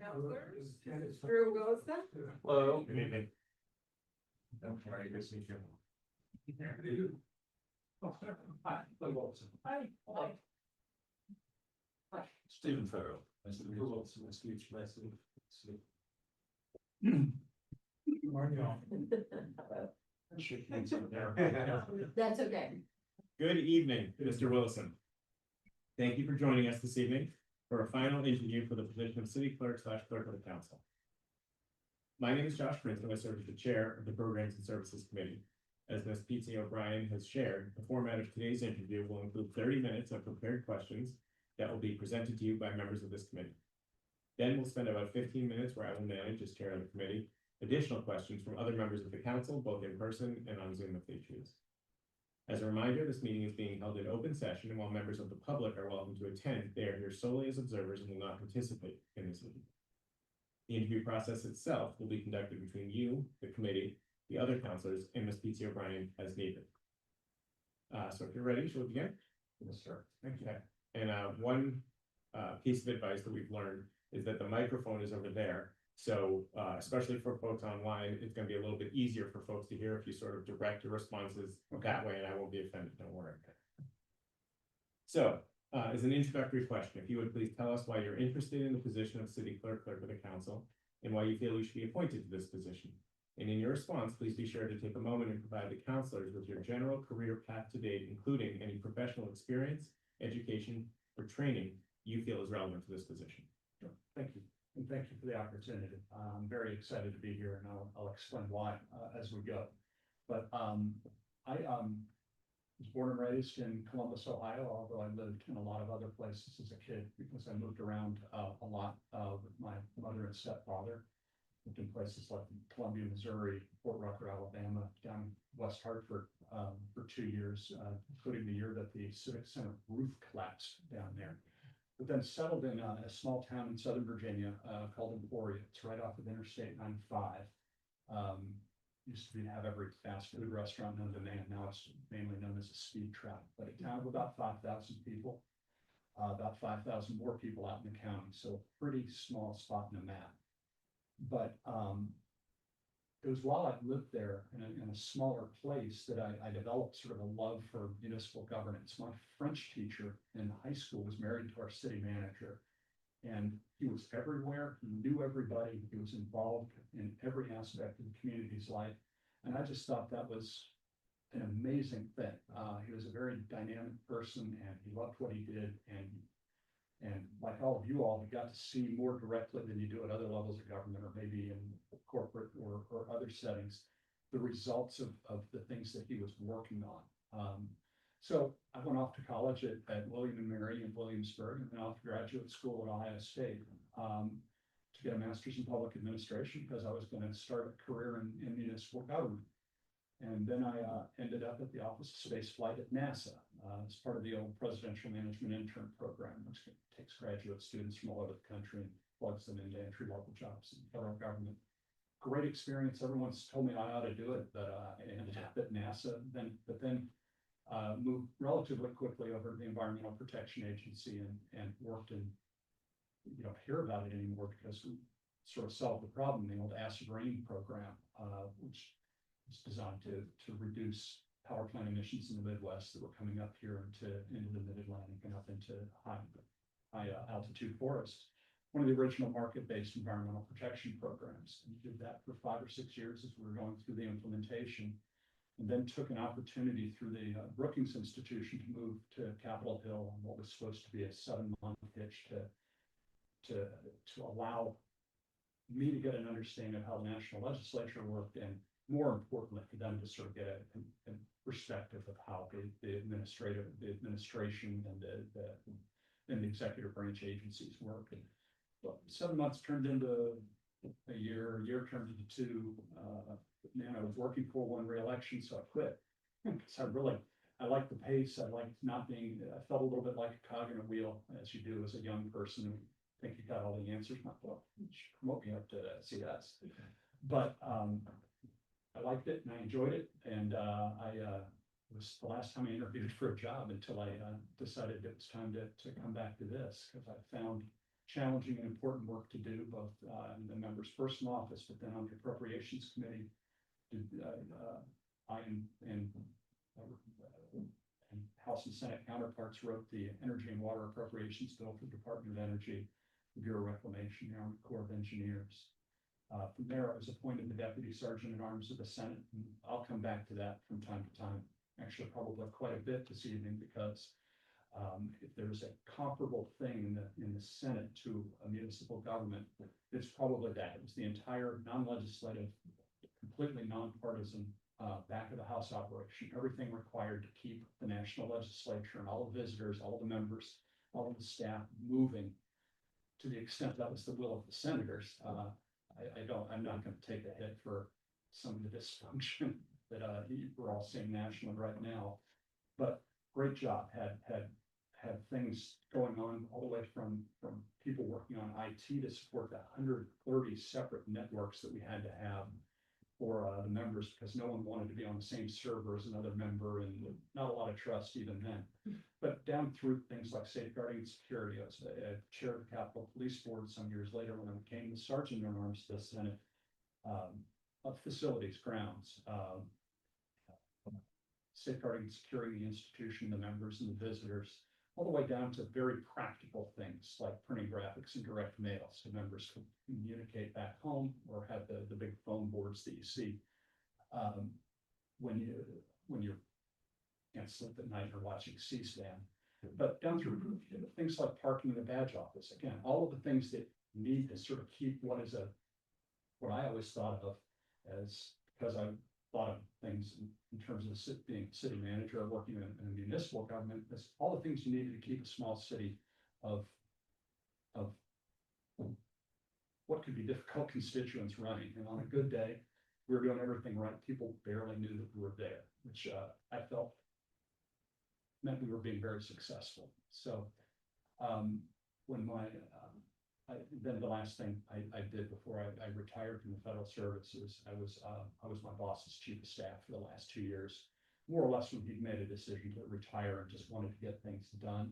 Speaker 6: Counselors, Drew Wilson,
Speaker 4: Hello.
Speaker 2: Good evening.
Speaker 10: Stephen Farrell. Nice to meet you.
Speaker 5: Nice to meet you. Nice to meet you. Morning, all.
Speaker 9: That's okay.
Speaker 2: Good evening, Mr. Wilson. Thank you for joining us this evening for a final interview for the position of city clerk / clerk of the council. My name is Josh Prince, and I serve as the chair of the Programs and Services Committee. As Ms. P.T. O'Brien has shared, the format of today's interview will include 30 minutes of prepared questions that will be presented to you by members of this committee. Then we'll spend about 15 minutes where I will manage as chair of the committee additional questions from other members of the council, both in person and on Zoom if they choose. As a reminder, this meeting is being held in open session, and while members of the public are welcome to attend, they are here solely as observers and will not participate in this meeting. The interview process itself will be conducted between you, the committee, the other councilors, and Ms. P.T. O'Brien as needed. So if you're ready, shall we begin?
Speaker 4: Yes, sir.
Speaker 2: Okay. And one piece of advice that we've learned is that the microphone is over there. So especially for folks online, it's going to be a little bit easier for folks to hear if you sort of direct your responses that way, and I won't be offended, don't worry. So as an introductory question, if you would please tell us why you're interested in the position of city clerk, clerk of the council, and why you feel you should be appointed to this position. And in your response, please be sure to take a moment and provide the counselors with your general career path to date, including any professional experience, education, or training you feel is relevant to this position.
Speaker 3: Sure. Thank you, and thank you for the opportunity. I'm very excited to be here, and I'll explain why as we go. But I was born and raised in Columbus, Ohio, although I lived in a lot of other places as a kid because I moved around a lot with my mother and stepfather. Lived in places like Columbia, Missouri, Fort Rucker, Alabama, down West Hartford for 2 years, including the year that the Civic Center roof collapsed down there. But then settled in a small town in Southern Virginia called Emporia. It's right off of Interstate 95. Used to have every fast food restaurant known to man. Now it's mainly known as a speed trap. But a town of about 5,000 people, about 5,000 more people out in the county. So a pretty small spot in the map. But it was while I lived there in a smaller place that I developed sort of a love for municipal governance. My French teacher in high school was married to our city manager, and he was everywhere. He knew everybody. He was involved in every aspect of the community's life. And I just thought that was an amazing thing. He was a very dynamic person, and he loved what he did. And like all of you all, you got to see more directly than you do at other levels of government or maybe in corporate or other settings, the results of the things that he was working on. So I went off to college at William and Mary in Williamsburg, and then off to graduate school at Ohio State to get a master's in public administration because I was going to start a career in municipal government. And then I ended up at the Office of Space Flight at NASA as part of the old Presidential Management Intern Program, which takes graduate students from all over the country and plugs them into entry-level jobs in federal government. Great experience. Everyone's told me I ought to do it, but I ended up at NASA. But then moved relatively quickly over to the Environmental Protection Agency and worked in, you don't hear about it anymore because we sort of solved the problem, the old acid rain program, which was designed to reduce power plant emissions in the Midwest that were coming up here into the Mid-Atlantic and up into high altitude forests. One of the original market-based environmental protection programs. And did that for 5 or 6 years as we were going through the implementation. And then took an opportunity through the Brookings Institution to move to Capitol Hill on what was supposed to be a 7-month pitch to allow me to get an understanding of how the national legislature worked, and more importantly, for them to sort of get a perspective of how the administration and the executive branch agencies work. And well, 7 months turned into a year turned into 2. Man, I was working for one re-election, so I quit. Because I liked the pace. I liked not being, I felt a little bit like a cog in a wheel, as you do as a young person who think you got all the answers. Not, well, you should promote me up to CS. But I liked it and I enjoyed it. And it was the last time I interviewed for a job until I decided it was time to come back to this, because I found challenging and important work to do, both in the member's personal office, but then on the appropriations committee. I and House and Senate counterparts wrote the Energy and Water Appropriations Bill for the Department of Energy, the Bureau of Reclamation, the Army Corps of Engineers. From there, I was appointed the Deputy Sergeant at Arms of the Senate, and I'll come back to that from time to time. Actually, probably quite a bit this evening, because if there's a comparable thing in the Senate to a municipal government, it's probably that. It was the entire non-legislative, completely nonpartisan back of the house operation, everything required to keep the national legislature and all the visitors, all the members, all of the staff moving to the extent that was the will of the senators. I'm not going to take the hit for some of the dysfunction that we're all seeing nationally right now. But great job, had things going on all the way from people working on IT to support the 130 separate networks that we had to have for the members, because no one wanted to be on the same server as another member, and not a lot of trust even then. But down through things like safeguarding security, I was chair of the Capitol Police Board some years later when I became the Sergeant at Arms of the Senate, of facilities, grounds, safeguarding and securing the institution, the members and the visitors, all the way down to very practical things like printing graphics and direct mail, so members can communicate back home or have the big phone boards that you see when you're can't sleep at night or watching C-SPAN. But down through things like parking in the badge office, again, all of the things that you need to sort of keep what I always thought of as, because I thought of things in terms of being city manager or working in a municipal government, that's all the things you needed to keep a small city of what could be difficult constituents running. And on a good day, we were doing everything right. People barely knew that we were there, which I felt meant we were being very successful. So when then the last thing I did before I retired from the federal service is I was my boss's chief of staff for the last 2 years, more or less when he made a decision to retire and just wanted to get things done.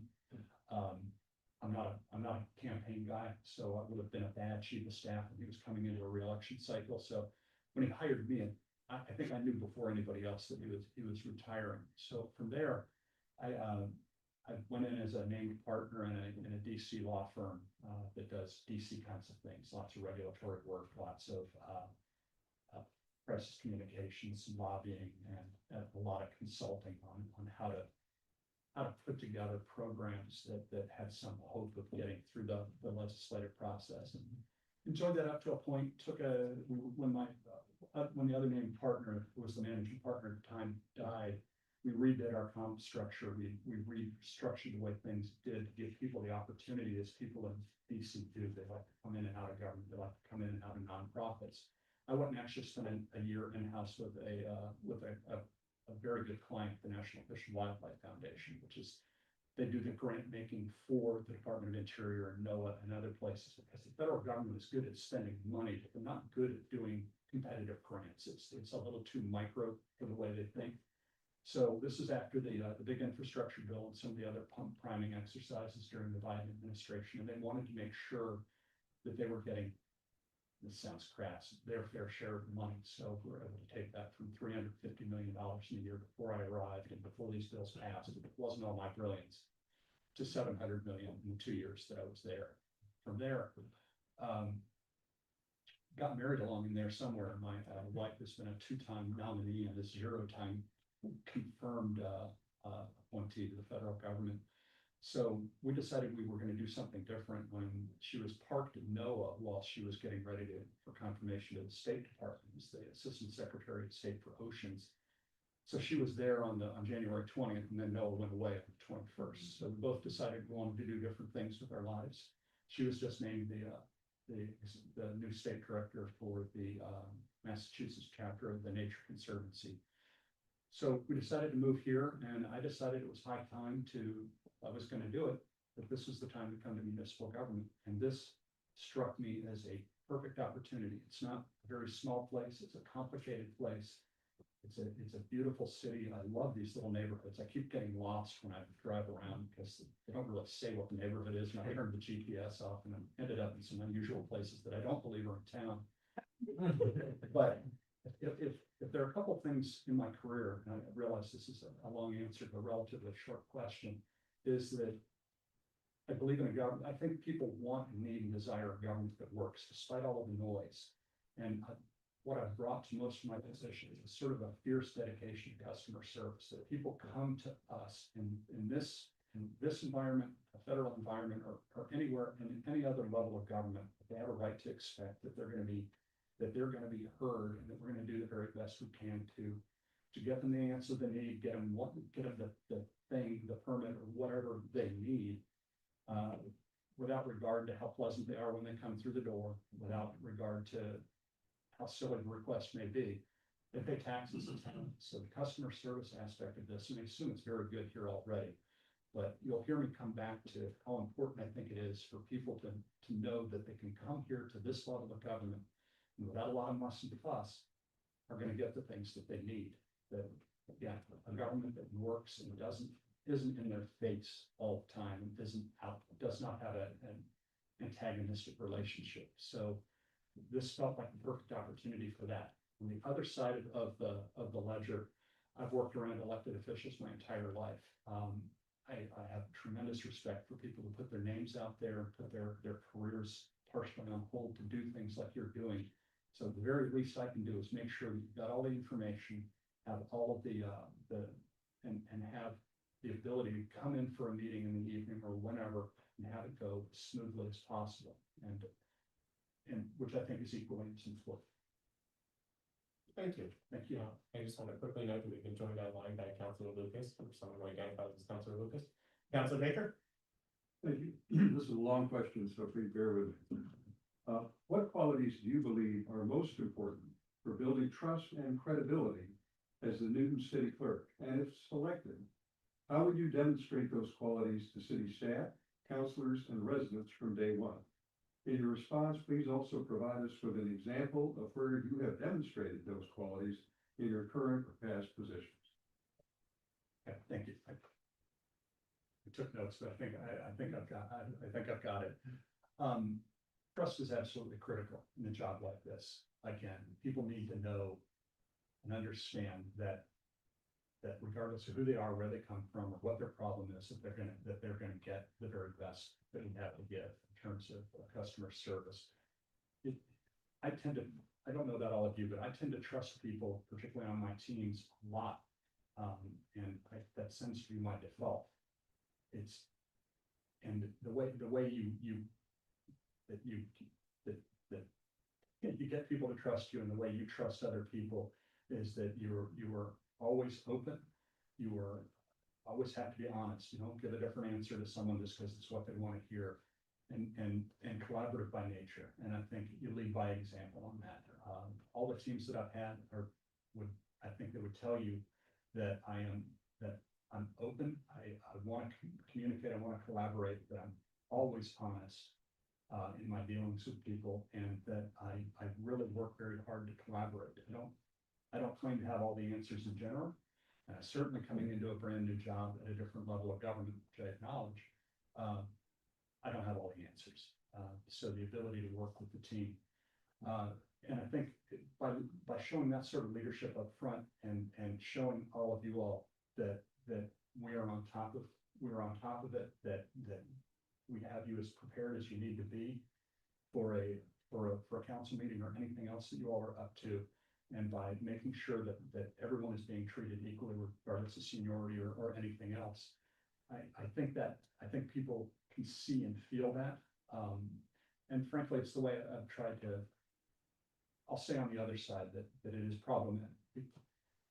Speaker 3: I'm not a campaign guy, so I would have been a bad chief of staff when he was coming into a re-election cycle. So when he hired me, I think I knew before anybody else that he was retiring. So from there, I went in as a named partner in a DC law firm that does DC kinds of things, lots of regulatory work, lots of press communications, lobbying, and a lot of consulting on how to put together programs that had some hope of getting through the legislative process. And enjoyed that up to a point. When the other named partner, who was the managing partner at the time, died, we redid our comp structure. We restructured the way things did to give people the opportunity, as people in DC do. They like to come in and out of government. They like to come in and out of nonprofits. I went and actually spent a year in-house with a very good client, the National Fish and Wildlife Foundation, which is, they do the grant making for the Department of Interior and NOAA and other places, because the federal government is good at spending money, but they're not good at doing competitive grants. It's a little too micro for the way they think. So this is after the big infrastructure bill and some of the other pump priming exercises during the Biden administration, and they wanted to make sure that they were getting, this sounds crass, their fair share of the money. So we were able to take that from $350 million in a year before I arrived and before these bills passed, it wasn't all my brilliance, to $700 million in 2 years that I was there. From there, got married along in there somewhere. My wife has been a 2-time nominee and a 0-time confirmed appointee to the federal government. So we decided we were going to do something different when she was parked at NOAA while she was getting ready for confirmation to the State Department as the Assistant Secretary of State for Oceans. So she was there on January 20th, and then NOAA went away on the 21st. So we both decided we wanted to do different things with our lives. She was just named the new state director for the Massachusetts chapter of the Nature Conservancy. So we decided to move here, and I decided it was high time I was going to do it, that this was the time to come to municipal government. And this struck me as a perfect opportunity. It's not a very small place. It's a complicated place. It's a beautiful city, and I love these little neighborhoods. I keep getting lost when I drive around because they don't really say what the neighborhood is, and I turned the GPS off and I ended up in some unusual places that I don't believe are in town. But if there are a couple things in my career, and I realize this is a long answer to a relatively short question, is that I believe in a government. I think people want and need and desire a government that works despite all of the noise. And what I've brought to most of my positions is sort of a fierce dedication to customer service, that people come to us in this environment, a federal environment, or anywhere in any other level of government, they have a right to expect that they're gonna be heard, and that we're gonna do the very best we can to get them the answer they need, get them the thing, the permit, or whatever they need, without regard to how pleasant they are when they come through the door, without regard to how silly the request may be. They pay taxes in town, so the customer service aspect of this, and I assume it's very good here already. But you'll hear me come back to how important I think it is for people to know that they can come here to this level of government, and without a lot of muss and fuss, are gonna get the things that they need. That, yeah, a government that works and isn't in their face all the time, and does not have an antagonistic relationship. So this felt like the perfect opportunity for that. On the other side of the ledger, I've worked around elected officials my entire life. I have tremendous respect for people who put their names out there, put their careers partially on hold to do things like you're doing. So the very least I can do is make sure that you've got all the information, have all of and have the ability to come in for a meeting in the evening or whenever and have it go as smoothly as possible. And which I think is equally as important.
Speaker 2: Thank you.
Speaker 3: Thank you.
Speaker 2: I just want to quickly note that we've been joined online by Councilor Lucas, or someone who identifies as Councilor Lucas. Councilor Baker?
Speaker 1: Thank you. This is a long question, so please bear with me. What qualities do you believe are most important for building trust and credibility as the Newton City Clerk? And if selected, how would you demonstrate those qualities to city staff, councilors, and residents from day one? In your response, please also provide us with an example of where you have demonstrated those qualities in your current or past positions.
Speaker 3: Okay, thank you. I took notes, but I think I've got it. Trust is absolutely critical in a job like this. Again, people need to know and understand that regardless of who they are, where they come from, or what their problem is, that they're gonna get the very best that we have to give in terms of customer service. I don't know about all of you, but I tend to trust people, particularly on my teams, a lot. That seems to be my default. And the way you get people to trust you, and the way you trust other people, is that you are always open. You are always have to be honest. You don't give a different answer to someone just because it's what they want to hear, and collaborative by nature. And I think you lead by example on that. All the teams that I've had I think they would tell you that I'm open. I want to communicate. I want to collaborate. That I'm always honest in my dealings with people, and that I really work very hard to collaborate. I don't claim to have all the answers in general. And certainly coming into a brand new job at a different level of government, which I acknowledge, I don't have all the answers. So the ability to work with the team. And I think by showing that sort of leadership up front, and showing all of you all that we are on top of it, that we have you as prepared as you need to be for a council meeting or anything else that you all are up to. And by making sure that everyone is being treated equally, regardless of seniority or anything else, I think people can see and feel that. And frankly, it's the way I've tried to. I'll say on the other side that it is problematic.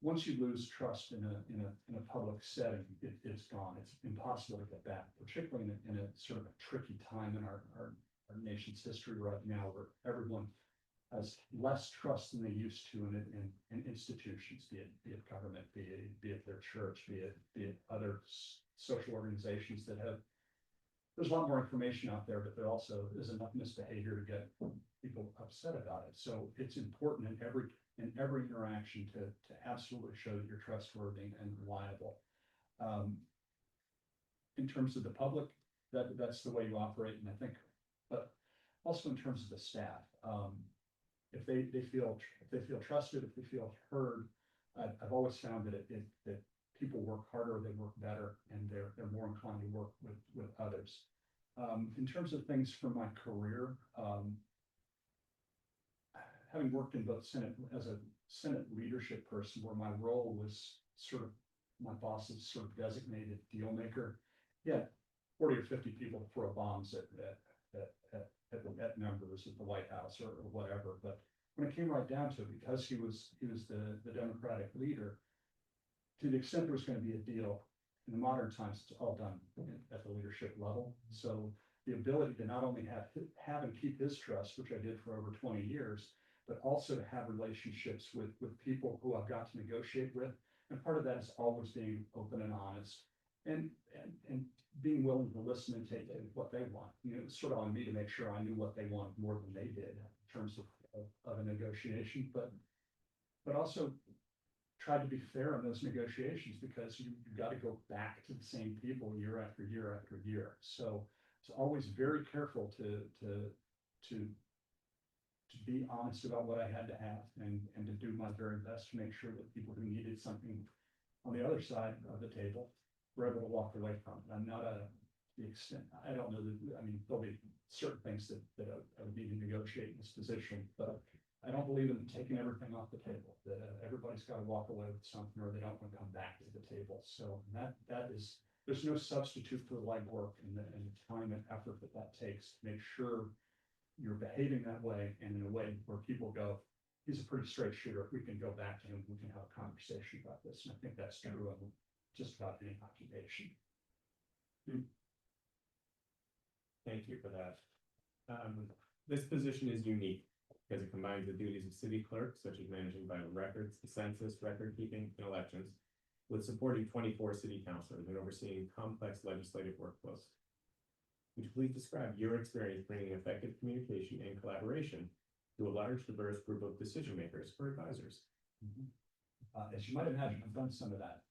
Speaker 3: Once you lose trust in a public setting, it's gone. It's impossible to get back, particularly in a sort of a tricky time in our nation's history right now, where everyone has less trust than they used to in institutions, be it government, be it their church, be it other social organizations that
Speaker 5: there's a lot more information out there, but there also is enough misbehavior to get people upset about it. So it's important in every interaction to absolutely show that you're trustworthy and reliable. In terms of the public, that's the way you operate, and I think, but also in terms of the staff, if they feel trusted, if they feel heard, I've always found that people work harder, they work better, and they're more inclined to work with others. In terms of things from my career, having worked in both Senate, as a Senate leadership person, where my role was sort of, my boss's sort of designated deal maker. Yeah, 40 or 50 people throw bombs at members at the White House or whatever, but when it came right down to it, because he was the Democratic leader, to the extent there was going to be a deal, in the modern times, it's all done at the leadership level. So the ability to not only have and keep his trust, which I did for over 20 years, but also to have relationships with people who I've got to negotiate with. And part of that is always being open and honest and being willing to listen and take what they want. You know, it's sort of on me to make sure I knew what they wanted more than they did in terms of a negotiation, but also tried to be fair in those negotiations, because you've got to go back to the same people year after year after year. So it's always very careful to be honest about what I had to have and to do my very best to make sure that people who needed something on the other side of the table were able to walk away from it. I'm not the extent, I don't know that, I mean, there'll be certain things that I would need to negotiate in this position, but I don't believe in taking everything off the table, that everybody's got to walk away with something or they don't want to come back to the table. So that is, there's no substitute for the legwork and the time and effort that takes to make sure you're behaving that way and in a way where people go, he's a pretty straight shooter. We can go back to him. We can have a conversation about this. And I think that's true of just about any occupation.
Speaker 2: Thank you for that. This position is unique because it combines the duties of city clerk, such as managing vital records, the census, record keeping, and elections, with supporting 24 city councilors and overseeing complex legislative workflows. Would you please describe your experience bringing effective communication and collaboration to a large, diverse group of decision makers or advisors?
Speaker 5: As you might imagine, I've done some of that.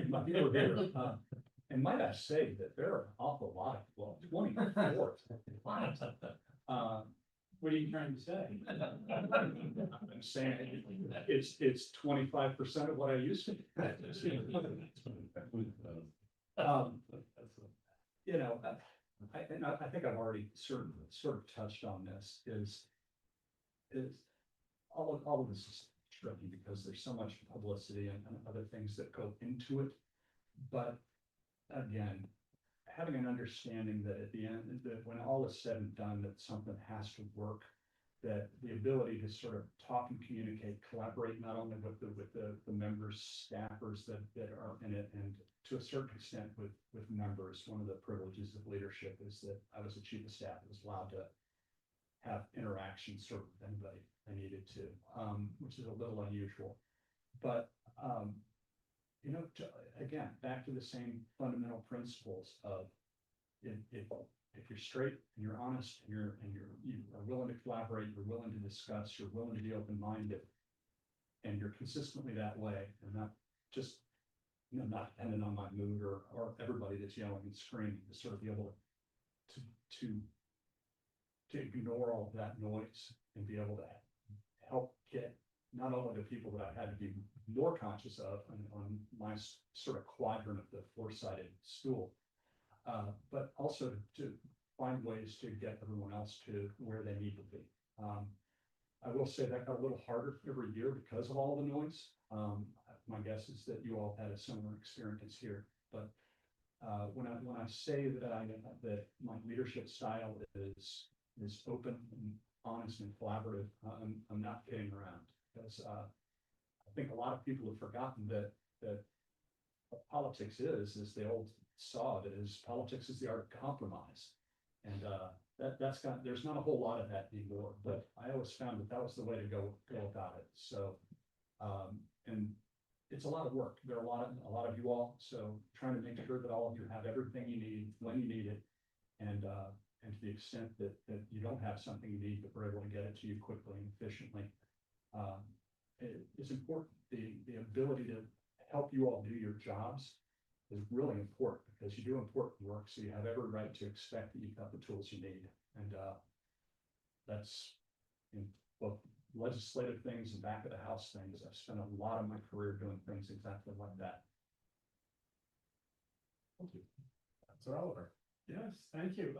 Speaker 5: My people are here. And might I say that there are an awful lot of, well, 24.
Speaker 3: What are you trying to say?
Speaker 5: I'm saying it's 25% of what I used to do. You know, I think I've already sort of touched on this, is all of this is tricky because there's so much publicity and other things that go into it. But again, having an understanding that at the end, that when all is said and done, that something has to work, that the ability to sort of talk and communicate, collaborate, not only with the members, staffers that are in it, and to a certain extent with members. One of the privileges of leadership is that I was the chief of staff that was allowed to have interactions sort of with anybody I needed to, which is a little unusual. But you know, again, back to the same fundamental principles of if you're straight and you're honest and you are willing to collaborate, you're willing to discuss, you're willing to be open-minded, and you're consistently that way, and not just, you know, not dependent on my mood or everybody that's yelling and screaming, to sort of be able to ignore all of that noise and be able to help get not only the people that I had to be more conscious of on my sort of quadrant of the four-sided stool, but also to find ways to get everyone else to where they need to be. I will say that got a little harder every year because of all the noise. My guess is that you all had a similar experience here, but when I say that my leadership style is open and honest and collaborative, I'm not kidding around, because I think a lot of people have forgotten that what politics is the old saw that is, politics is the art of compromise, and there's not a whole lot of that anymore. But I always found that was the way to go about it. So, and it's a lot of work. There are a lot of you all, so trying to make sure that all of you have everything you need when you need it, and to the extent that you don't have something you need, but we're able to get it to you quickly and efficiently. It is important, the ability to help you all do your jobs is really important, because you do important work, so you have every right to expect that you've got the tools you need, and, that's in both legislative things and back of the house things. I've spent a lot of my career doing things exactly like that.
Speaker 2: Thank you. Counselor Oliver.
Speaker 3: Yes, thank you.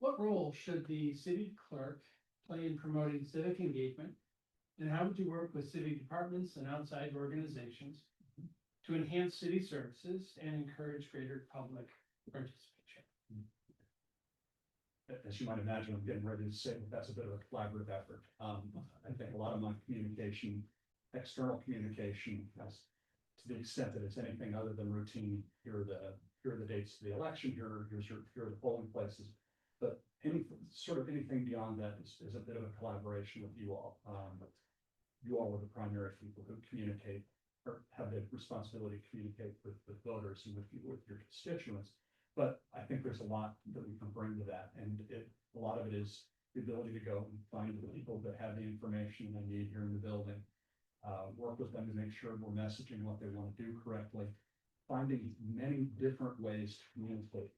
Speaker 3: What role should the city clerk play in promoting civic engagement? And how would you work with city departments and outside organizations to enhance city services and encourage greater public participation?
Speaker 5: As you might imagine, I'm getting ready to say that that's a bit of a collaborative effort. I think a lot of my communication, external communication, has, to the extent that it's anything other than routine, here are the dates of the election, here are the polling places. But anything beyond that is a bit of a collaboration with you all. You all are the primary people who communicate, or have the responsibility to communicate with voters and with your constituents. But I think there's a lot that we can bring to that, and a lot of it is the ability to go and find the people that have the information they need here in the building. Work with them to make sure we're messaging what they want to do correctly, finding many different ways to communicate.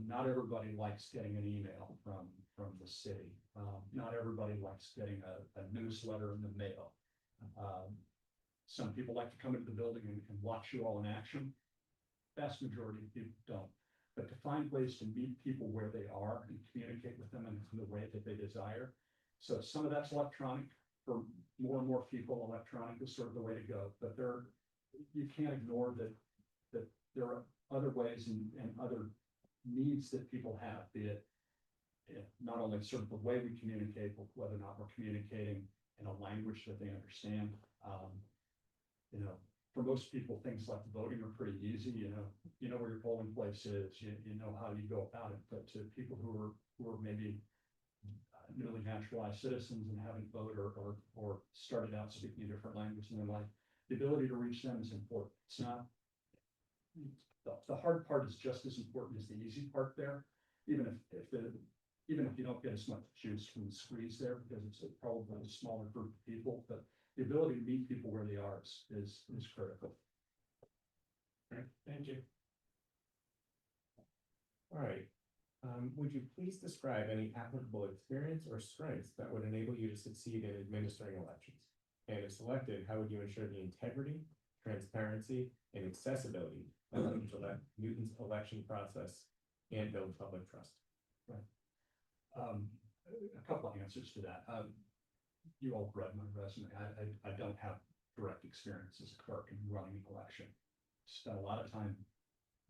Speaker 5: Not everybody likes getting an email from the city. Not everybody likes getting a newsletter in the mail. Some people like to come into the building and watch you all in action. Vast majority of people don't. But to find ways to meet people where they are and communicate with them in the way that they desire. So some of that's electronic. For more and more people, electronic is sort of the way to go. But you can't ignore that there are other ways and other needs that people have, be it not only sort of the way we communicate, but whether or not we're communicating in a language that they understand. For most people, things like voting are pretty easy. You know where your polling place is. You know how you go about it. But to people who are maybe newly naturalized citizens and haven't voted or started out speaking a different language in their life, the ability to reach them is important. It's not. The hard part is just as important as the easy part there, even if you don't get as much juice from the squeeze there, because it's probably a smaller group of people, but the ability to meet people where they are is critical.
Speaker 3: Great, thank you.
Speaker 2: All right. Would you please describe any applicable experience or strengths that would enable you to succeed in administering elections? And if selected, how would you ensure the integrity, transparency, and accessibility of Newton's election process and build public trust?
Speaker 5: Right. A couple of answers to that. You all read my resume. I don't have direct experience as a clerk in running an election. Spent a lot of time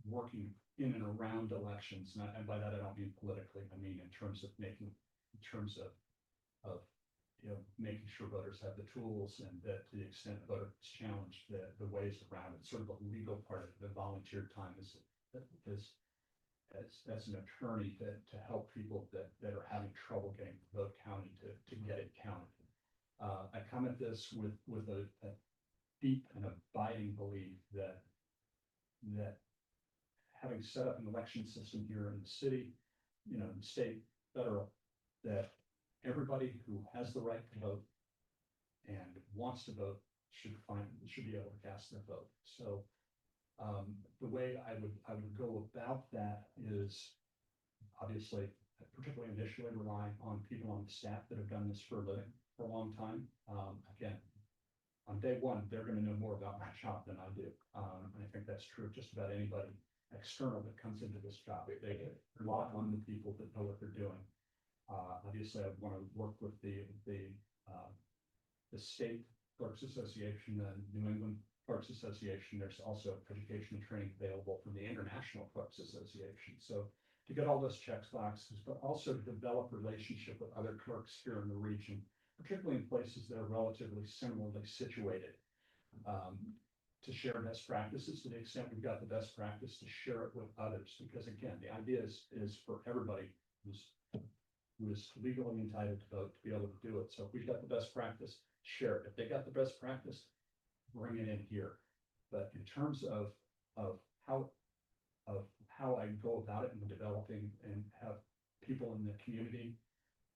Speaker 5: working in and around elections, and by that I don't mean politically. I mean in terms of making sure voters have the tools, and that to the extent a voter is challenged, the ways around it, sort of the legal part of the volunteer time is as an attorney to help people that are having trouble getting the vote counted to get it counted. I come at this with a deep and abiding belief that having set up an election system here in the city, the state, federal, that everybody who has the right to vote and wants to vote should be able to cast their vote. So the way I would go about that is obviously, particularly initially, relying on people on the staff that have done this for a living for a long time. Again, on day one, they're going to know more about my job than I do. And I think that's true of just about anybody external that comes into this job. They rely on the people that know what they're doing. Obviously, I want to work with the State Clerks Association, the New England Clerks Association. There's also education and training available from the International Clerks Association. So to get all those checks boxes, but also to develop relationship with other clerks here in the region, particularly in places that are relatively similarly situated, to share best practices to the extent we've got the best practice, to share it with others. Because again, the idea is for everybody who is legally entitled to vote to be able to do it. So if we've got the best practice, share it. If they got the best practice, bring it in here. But in terms of how I go about it in developing and have people in the community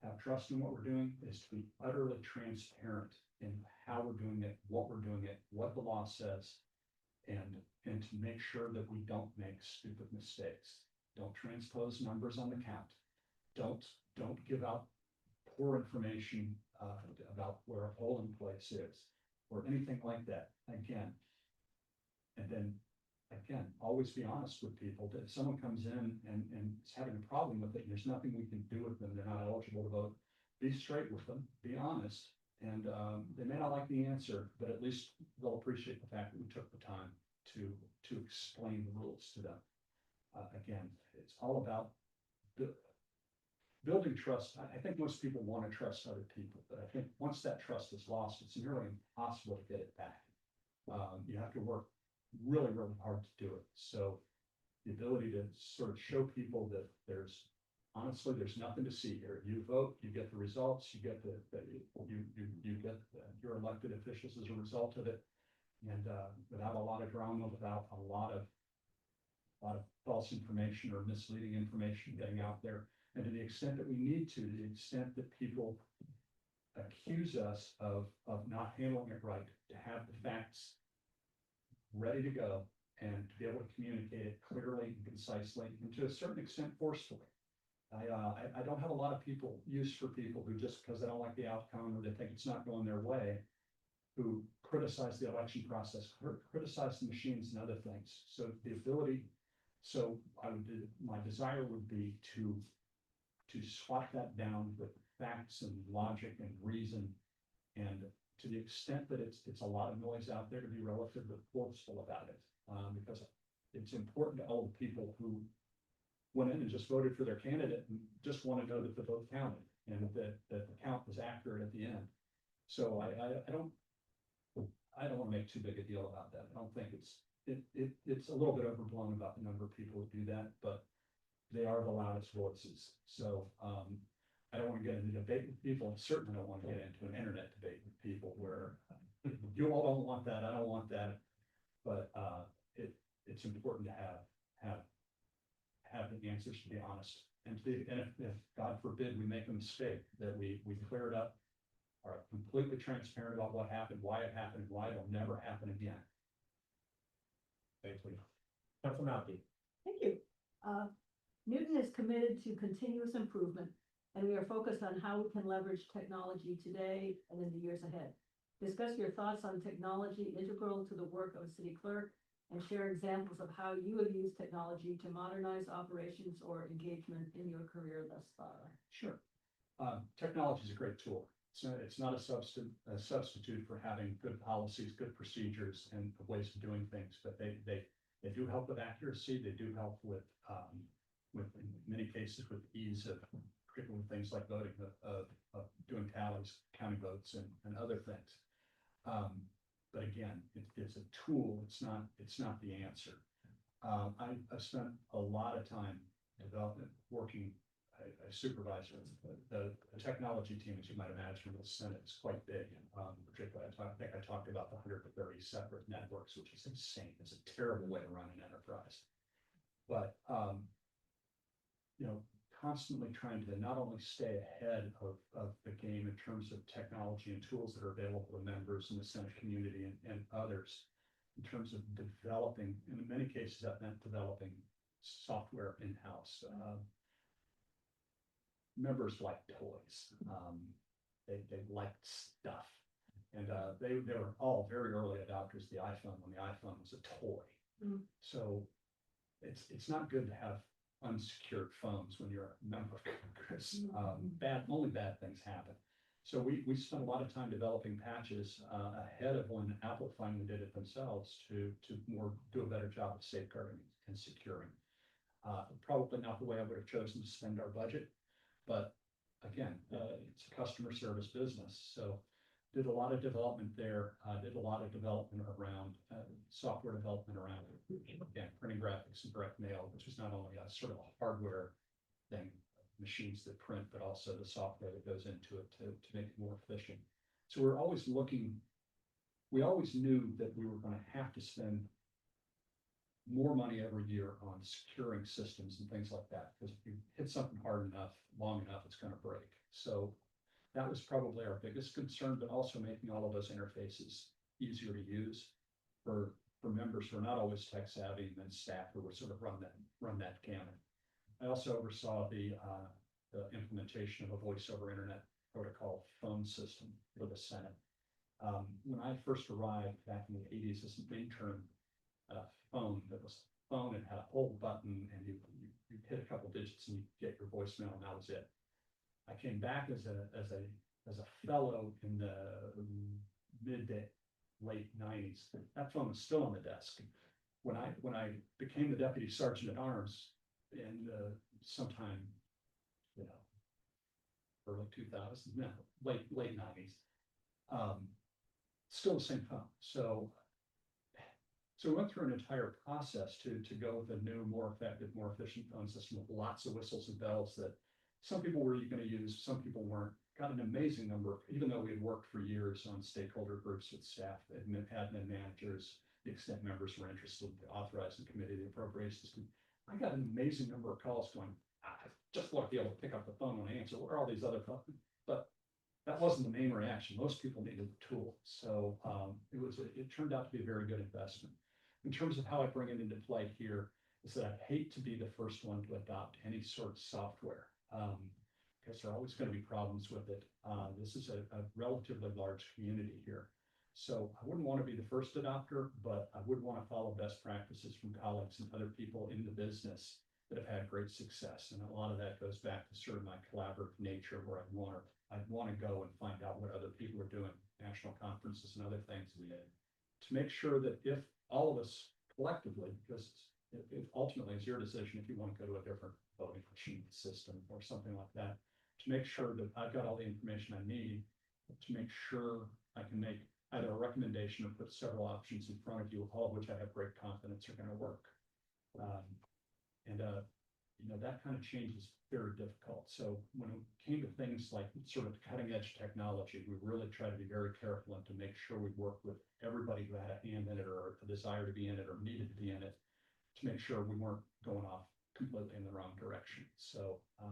Speaker 5: have trust in what we're doing is to be utterly transparent in how we're doing it, what we're doing it, what the law says. And to make sure that we don't make stupid mistakes. Don't transpose numbers on the count. Don't give out poor information about where a polling place is or anything like that. Again. And then, again, always be honest with people. That if someone comes in and is having a problem with it, and there's nothing we can do with them, they're not eligible to vote, be straight with them, be honest. And they may not like the answer, but at least they'll appreciate the fact that we took the time to explain the rules to them. Again, it's all about building trust. I think most people want to trust other people, but I think once that trust is lost, it's nearly impossible to get it back. You have to work really, really hard to do it. So the ability to sort of show people that honestly, there's nothing to see here. You vote, you get the results, you get you get your elected officials as a result of it. And without a lot of drama, without a lot of false information or misleading information getting out there. And to the extent that we need to the extent that people accuse us of not handling it right, to have the facts ready to go and to be able to communicate it clearly and concisely and to a certain extent forcefully. I don't have a lot of use for people who just because they don't like the outcome or they think it's not going their way, who criticize the election process, criticize the machines and other things. So the ability, my desire would be to swap that down with facts and logic and reason. And to the extent that it's a lot of noise out there, to be relatively forceful about it. Because it's important to all the people who went in and just voted for their candidate and just want to know that the vote counted and that the count was accurate at the end. So I don't want to make too big a deal about that. I don't think it's a little bit overblown about the number of people who do that, but they are the loudest voices. So I don't want to get into debate with people, and certainly don't want to get into an internet debate with people where you all don't want that, I don't want that. But it's important to have the answers, to be honest. And if God forbid we make a mistake, that we clear it up, are completely transparent about what happened, why it happened, why it'll never happen again.
Speaker 2: Thank you. Councilor Malky.
Speaker 9: Thank you. Newton is committed to continuous improvement, and we are focused on how we can leverage technology today and in the years ahead. Discuss your thoughts on technology integral to the work of a city clerk, and share examples of how you have used technology to modernize operations or engagement in your career thus far.
Speaker 5: Sure. Technology is a great tool. It's not a substitute for having good policies, good procedures, and ways of doing things, but they do help with accuracy. They do help with in many cases with ease of, particularly with things like voting, of doing tallies, counting votes, and other things. But again, it's a tool. It's not the answer. I've spent a lot of time working. I supervise the technology team, as you might imagine, with the Senate is quite big. Particularly, I think I talked about the 130 separate networks, which is insane. It's a terrible way to run an enterprise. But constantly trying to not only stay ahead of the game in terms of technology and tools that are available to members in the Senate community and others, in terms of developing, in many cases that meant developing software in-house. Members like toys. They liked stuff. And they were all very early adopters of the iPhone when the iPhone was a toy. So it's not good to have unsecured phones when you're a member of Congress. Only bad things happen. So we spent a lot of time developing patches ahead of when Apple finally did it themselves to do a better job of safeguarding and securing. Probably not the way I would have chosen to spend our budget, but again, it's a customer service business. So did a lot of development there, did a lot of development around software development around, again, printing graphics and direct mail, which is not only a sort of a hardware thing, machines that print, but also the software that goes into it to make it more efficient. So we're always looking, we always knew that we were going to have to spend more money every year on securing systems and things like that, because if you hit something hard enough, long enough, it's gonna break. So that was probably our biggest concern, but also making all of those interfaces easier to use for members who are not always tech savvy, and then staff who would sort of run that gamut. I also oversaw the implementation of a voice over internet protocol phone system for the Senate. When I first arrived back in the eighties, as an intern, phone that was a phone, it had a whole button, and you hit a couple digits and you get your voicemail, and that was it. I came back as a fellow in the mid to late nineties. That phone was still on the desk. When I became the deputy sergeant at arms in sometime, early 2000s, no, late nineties. Still the same phone. So we went through an entire process to go with a new, more effective, more efficient phone system with lots of whistles and bells that some people were going to use, some people weren't. Got an amazing number, even though we had worked for years on stakeholder groups with staff, admin managers, the extent members were interested, the authorizing committee, the appropriations. I got an amazing number of calls going, I just want to be able to pick up the phone when I answer. Where are all these other phones? But that wasn't the main reaction. Most people needed the tool. So it turned out to be a very good investment. In terms of how I bring it into play here, is that I hate to be the first one to adopt any sort of software. Because there are always going to be problems with it. This is a relatively large community here. So I wouldn't want to be the first adopter, but I would want to follow best practices from colleagues and other people in the business that have had great success. And a lot of that goes back to sort of my collaborative nature, where I'd want to go and find out what other people are doing, national conferences and other things to make sure that if all of us collectively, because it ultimately is your decision if you want to go to a different voting machine system or something like that, to make sure that I've got all the information I need to make sure I can make either a recommendation or put several options in front of you, all of which I have great confidence are going to work. That kind of change is very difficult. So when it came to things like sort of cutting edge technology, we really try to be very careful and to make sure we work with everybody who had a hand in it or a desire to be in it or needed to be in it, to make sure we weren't going off completely in the wrong direction. So I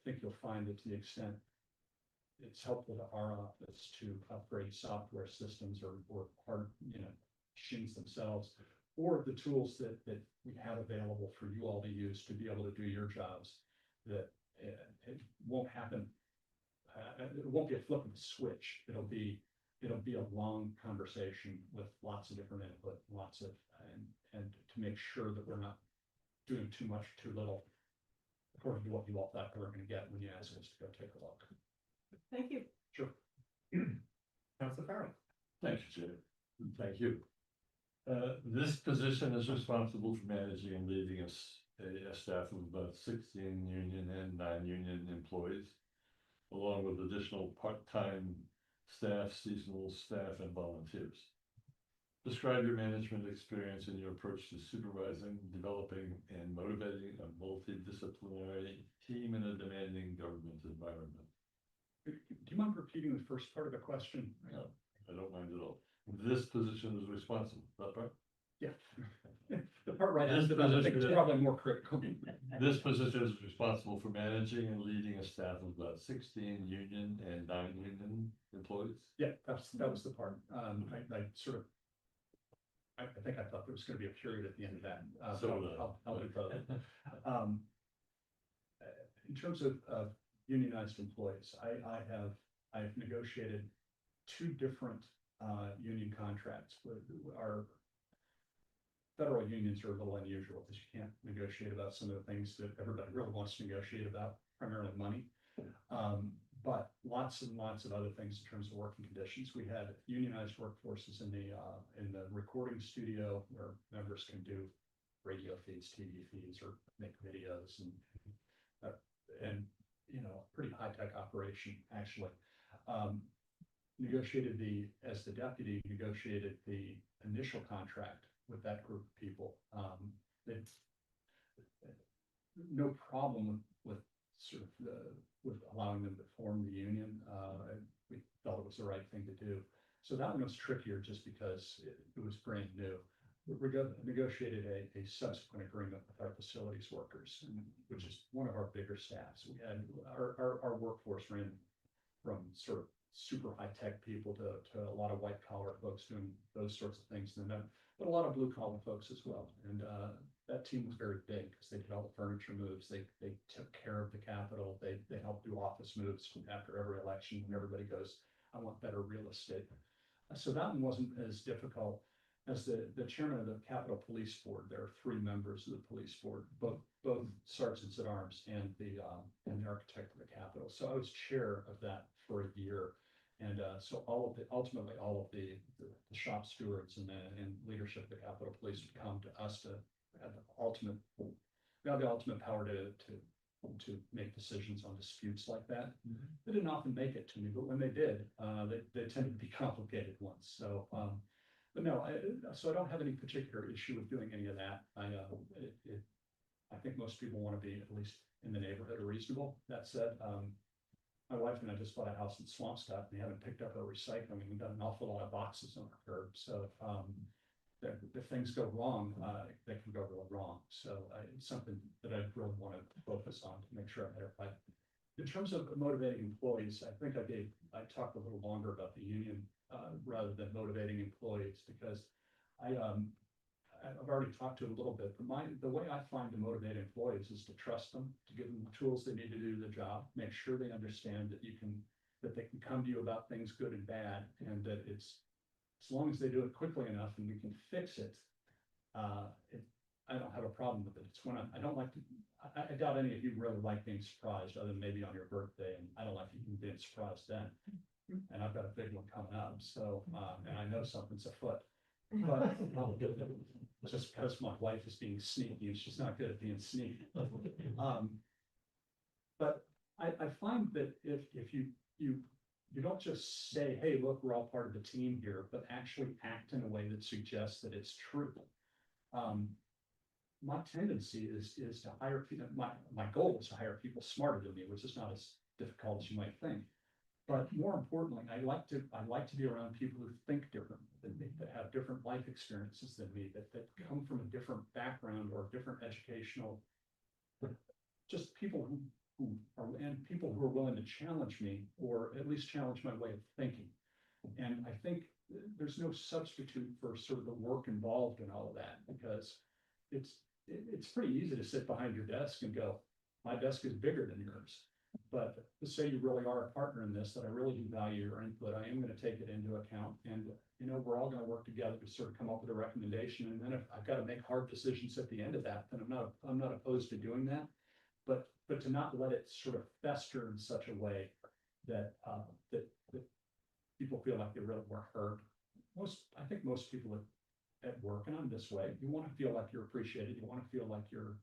Speaker 5: think you'll find that to the extent it's helpful to our office to upgrade software systems or hard, machines themselves, or the tools that we have available for you all to use to be able to do your jobs, that it won't happen. It won't be a flip of a switch. It'll be a long conversation with lots of different input, and to make sure that we're not doing too much, too little, according to what you all thought we were going to get when you asked us to go take a look.
Speaker 9: Thank you.
Speaker 5: Sure.
Speaker 2: Councilor Farrell.
Speaker 10: Thank you, Jay. Thank you. This position is responsible for managing and leading a staff of about 16 union and non-union employees, along with additional part-time staff, seasonal staff, and volunteers. Describe your management experience and your approach to supervising, developing, and motivating a multidisciplinary team in a demanding government environment.
Speaker 5: Do you mind repeating the first part of the question?
Speaker 10: No, I don't mind at all. This position is responsible, that part?
Speaker 5: Yeah. The part right
Speaker 10: This
Speaker 5: after that, I think is
Speaker 10: position-
Speaker 5: probably more critical.
Speaker 10: This position is responsible for managing and leading a staff of about 16 union and non-union employees.
Speaker 5: Yeah, that was the part. I think I thought there was going to be a period at the end of that. I'll do both. In terms of unionized employees, I have negotiated 2 different union contracts with our federal unions are a little unusual because you can't negotiate about some of the things that everybody really wants to negotiate about, primarily money. But lots and lots of other things in terms of working conditions. We had unionized workforces in the recording studio where members can do radio feeds, TV feeds, or make videos, and pretty high tech operation actually. As the deputy, negotiated the initial contract with that group of people. No problem with sort of with allowing them to form the union. We felt it was the right thing to do. So that one was trickier just because it was brand new. negotiated a subsequent agreement with our facilities workers, which is one of our bigger staffs. We had, our workforce ran from sort of super high-tech people to a lot of white-collar folks doing those sorts of things, and then, but a lot of blue-collar folks as well. And that team was very big, because they did all the furniture moves, they took care of the Capitol, they helped do office moves after every election, when everybody goes, I want better real estate. So that one wasn't as difficult. As the chairman of the Capitol Police Board, there are 3 members of the police board, both sergeants at arms and the architect of the Capitol. So I was chair of that for a year. And so ultimately all of the shop stewards and leadership of the Capitol Police would come to us to have the ultimate power to make decisions on disputes like that. They didn't often make it to me, but when they did, they tended to be complicated ones. So, but no, so I don't have any particular issue with doing any of that. I think most people want to be at least in the neighborhood or reasonable. That said, my wife and I just bought a house in Swampscott, and they haven't picked up our recycling. We've done an awful lot of boxes on the curb. So if things go wrong, they can go really wrong. So it's something that I really want to focus on to make sure I get it right. In terms of motivating employees, I think I talked a little longer about the union rather than motivating employees, because I've already talked to it a little bit, but the way I find to motivate employees is to trust them, to give them the tools they need to do the job, make sure they understand that they can come to you about things good and bad, and that it's, as long as they do it quickly enough and we can fix it, I don't have a problem with it. It's when I don't like to, I doubt any of you really like being surprised, other than maybe on your birthday, and I don't like even being surprised then. And I've got a big one coming up, so, and I know something's afoot. But just because my wife is being sneaky, and she's not good at being sneaky. But I find that if you don't just say, hey, look, we're all part of the team here, but actually act in a way that suggests that it's true. My tendency is to hire people. My goal is to hire people smarter than me, which is not as difficult as you might think. But more importantly, I like to be around people who think different than me, that have different life experiences than me, that come from a different background or different educational, just people who are willing to challenge me, or at least challenge my way of thinking. And I think there's no substitute for sort of the work involved in all of that, because it's pretty easy to sit behind your desk and go, my desk is bigger than yours. But to say you really are a partner in this, that I really do value your input, I am going to take it into account, and we're all going to work together to sort of come up with a recommendation. And then if I've got to make hard decisions at the end of that, then I'm not opposed to doing that. But to not let it sort of fester in such a way that that people feel like they really weren't heard. I think most people at work, and I'm this way, you want to feel like you're appreciated. You want to feel like you're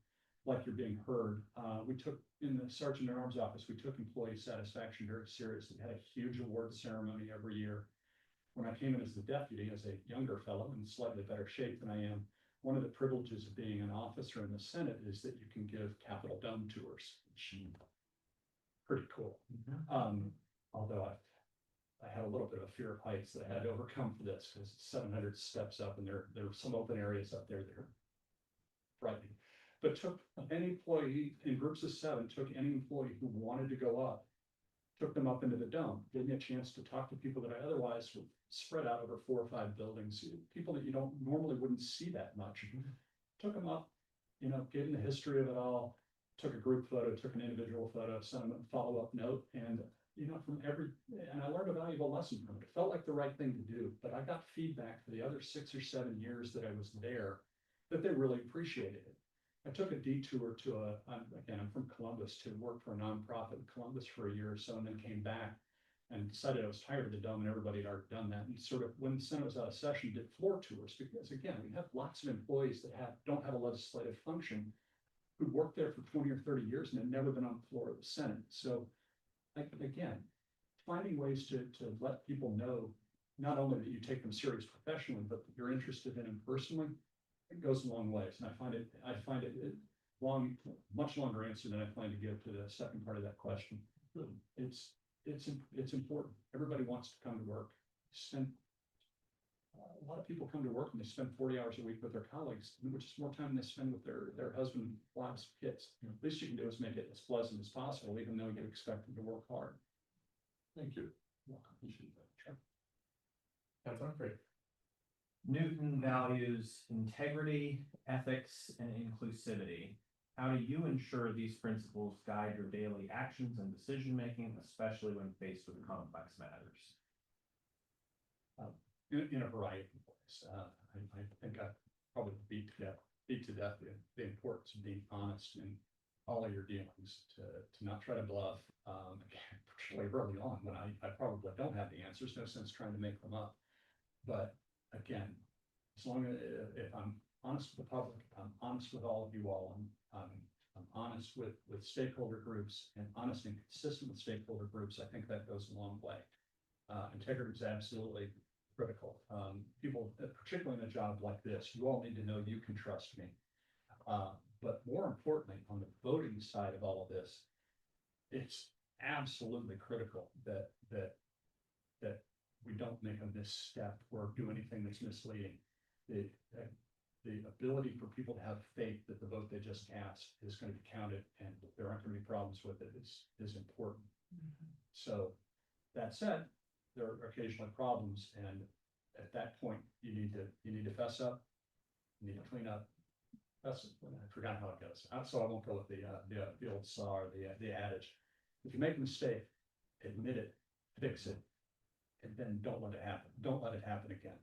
Speaker 5: being heard. We took, in the Sergeant at Arms office, we took employee satisfaction very seriously. We had a huge award ceremony every year. When I came in as the deputy, as a younger fellow in slightly better shape than I am, one of the privileges of being an officer in the Senate is that you can give Capitol Dome tours, which is pretty cool. Although I had a little bit of a fear of heights that I had to overcome for this, because it's 700 steps up, and there are some open areas up there that are frightening. But took any employee in groups of 7, took any employee who wanted to go up, took them up into the dome, gave me a chance to talk to people that I otherwise would spread out over 4 or 5 buildings, people that you don't normally wouldn't see that much. Took them up, gave them the history of it all, took a group photo, took an individual photo, sent them a follow-up note, and and I learned a valuable lesson from it. It felt like the right thing to do, but I got feedback for the other 6 or 7 years that I was there that they really appreciated it. I took a detour I'm from Columbus, to work for a nonprofit in Columbus for a year or so, and then came back and decided I was tired of the dome, and everybody had already done that. And sort of, when the Senate was out of session, did floor tours, because again, we have lots of employees that don't have a legislative function, who worked there for 20 or 30 years and had never been on the floor of the Senate. So again, finding ways to let people know, not only that you take them serious professionally, but that you're interested in them personally, it goes a long ways. And I find it much longer answer than I plan to give to the second part of that question. It's important. Everybody wants to come to work. a lot of people come to work and they spend 40 hours a week with their colleagues, which is more time than they spend with their husband, wives, kids. Least you can do is make it as pleasant as possible, even though you expect them to work hard.
Speaker 10: Thank you.
Speaker 5: Appreciate that. Sure.
Speaker 2: Councilor Free.
Speaker 12: Newton values integrity, ethics, and inclusivity. How do you ensure these principles guide your daily actions and decision-making, especially when faced with complex matters?
Speaker 5: In a variety of ways. I think I probably beat to death the importance of being honest in all of your dealings, to not try to bluff. Again, particularly early on, when I probably don't have the answers, no sense trying to make them up. But again, as long as, if I'm honest with the public, I'm honest with all of you all, I'm honest with stakeholder groups, and honest and consistent with stakeholder groups, I think that goes a long way. Integrity is absolutely critical. People, particularly in a job like this, you all need to know you can trust me. But more importantly, on the voting side of all of this, it's absolutely critical that we don't make a misstep or do anything that's misleading. The ability for people to have faith that the vote they just cast is going to be counted and there aren't going to be problems with it is important. So that said, there are occasionally problems, and at that point, you need to fess up, you need to clean up. I forgot how it goes. So I won't go with the old saw or the adage. If you make a mistake, admit it, fix it, and then don't let it happen. Don't let it happen again.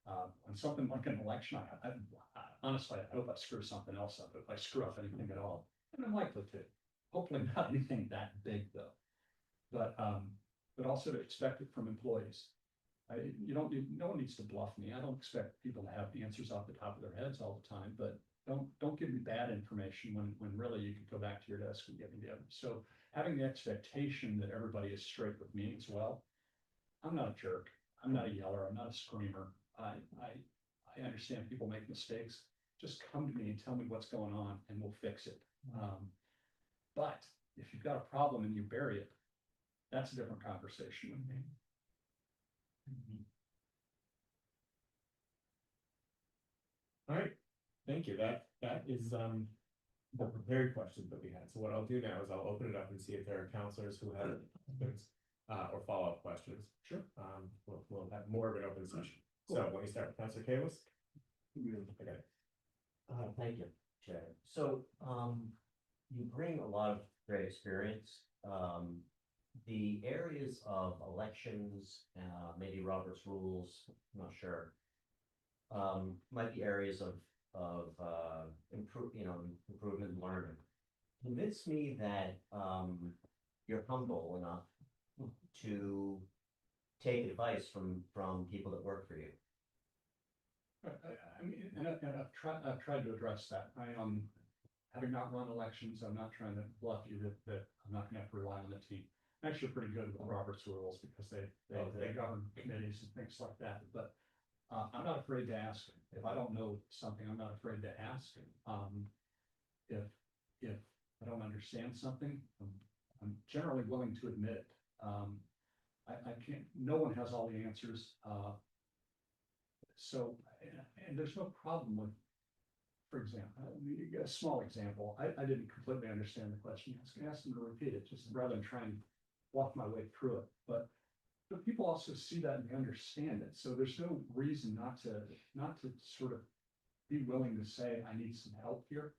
Speaker 5: On something like an election, I honestly, I hope I screw something else up if I screw up anything at all. And I'm likely to. Hopefully not anything that big though. But also to expect it from employees. No one needs to bluff me. I don't expect people to have the answers off the top of their heads all the time, but don't give me bad information when really you could go back to your desk and get me the evidence. So having the expectation that everybody is straight with me as well. I'm not a jerk. I'm not a yeller. I'm not a screamer. I understand people make mistakes. Just come to me and tell me what's going on and we'll fix it. But if you've got a problem and you bury it, that's a different conversation with me.
Speaker 2: All right, thank you. That is the prepared questions that we had. So what I'll do now is I'll open it up and see if there are counselors who have questions or follow-up questions.
Speaker 5: Sure.
Speaker 2: We'll have more of an open session. So let me start with Councilor Kalis. Okay.
Speaker 13: Thank you, Chair. So, you bring a lot of great experience. The areas of elections, maybe Robert's rules, I'm not sure. Might be areas of improvement and learning. Convince me that, you're humble enough to take advice from people that work for you.
Speaker 5: I mean, and I've tried to address that. Having not run elections, I'm not trying to bluff you that I'm not gonna have to rely on the team. I'm actually pretty good with Robert's rules because they govern committees and things like that, but I'm not afraid to ask. If I don't know something, I'm not afraid to ask. If I don't understand something, I'm generally willing to admit it. I can't, no one has all the answers. So, and there's no problem with, for example, a small example, I didn't completely understand the question. I was gonna ask them to repeat it, just rather than try and walk my way through it, but people also see that and they understand it, so there's no reason not to sort of be willing to say, I need some help here.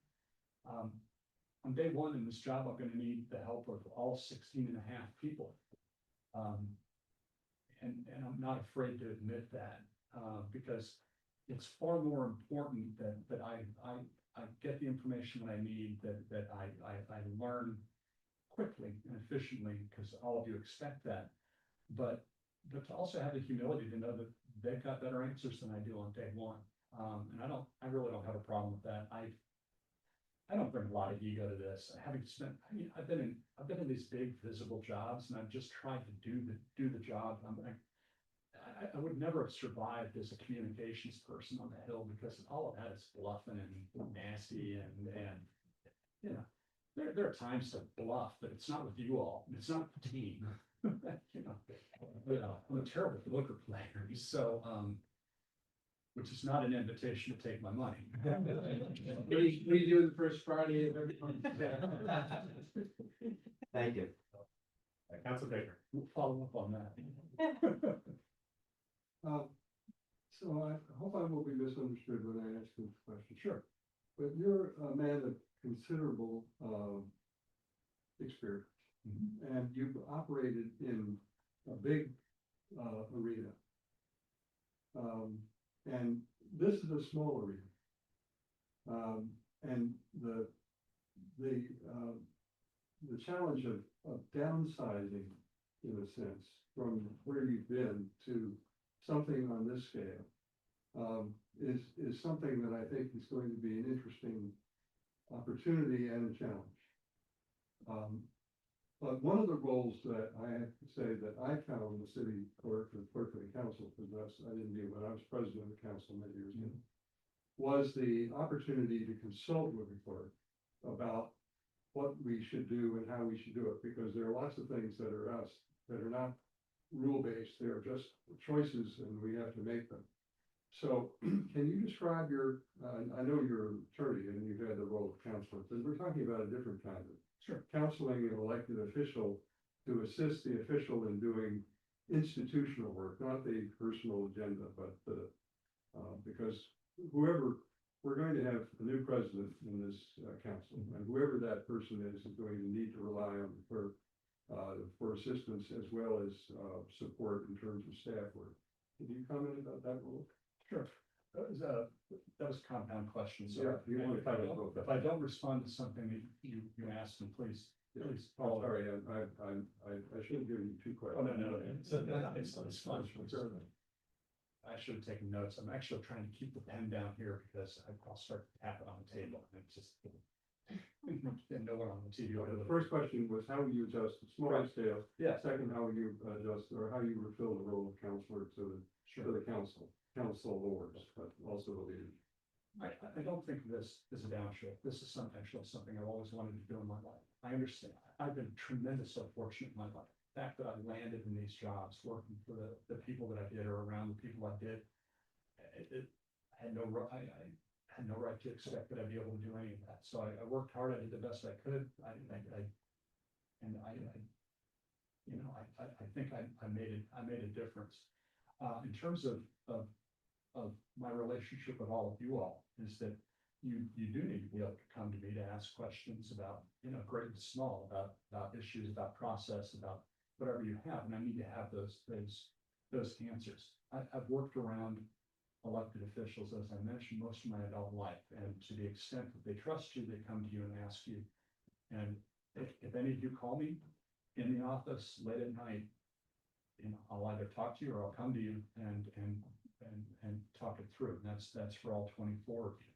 Speaker 5: On day one in this job, I'm gonna need the help of all 16 and a half people. And I'm not afraid to admit that, because it's far more important that I get the information that I need, that I learn quickly and efficiently, because all of you expect that. But to also have the humility to know that they've got better answers than I do on day one. And I really don't have a problem with that. I don't bring a lot of ego to this. I've been in these big visible jobs, and I've just tried to do the job. I would never have survived as a communications person on the Hill, because all of that is bluffing and nasty, and you know, there are times to bluff, but it's not with you all. It's not with the team. I'm a terrible poker player. So which is not an invitation to take my money.
Speaker 3: What do you do the first Friday of every month?
Speaker 13: Thank you.
Speaker 2: Council Baker.
Speaker 5: We'll follow up on that.
Speaker 1: So I hope I won't be misunderstood when I ask this question. Sure. But you're a man of considerable, experience. And you've operated in a big, arena. And this is a small arena. And the challenge of downsizing, in a sense, from where you've been to something on this scale, is something that I think is going to be an interesting opportunity and a challenge. But one of the roles that I have to say that I found the city clerk and clerk of the council, because I didn't do when I was president of the council many years ago, was the opportunity to consult with the clerk about what we should do and how we should do it, because there are lots of things that are not rule-based, they're just choices and we have to make them. So can you describe your, I know you're an attorney and you've had the role of counselor, but we're talking about a different kind of counseling an elected official to assist the official in doing institutional work, not the personal agenda, but because we're going to have a new president in this council, and whoever that person is going to need to rely on the clerk for assistance as well as support in terms of staff work. Can you comment about that role?
Speaker 5: Sure. That was a compound question, so
Speaker 1: Yeah, you want to comment about that?
Speaker 5: if I don't respond to something that you asked, then please follow.
Speaker 1: Sorry, I should have given you two
Speaker 5: Oh,
Speaker 1: questions.
Speaker 5: no, it's fine. I should have taken notes. I'm actually trying to keep the pen down here because I'll start to tap it on the table and it's just. And no one on the TV.
Speaker 1: The first question was how will you adjust the smaller scale?
Speaker 5: Yeah.
Speaker 1: Second, how will you adjust or how you refill the role of counselor to the council lords, but also the leaders?
Speaker 5: I don't think this is a downshift. This is actually something I've always wanted to do in my life. I understand. I've been tremendously fortunate in my life. The fact that I landed in these jobs, working for the people that I did or around the people I did, I had no right to expect that I'd be able to do any of that. So I worked hard. I did the best I could. I think I made a difference. In terms of my relationship with all of you all, is that you do need to be able to come to me to ask questions about, great and small, about issues, about process, about whatever you have, and I need to have those answers. I've worked around elected officials, as I mentioned, most of my adult life, and to the extent that they trust you, they come to you and ask you. And if any of you call me in the office late at night, I'll either talk to you or I'll come to you and talk it through. And that's for all 24 of you.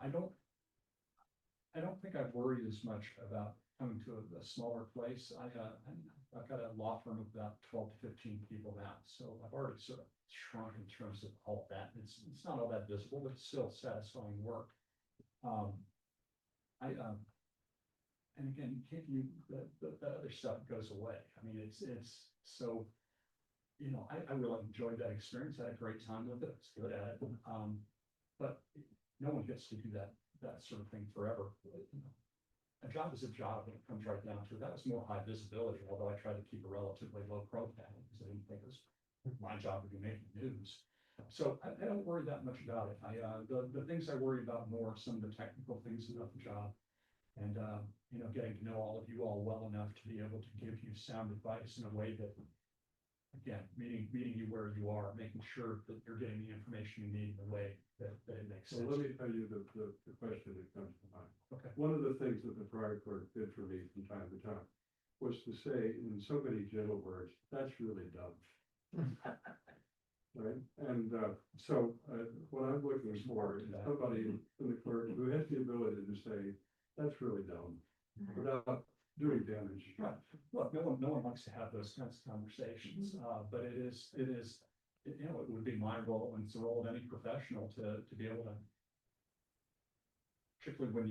Speaker 5: I don't think I've worried as much about coming to a smaller place. I've got a law firm of about 12 to 15 people now, so I've already sort of shrunk in terms of all that. It's not all that visible, but it's still satisfying work. And again, the other stuff goes away. I mean, it's so, I really enjoyed that experience. I had a great time with it. It's good at it. But no one gets to do that sort of thing forever. A job is a job when it comes right down to it. That was more high visibility, although I tried to keep a relatively low profile because I didn't think it was my job to be making news. So I don't worry that much about it. The things I worry about more are some of the technical things about the job. And, getting to know all of you all well enough to be able to give you sound advice in a way that, again, meeting you where you are, making sure that you're getting the information you need in a way that it makes sense.
Speaker 1: So let me tell you the question that comes to mind.
Speaker 5: Okay.
Speaker 1: One of the things that the prior clerk did for me from time to time was to say in so many gentle words, that's really dumb. Right? And so what I'm looking for is somebody in the clerk who has the ability to say, that's really dumb, without doing damage.
Speaker 5: Right. Look, no one likes to have those kinds of conversations, but it would be my role, and it's the role of any professional to be able to, particularly when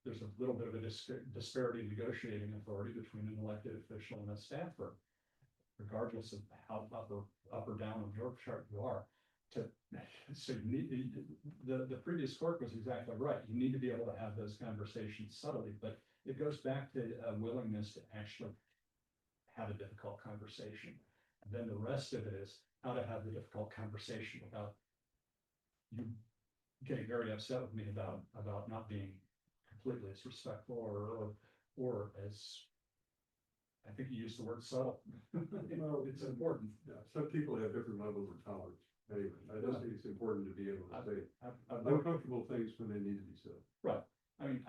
Speaker 5: there's a little bit of a disparity in negotiating authority between an elected official and a staffer, regardless of how up or down on the org chart you are. to, so you need, the previous clerk was exactly right. You need to be able to have those conversations subtly, but it goes back to a willingness to actually have a difficult conversation. And then the rest of it is how to have the difficult conversation without you getting very upset with me about not being completely as respectful or as, I think you used the word subtle. You know, it's important.
Speaker 1: Yeah, some people have different levels of tolerance. Anyway, I just think it's important to be able to say
Speaker 5: I've
Speaker 1: uncomfortable things when they need to be said.
Speaker 5: Right, I mean,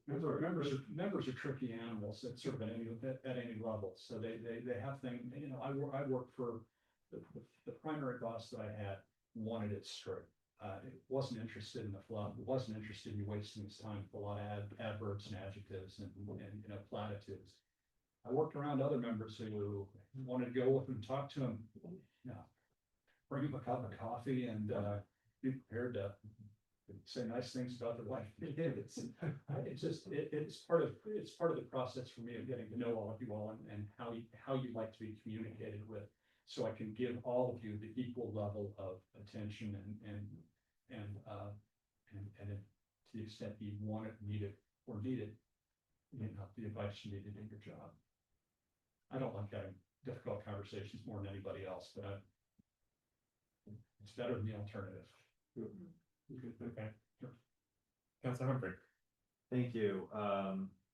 Speaker 1: That's all right.
Speaker 5: members are tricky animals at sort of at any level, so they have things, you know, I worked for the primary boss that I had wanted it straight. It wasn't interested in the fluff, it wasn't interested in you wasting his time with a lot of adverbs and adjectives and, you know, platitudes. I worked around other members who wanted to go with him, talk to him, you know, bring him a cup of coffee and, be prepared to say nice things about their wife. It's part of the process for me of getting to know all of you all and how you like to be communicated with. So I can give all of you the equal level of attention and to the extent you want it, need it, or need it, you know, the advice you needed in your job. I don't like having difficult conversations more than anybody else, but it's better than the alternative.
Speaker 2: Okay. Councilor Humphrey.
Speaker 12: Thank you.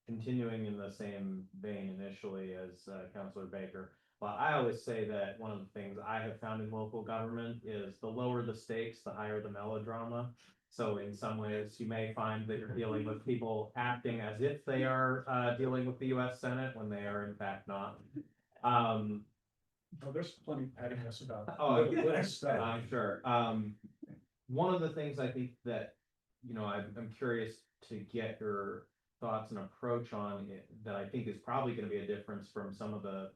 Speaker 12: Continuing in the same vein initially as Councilor Baker. Well, I always say that one of the things I have found in local government is the lower the stakes, the higher the melodrama. So in some ways, you may find that you're dealing with people acting as if they are dealing with the US Senate when they are in fact not.
Speaker 5: Oh, there's plenty of pettiness about.
Speaker 12: Oh, I'm sure. One of the things I think that, you know, I'm curious to get your thoughts and approach on it, that I think is probably going to be a difference from some of the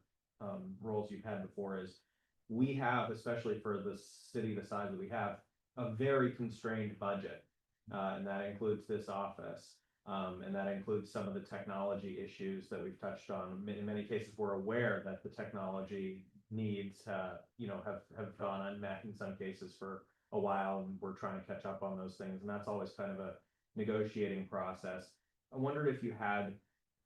Speaker 12: roles you've had before, is we have, especially for the city the size that we have, a very constrained budget. And that includes this office. And that includes some of the technology issues that we've touched on. In many cases, we're aware that the technology needs, you know, have gone unmet in some cases for a while, and we're trying to catch up on those things. And that's always kind of a negotiating process. I wondered if you had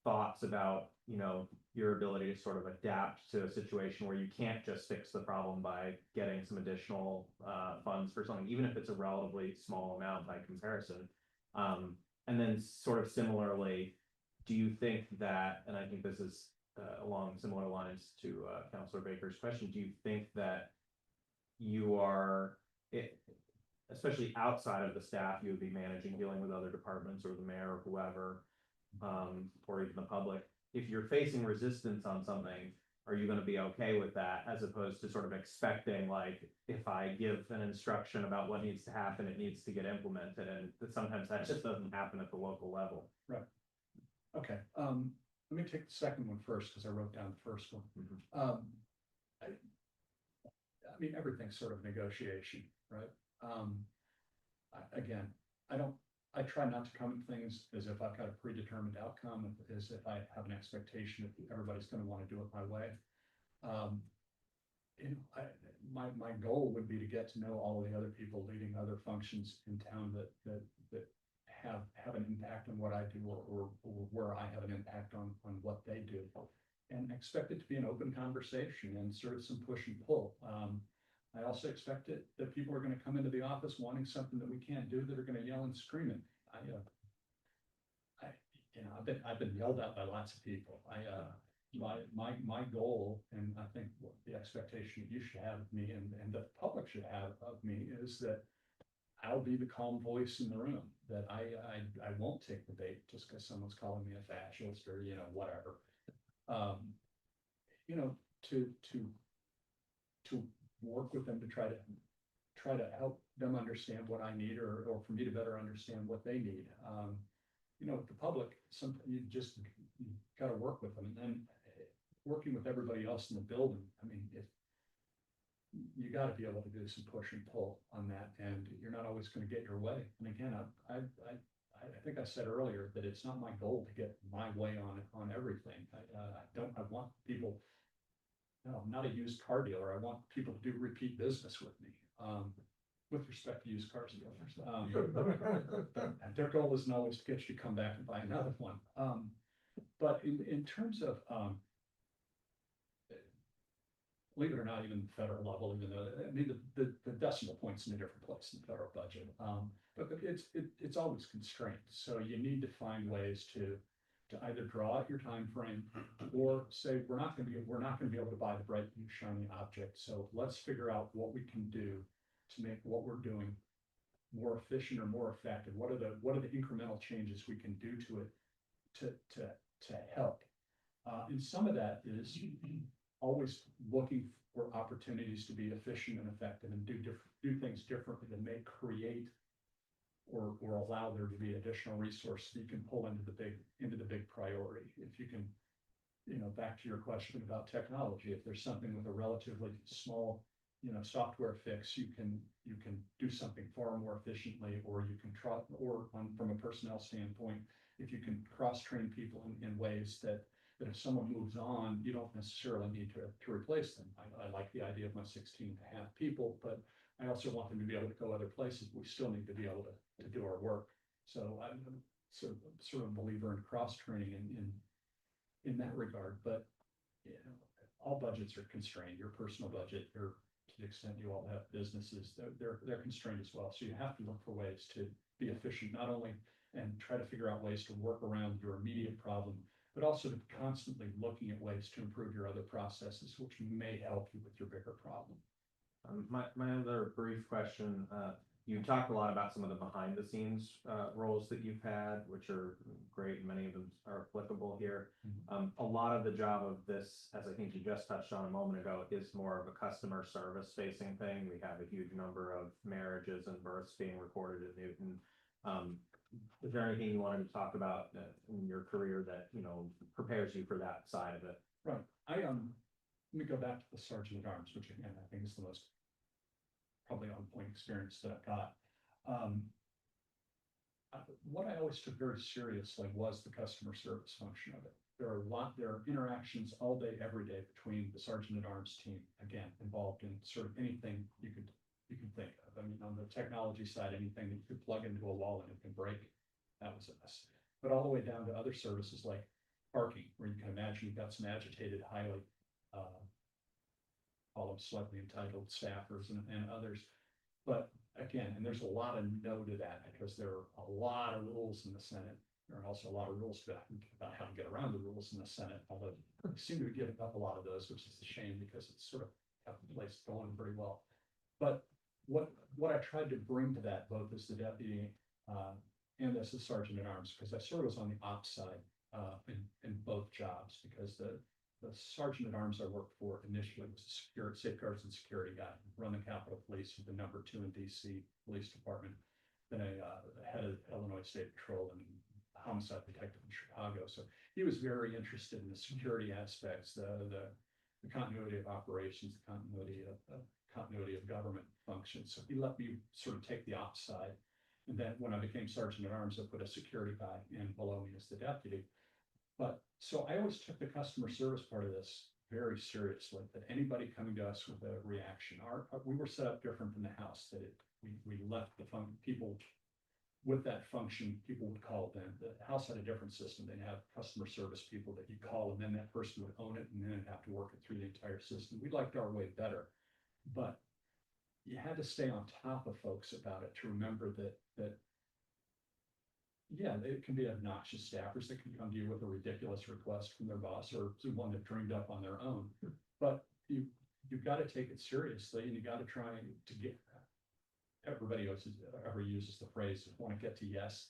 Speaker 12: thoughts about, you know, your ability to sort of adapt to a situation where you can't just fix the problem by getting some additional funds for something, even if it's a relatively small amount by comparison. And then sort of similarly, do you think that, and I think this is along similar lines to Councilor Baker's question, do you think that you are, especially outside of the staff you would be managing, dealing with other departments or the mayor or whoever, or even the public, if you're facing resistance on something, are you going to be okay with that, as opposed to sort of expecting, like, if I give an instruction about what needs to happen, it needs to get implemented, and sometimes that just doesn't happen at the local level.
Speaker 5: Right. Okay, let me take the second one first, because I wrote down the first one. I mean, everything's sort of negotiation, right? Again, I try not to come at things as if I've got a predetermined outcome, as if I have an expectation that everybody's gonna wanna do it my way. You know, my goal would be to get to know all of the other people leading other functions in town that have an impact on what I do, or where I have an impact on what they do. And expect it to be an open conversation and sort of some push and pull. I also expect it that people are gonna come into the office wanting something that we can't do, that are gonna yell and scream at me. You know, I've been yelled at by lots of people. My goal, and I think what the expectation you should have of me and the public should have of me, is that I'll be the calm voice in the room, that I won't take the bait just because someone's calling me a fascist or, you know, whatever. You know, to work with them to try to help them understand what I need, or for me to better understand what they need. You know, with the public, you gotta work with them, and then working with everybody else in the building. I mean, you gotta be able to do some push and pull on that, and you're not always gonna get your way. And again, I think I said earlier that it's not my goal to get my way on everything. I want people no, I'm not a used car dealer. I want people to do repeat business with me. With respect to used cars dealers. Their goal isn't always to get you to come back and buy another one. But in terms of, believe it or not, even the federal level, even though, I mean, the decimal point's in a different place in the federal budget. But it's always constrained, so you need to find ways to either draw out your time frame or say, we're not gonna be able to buy the bright new shiny object, so let's figure out what we can do to make what we're doing more efficient or more effective. What are the incremental changes we can do to it to help? And some of that is always looking for opportunities to be efficient and effective and do things differently that may create or allow there to be additional resources that you can pull into the big priority. If you can, back to your question about technology, if there's something with a relatively small, software fix, you can do something far more efficiently, or you can try, from a personnel standpoint, if you can cross-train people in ways that if someone moves on, you don't necessarily need to replace them. I like the idea of my 16 and a half people, but I also want them to be able to go other places. We still need to be able to do our work. So I'm sort of a believer in cross-training in that regard, but all budgets are constrained. Your personal budget, to the extent you all have businesses, they're constrained as well. So you have to look for ways to be efficient, not only and try to figure out ways to work around your immediate problem, but also to be constantly looking at ways to improve your other processes, which may help you with your bigger problem.
Speaker 12: My other brief question, you talked a lot about some of the behind the scenes roles that you've had, which are great, and many of them are applicable here. A lot of the job of this, as I think you just touched on a moment ago, is more of a customer service facing thing. We have a huge number of marriages and births being recorded in Newton. Is there anything you wanted to talk about in your career that, prepares you for that side of it?
Speaker 5: Right. Let me go back to the Sergeant at Arms, which again, I think is the most probably on point experience that I've got. What I always took very seriously was the customer service function of it. There are interactions all day, every day between the Sergeant at Arms team, again, involved in sort of anything you can think of. I mean, on the technology side, anything that you could plug into a wall and it can break, that was us. But all the way down to other services like parking, where you can imagine you've got some agitated, highly call them slightly entitled staffers and others. But again, and there's a lot of no to that, because there are a lot of rules in the Senate. There are also a lot of rules about how to get around the rules in the Senate, although we seem to be giving up a lot of those, which is a shame, because it's sort of got the place going pretty well. But what I tried to bring to that, both as the deputy and as the Sergeant at Arms, because I sort of was on the ops side in both jobs, because the Sergeant at Arms I worked for initially was a safeguards and security guy, run the Capitol Police with the number 2 in DC Police Department, then a head of Illinois State Patrol and homicide detective in Chicago. So he was very interested in the security aspects, the continuity of operations, the continuity of government functions. So he let me sort of take the ops side. And then when I became Sergeant at Arms, I put a security guy in below me as the deputy. But so I always took the customer service part of this very seriously, that anybody coming to us with a reaction, we were set up different than the House, that we left the people with that function, people would call them. The House had a different system. They'd have customer service people that you call, and then that person would own it, and then have to work it through the entire system. We liked our way better, but you had to stay on top of folks about it to remember that yeah, it can be obnoxious staffers that can come to you with a ridiculous request from their boss, or one that dreamed up on their own. But you've got to take it seriously, and you got to try to get that. Everybody else ever uses the phrase "want to get to yes,"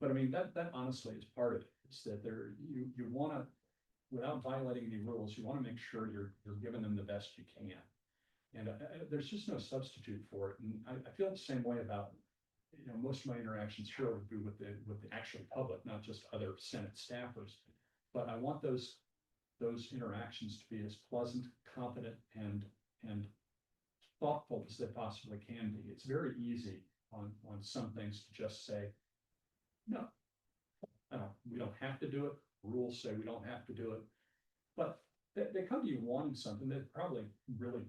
Speaker 5: but I mean that honestly is part of it. Is that you want to, without violating any rules, you want to make sure you're giving them the best you can, and there's just no substitute for it. And I feel the same way about. Most of my interactions here would be with the actual public, not just other Senate staffers. But I want those interactions to be as pleasant, competent, and thoughtful as they possibly can be. It's very easy on some things to just say, no, we don't have to do it. Rules say we don't have to do it. But they come to you wanting something that probably really,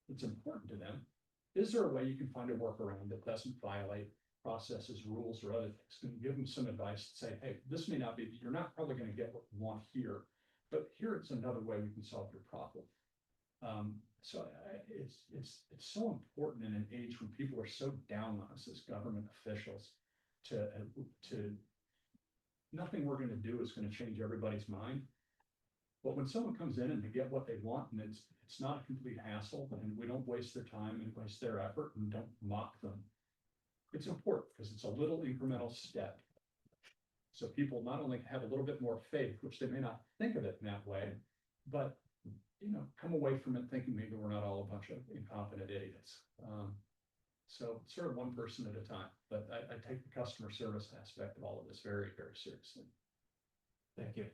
Speaker 5: it's important to them. Is there a way you can find a workaround that doesn't violate processes, rules, or other things? And give them some advice to say, hey, this may not be, you're not probably gonna get what you want here, but here it's another way we can solve your problem. It's so important in an age when people are so down on us as government officials to, nothing we're gonna do is gonna change everybody's mind. But when someone comes in and they get what they want and it's not a complete hassle and we don't waste their time and waste their effort and don't mock them. It's important because it's a little incremental step. So people not only have a little bit more faith, which they may not think of it in that way, but come away from it thinking maybe we're not all a bunch of incompetent idiots. So sort of one person at a time, but I take the customer service aspect of all of this very, very seriously.
Speaker 12: Thank you.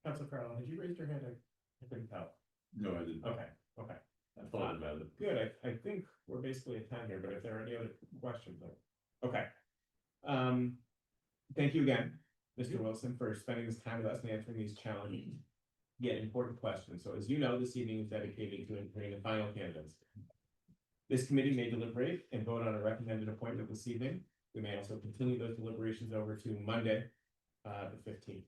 Speaker 2: Council Carl, had you raised your hand? I couldn't tell.
Speaker 10: No, I didn't.
Speaker 2: Okay.
Speaker 10: I thought about it.
Speaker 2: Good, I think we're basically at time here, but if there are any other questions, okay. Thank you again, Mr. Wilson, for spending this time with us and answering these challenging yet important questions. So as you know, this evening is dedicated to interviewing the final candidates. This committee may deliberate and vote on a recommended appointment this evening. We may also continue those deliberations over to Monday, the 15th.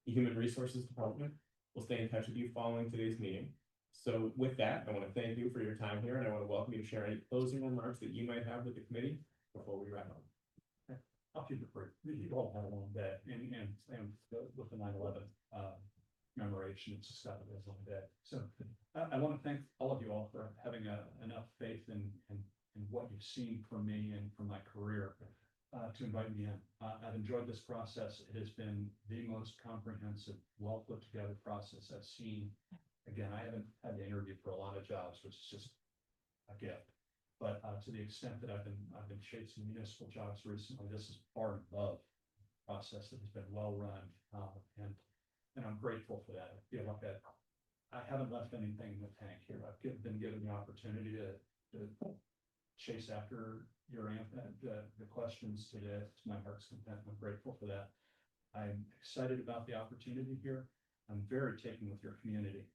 Speaker 2: The Human Resources Department will stay in touch with you following today's meeting. So with that, I want to thank you for your time here, and I want to welcome you to share any closing remarks that you might have with the committee before we wrap up.
Speaker 5: I'll keep it brief. You all had a long day and with the 9/11 commemoration, it's just got to be a long day. So I want to thank all of you all for having enough faith in what you've seen from me and from my career to invite me in. I've enjoyed this process. It has been the most comprehensive, well put together process I've seen. Again, I haven't had to interview for a lot of jobs, which is just a gift. But to the extent that I've been chasing municipal jobs recently, this is far and above process that has been well run, and I'm grateful for that. I feel like I haven't left anything in the tank here. I've been given the opportunity to chase after the questions today. To my heart's content. I'm grateful for that. I'm excited about the opportunity here. I'm very taken with your community.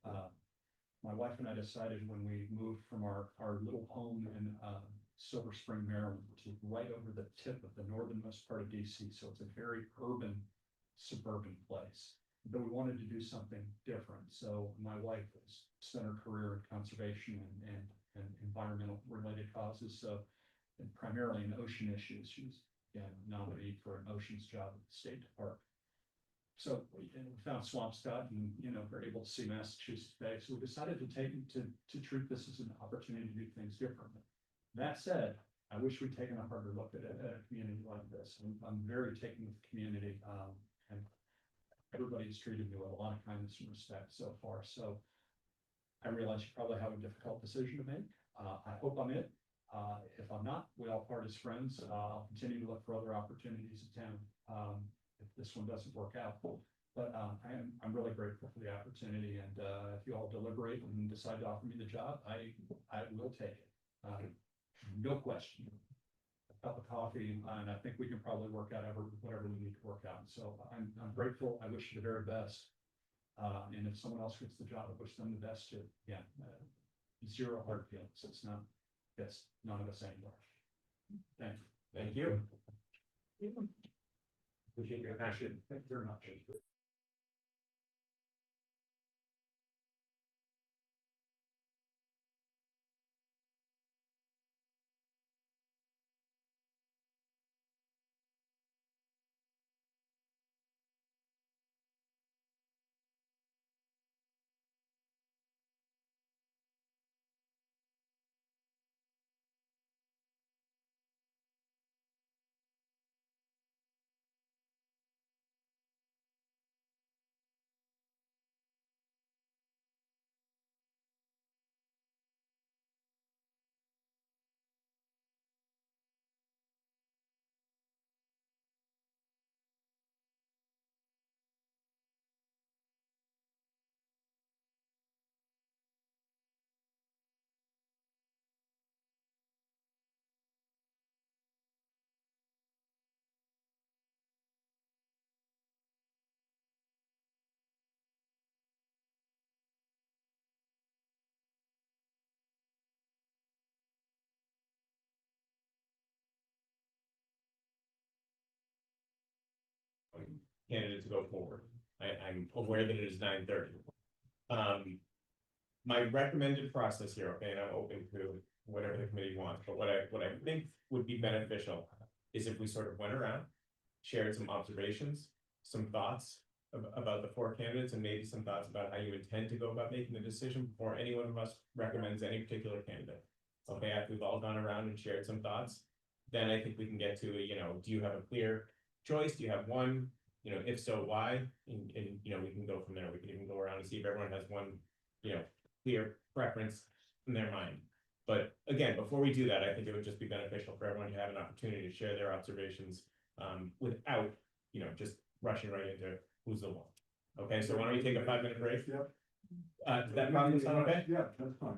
Speaker 5: My wife and I decided when we moved from our little home in Silver Spring, Maryland, which is right over the tip of the northernmost part of DC. So it's a very urban, suburban place. But we wanted to do something different. So my wife has spent her career in conservation and environmental related causes. So and primarily in ocean issues. She was nominated for an oceans job at the State Department. So we found Swampscott and, we're able to see Massachusetts Bay. So we decided to treat this as an opportunity to do things differently. That said, I wish we'd taken a harder look at a community like this. I'm very taken with the community, and everybody's treated me with a lot of kindness and respect so far. So I realize you probably have a difficult decision to make. I hope I'm it. If I'm not, we all part as friends. I'll continue to look for other opportunities in town. If this one doesn't work out, but I'm really grateful for the opportunity, and if you all deliberate and decide to offer me the job, I will take it. No question. A cup of coffee, and I think we can probably work out whatever we need to work out. So I'm grateful. I wish you the very best. And if someone else gets the job, I wish them the best too. Yeah, zero hard feelings. It's not. That's none of us anymore. Thank you.
Speaker 2: Thank you.
Speaker 5: Appreciate your passion. Thank you very much.
Speaker 2: candidate to go forward. I'm aware that it is 9:30. My recommended process here, okay, and I'm open to whatever the committee wants, but what I think would be beneficial is if we sort of went around, shared some observations, some thoughts about the four candidates, and maybe some thoughts about how you intend to go about making the decision before any one of us recommends any particular candidate. Okay, after we've all gone around and shared some thoughts, then I think we can get to, do you have a clear choice? Do you have one? If so, why? And we can go from there. We can even go around and see if everyone has one, clear preference in their mind. But again, before we do that, I think it would just be beneficial for everyone to have an opportunity to share their observations, without, just rushing right into who's the one. Okay, so why don't we take a 5-minute break?
Speaker 1: Yep.
Speaker 2: Does that problem sound okay?
Speaker 1: Yeah, that's fine.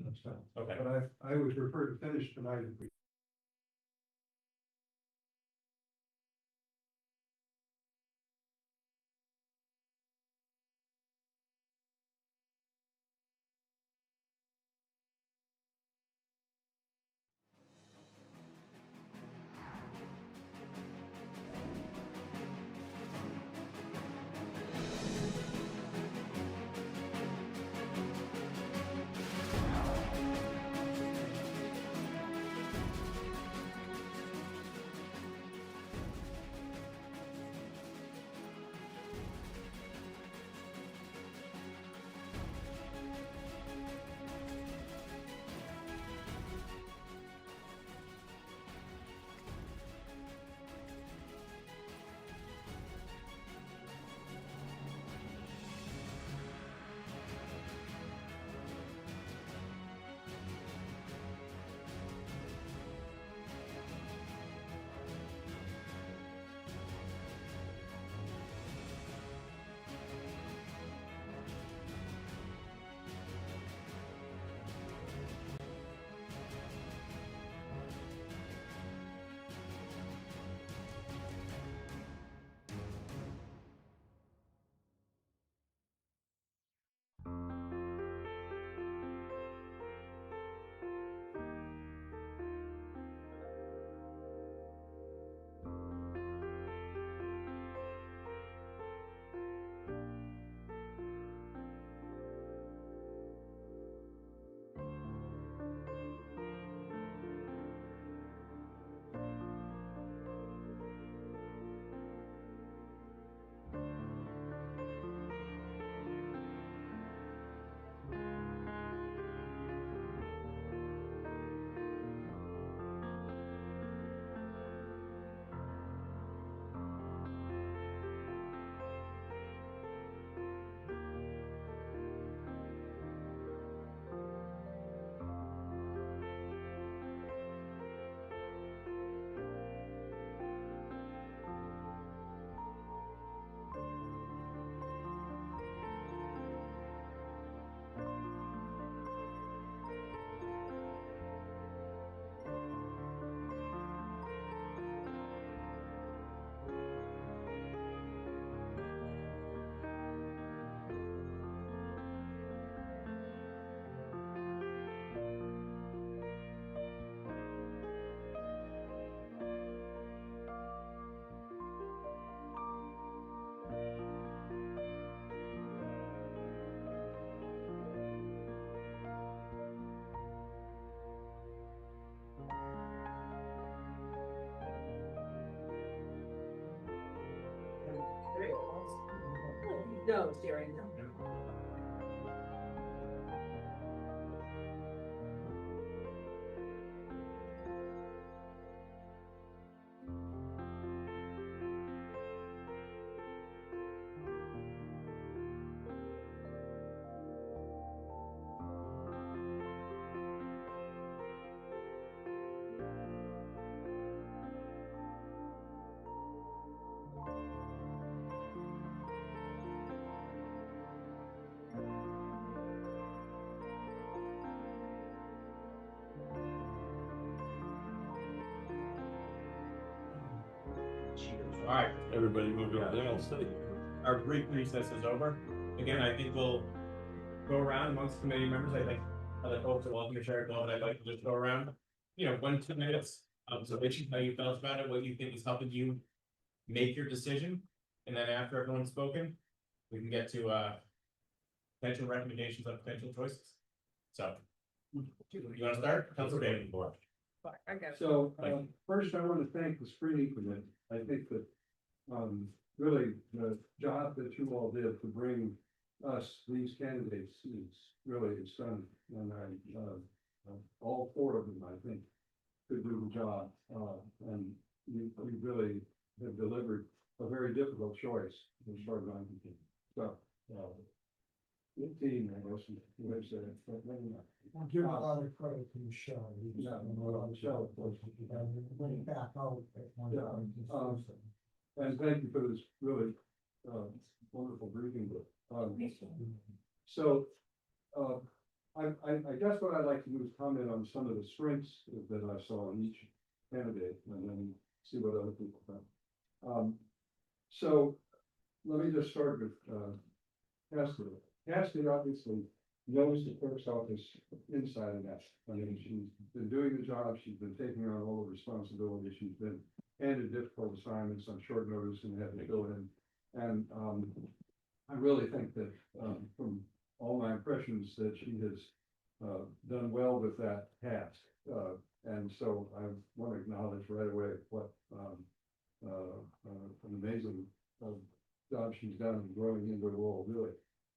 Speaker 1: That's fine.
Speaker 2: Okay.
Speaker 1: But I would prefer to finish tonight if we.
Speaker 14: No, Jerry, no.
Speaker 2: All right,
Speaker 10: Everybody move over there, I'll stay.
Speaker 2: our brief recess is over. Again, I think we'll go around amongst committee members. I think other folks are welcome to share it, but I'd like to just go around, 1-2 minutes. So Richie, how you felt about it, what you think is helping you make your decision, and then after everyone's spoken, we can get to, potential recommendations on potential choices. So, you wanna start? Council Davenport.
Speaker 6: I got it.
Speaker 1: So, first I want to thank the screening committee. I think that, really, the job that you all did to bring us these candidates is really, it's done. And all four of them, I think, could do the job. And we really have delivered a very difficult choice as far as I'm concerned. So, 15, I guess, what is that?
Speaker 15: I'll give a lot of credit to Michelle.
Speaker 1: Yeah, Michelle, of course.
Speaker 15: Bring it back out.
Speaker 1: And thank you for this really, wonderful briefing. So, I guess what I'd like to do is comment on some of the strengths that I saw in each candidate and then see what other people think. So let me just start with, Cassidy. Cassidy obviously knows the clerk's office inside and out. I mean, she's been doing the job, she's been taking on all the responsibilities, she's been handed difficult assignments on short notice and had to go in. And, I really think that, from all my impressions that she has, done well with that task. And so I want to acknowledge right away what, an amazing, job she's done in growing into the role really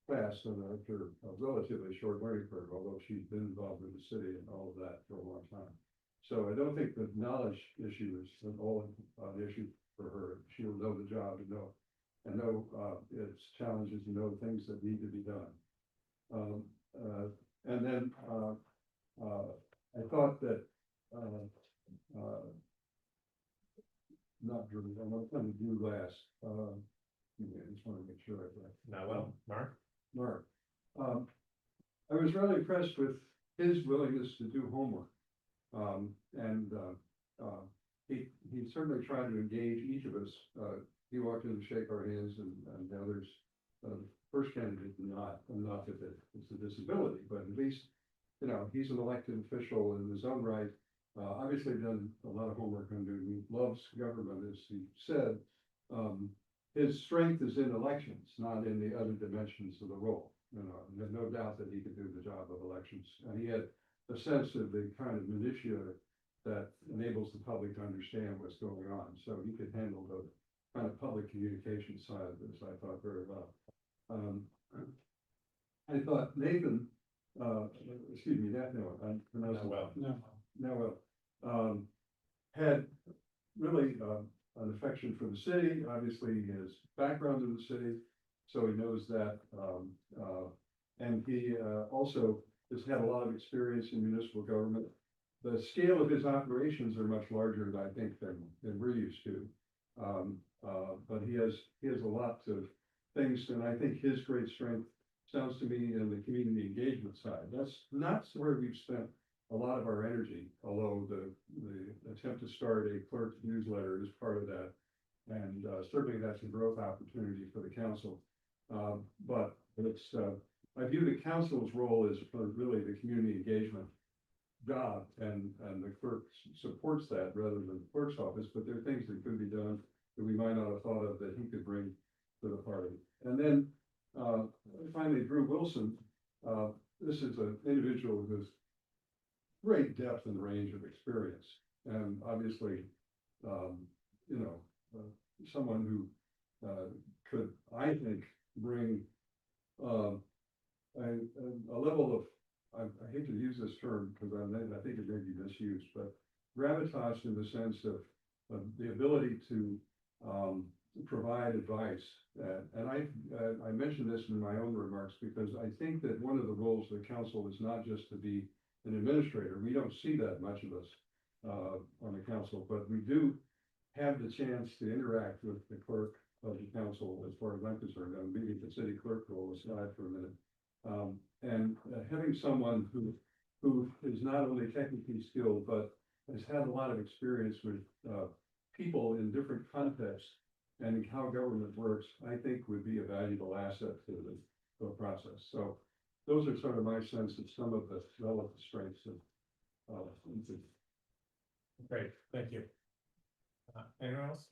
Speaker 1: fast and after a relatively short learning curve, although she's been involved in the city and all of that for a long time. So I don't think the knowledge issue is at all an issue for her. She'll know the job and know its challenges and know things that need to be done. And then I thought that not Drew, I'm not going to do last. I just want to make sure I got.
Speaker 2: Now, well, Mark?
Speaker 1: Mark. I was really impressed with his willingness to do homework. He certainly tried to engage each of us. He walked in to shake our hands and the others, first candidate did not that it's a disability, but at least, you know, he's an elected official in his own right. Obviously done a lot of homework on doing, loves government, as he said. His strength is in elections, not in the other dimensions of the role. You know, there's no doubt that he could do the job of elections. And he had a sense of the kind of minutiae that enables the public to understand what's going on. So he could handle the kind of public communication side of this, I thought, very well. I thought Nathan, excuse me, I'm pronouncing Noel, had really an affection for the city. Obviously, he has background in the city, so he knows that. And he also has had a lot of experience in municipal government. The scale of his operations are much larger, I think, than we're used to. But he has a lot of things, and I think his great strength sounds to me in the community engagement side. That's not where we've spent a lot of our energy, although the attempt to start a clerk newsletter is part of that. And certainly that's a growth opportunity for the council. But it's, I view the council's role as really the community engagement job, and the clerk supports that rather than the clerk's office, but there are things that could be done that we might not have thought of that he could bring to the party. And then finally, Drew Wilson, this is an individual who's great depth and range of experience, and obviously, someone who could, I think, bring a level of, I hate to use this term because I think it may be misused, but gravitas in the sense of the ability to provide advice. And I mentioned this in my own remarks because I think that one of the roles of the council is not just to be an administrator. We don't see that much of us on the council, but we do have the chance to interact with the clerk of the council as far as I'm concerned. I'm leaving the city clerk role aside for a minute. And having someone who is not only technically skilled, but has had a lot of experience with people in different contexts and how government works, I think would be a valuable asset to the process. So those are sort of my sense of some of the relative strengths of.
Speaker 2: Great, thank you. Anyone else?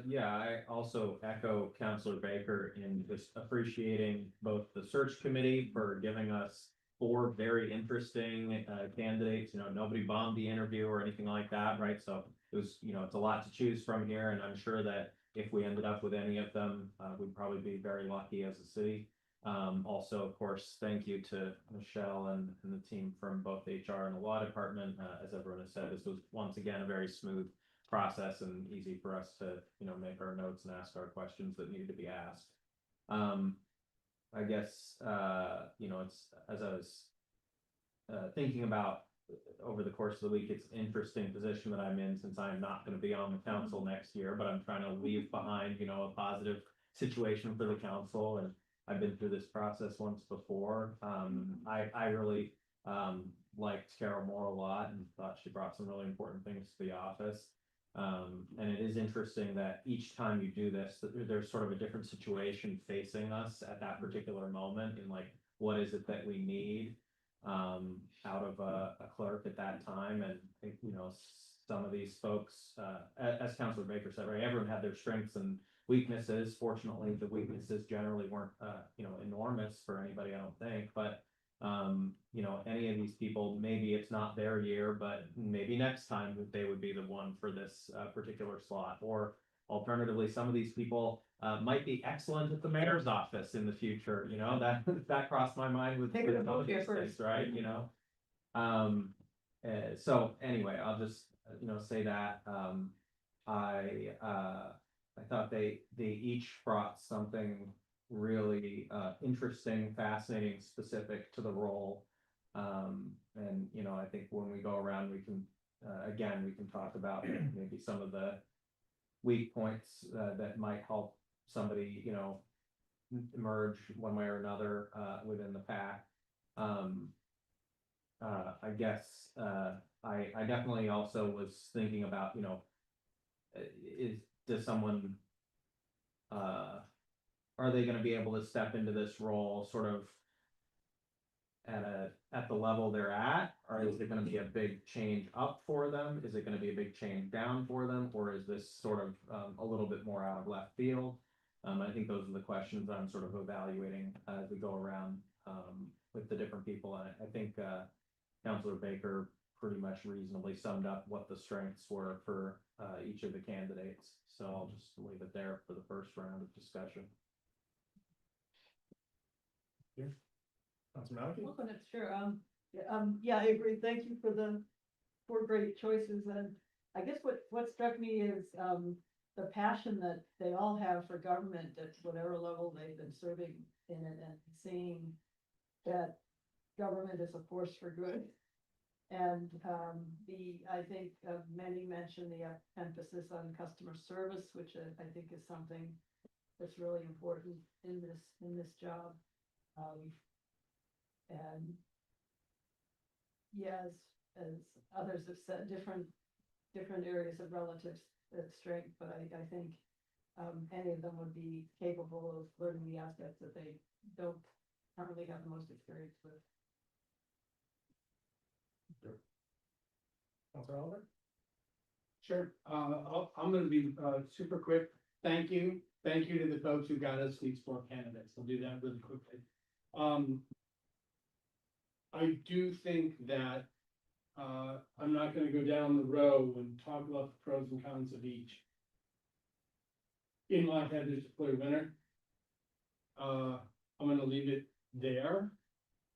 Speaker 12: Yeah, I also echo Counselor Baker in just appreciating both the search committee for giving us 4 very interesting candidates. You know, nobody bombed the interview or anything like that, right? So it was, you know, it's a lot to choose from here, and I'm sure that if we ended up with any of them, we'd probably be very lucky as a city. Also, of course, thank you to Michelle and the team from both HR and the law department. As everyone has said, this was once again a very smooth process and easy for us to, you know, make our notes and ask our questions that needed to be asked. I guess, you know, it's, as I was thinking about over the course of the week, it's an interesting position that I'm in, since I'm not going to be on the council next year, but I'm trying to leave behind, you know, a positive situation for the council. And I've been through this process once before. I really liked Carol Moore a lot and thought she brought some really important things to the office. And it is interesting that each time you do this, there's sort of a different situation facing us at that particular moment, and like, what is it that we need out of a clerk at that time? And I think, you know, some of these folks, as Councilor Baker said, right, everyone had their strengths and weaknesses. Fortunately, the weaknesses generally weren't, you know, enormous for anybody, I don't think. But you know, any of these people, maybe it's not their year, but maybe next time they would be the one for this particular slot. Or alternatively, some of these people might be excellent at the mayor's office in the future. You know, that crossed my mind with
Speaker 9: Take
Speaker 12: with
Speaker 9: it
Speaker 12: some of
Speaker 9: both
Speaker 12: these
Speaker 9: ways.
Speaker 12: things, right? You know, so anyway, I'll just, you know, say that I thought they each brought something really interesting, fascinating, specific to the role. And you know, I think when we go around, we can again, we can talk about maybe some of the weak points that might help somebody, you know, emerge one way or another within the pack. I guess I definitely also was thinking about, you know, does someone are they going to be able to step into this role sort of at the level they're at, or is it going to be a big change up for them? Is it going to be a big change down for them, or is this sort of a little bit more out of left field? I think those are the questions that I'm sort of evaluating as we go around with the different people. And I think Councilor Baker pretty much reasonably summed up what the strengths were for each of the candidates. So I'll just leave it there for the first round of discussion.
Speaker 2: Councilor Maliki?
Speaker 9: Well, that's sure. Yeah, I agree. Thank you for the 4 great choices. And I guess what struck me is, the passion that they all have for government at whatever level they've been serving in it, and seeing that government is a force for good. And, I think many mentioned the emphasis on customer service, which I think is something that's really important in this job. And yes, as others have said, different areas of relative strength, but I think any of them would be capable of learning the aspects that they don't currently have the most experience with.
Speaker 2: Councilor Oliver?
Speaker 3: Sure, I'm gonna be super quick. Thank you to the folks who got us these 4 candidates. I'll do that really quickly. I do think that I'm not gonna go down the row and talk about the pros and cons of each. In my head, there's a clear winner. I'm gonna leave it there,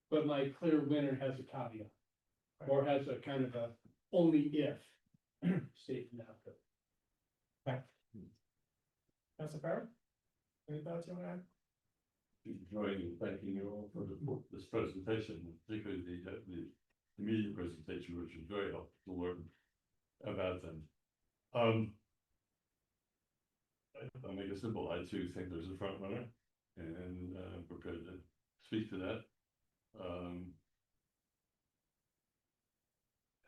Speaker 3: but my clear winner has a caveat, or has a kind of a only if statement out there.
Speaker 2: Councilor Farrell? Any thoughts you want to add?
Speaker 10: Enjoying and thanking you all for this presentation, particularly the media presentation, which was very helpful to learn about them. I'll make it simple. I too think there's a front runner, and I'm prepared to speak to that.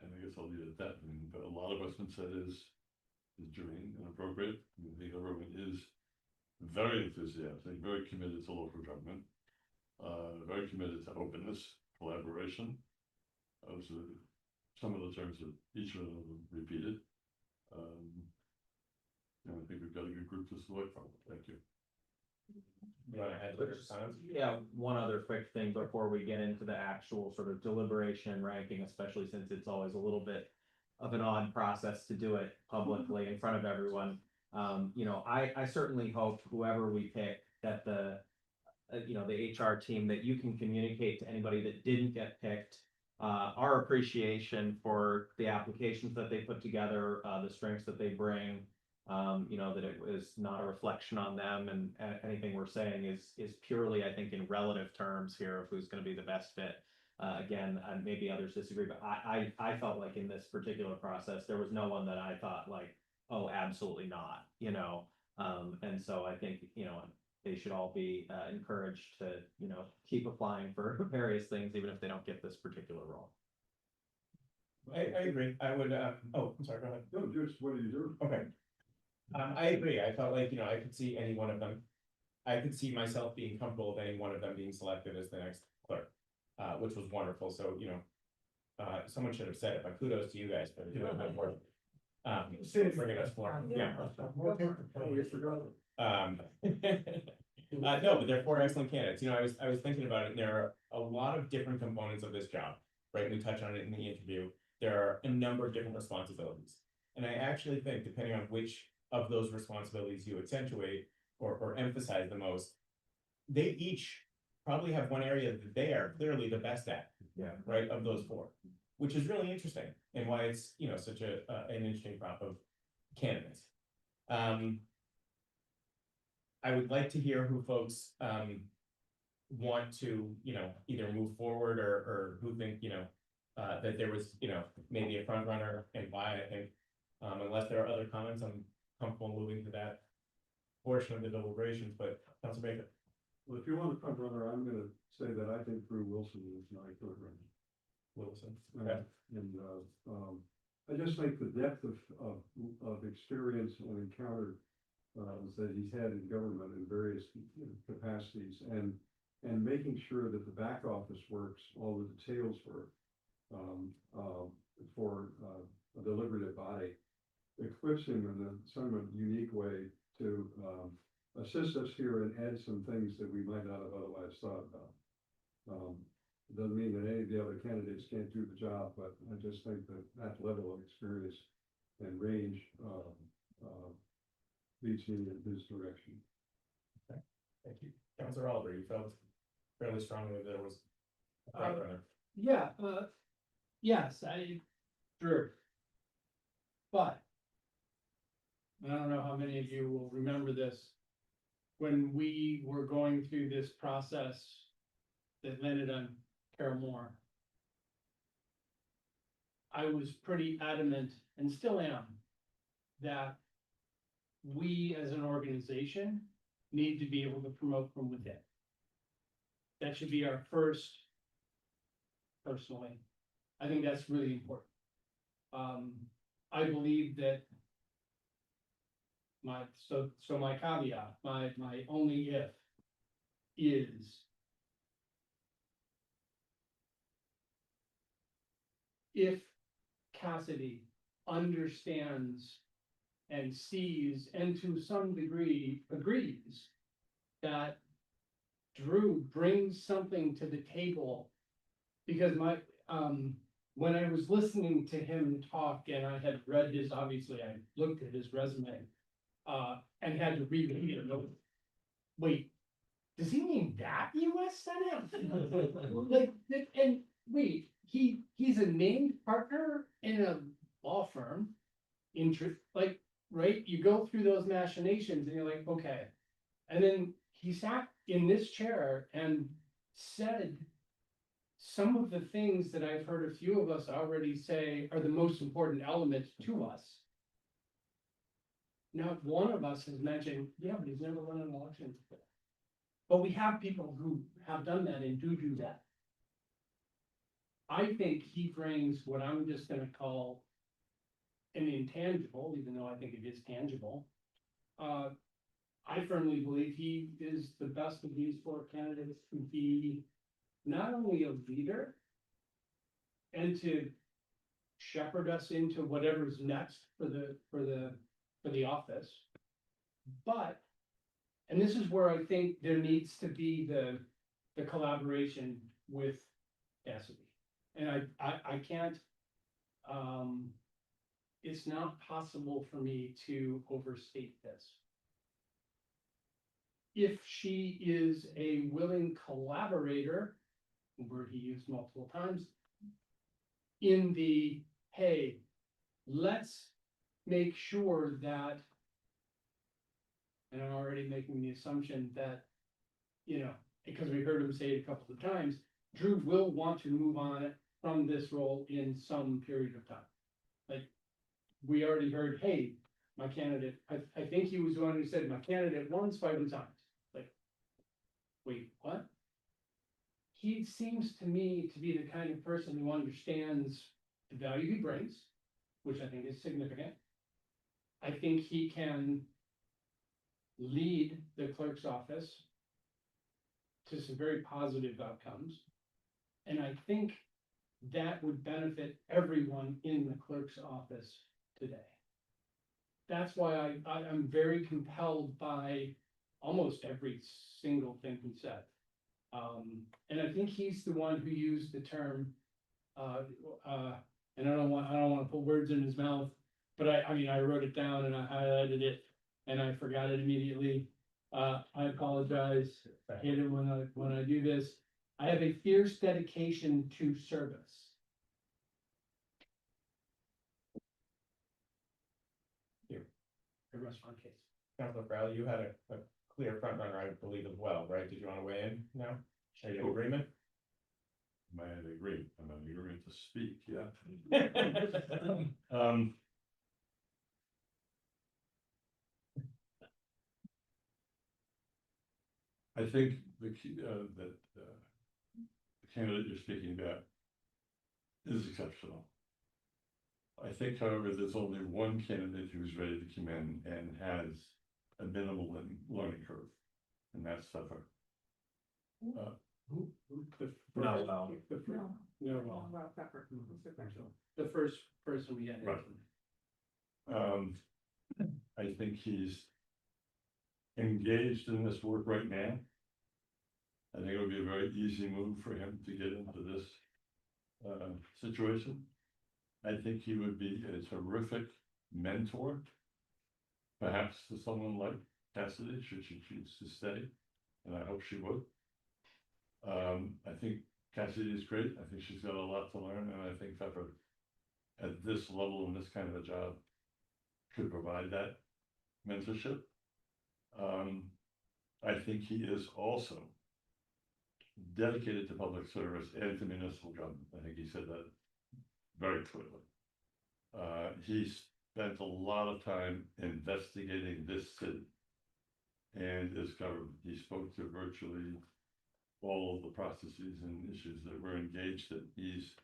Speaker 10: And I guess I'll leave it at that. I mean, but a lot of what's been said is germane and appropriate. I think everyone is very enthusiastic, very committed to local government, very committed to openness, collaboration. Those are some of the terms that each of them repeated. And I think we've got a good group to select from. Thank you.
Speaker 2: You wanna add to your comments?
Speaker 12: Yeah, one other quick thing before we get into the actual sort of deliberation and ranking, especially since it's always a little bit of an odd process to do it publicly in front of everyone. You know, I certainly hope whoever we pick that the, you know, the HR team, that you can communicate to anybody that didn't get picked, our appreciation for the applications that they put together, the strengths that they bring. You know, that it was not a reflection on them, and anything we're saying is purely, I think, in relative terms here of who's gonna be the best fit. Again, and maybe others disagree, but I felt like in this particular process, there was no one that I thought like, oh, absolutely not, you know? And so I think, you know, they should all be encouraged to, you know, keep applying for various things, even if they don't get this particular role.
Speaker 2: I agree. I would, oh, I'm sorry, go ahead.
Speaker 1: No, just what do you do?
Speaker 2: Okay. I agree. I felt like, you know, I could see any one of them. I could see myself being comfortable with any one of them being selected as the next clerk, which was wonderful. So, you know, someone should have said it, but kudos to you guys for doing that work. Bringing us forward. Yeah. No, but they're four excellent candidates. You know, I was thinking about it, and there are a lot of different components of this job, right? We touched on it in the interview. There are a number of different responsibilities. And I actually think, depending on which of those responsibilities you accentuate or emphasize the most, they each probably have one area that they are clearly the best at.
Speaker 12: Yeah.
Speaker 2: Right, of those four, which is really interesting, and why it's, you know, such an interesting crop of candidates. I would like to hear who folks want to, you know, either move forward or who think, you know, that there was, you know, maybe a front runner and why. I think, unless there are other comments, I'm comfortable moving to that portion of the deliberations, but Councilor Baker.
Speaker 1: Well, if you want a front runner, I'm gonna say that I think Drew Wilson is my front runner.
Speaker 2: Wilson.
Speaker 1: Okay. And, I just think the depth of experience and encounter, that he's had in government in various capacities and making sure that the back office works, all the details work, for a deliberative body, equips him in a somewhat unique way to, assist us here and add some things that we might not have otherwise thought about. It doesn't mean that any of the other candidates can't do the job, but I just think that that level of experience and range, leads me in his direction.
Speaker 2: Okay. Thank you. Councilor Oliver, you felt fairly strongly that there was a front runner.
Speaker 3: Yeah, yes, Drew. But I don't know how many of you will remember this. When we were going through this process that landed on Carol Moore, I was pretty adamant, and still am, that we as an organization need to be able to promote from within. That should be our first, personally. I think that's really important. I believe that my caveat, my only if is if Cassidy understands and sees and to some degree agrees that Drew brings something to the table. Because when I was listening to him talk and I had read his, obviously I looked at his resume, and had to read it and go, wait, does he mean that US Senate? Like, and wait, he's a named partner in a law firm, like, right? You go through those machinations and you're like, okay. And then he sat in this chair and said some of the things that I've heard a few of us already say are the most important elements to us. Not one of us has mentioned, yeah, but he's never run an election before. But we have people who have done that and do that. I think he brings what I'm just gonna call an intangible, even though I think it is tangible. I firmly believe he is the best of these four candidates to be not only a leader and to shepherd us into whatever's next for the office, But, and this is where I think there needs to be the collaboration with Cassidy. And I can't, it's not possible for me to overstate this. If she is a willing collaborator, word he used multiple times, in the, hey, let's make sure that, and I'm already making the assumption that, you know, because we heard him say it a couple of times, Drew will want to move on from this role in some period of time. Like, we already heard, hey, my candidate, I think he was the one who said, my candidate won 5 times. Like, wait, what? He seems to me to be the kind of person who understands the value he brings, which I think is significant. I think he can lead the clerk's office to some very positive outcomes. And I think that would benefit everyone in the clerk's office today. That's why I'm very compelled by almost every single thing he said. And I think he's the one who used the term, and I don't want to put words in his mouth, but I mean, I wrote it down and I highlighted it and I forgot it immediately. I apologize. I hate it when I do this. I have a fierce dedication to service. Here, the restaurant case.
Speaker 2: Councilor Farrell, you had a clear front runner, I believe, as well, right? Did you want to weigh in now? Are you in agreement?
Speaker 10: Am I in agreement? I'm in agreement to speak, yeah. I think the key, the candidate you're speaking about is exceptional. I think, however, there's only one candidate who's ready to come in and has a minimal learning curve, and that's Pfeffer.
Speaker 3: The first person we had.
Speaker 10: Right. I think he's engaged in this work right now. I think it would be a very easy move for him to get into this situation. I think he would be a terrific mentor, perhaps to someone like Cassidy, should she choose to stay, and I hope she would. I think Cassidy is great. I think she's got a lot to learn, and I think Pfeffer, at this level in this kind of a job, could provide that mentorship. I think he is also dedicated to public service and to municipal government. I think he said that very clearly. He spent a lot of time investigating this city and its government. He spoke to virtually all of the processes and issues that we're engaged in. He's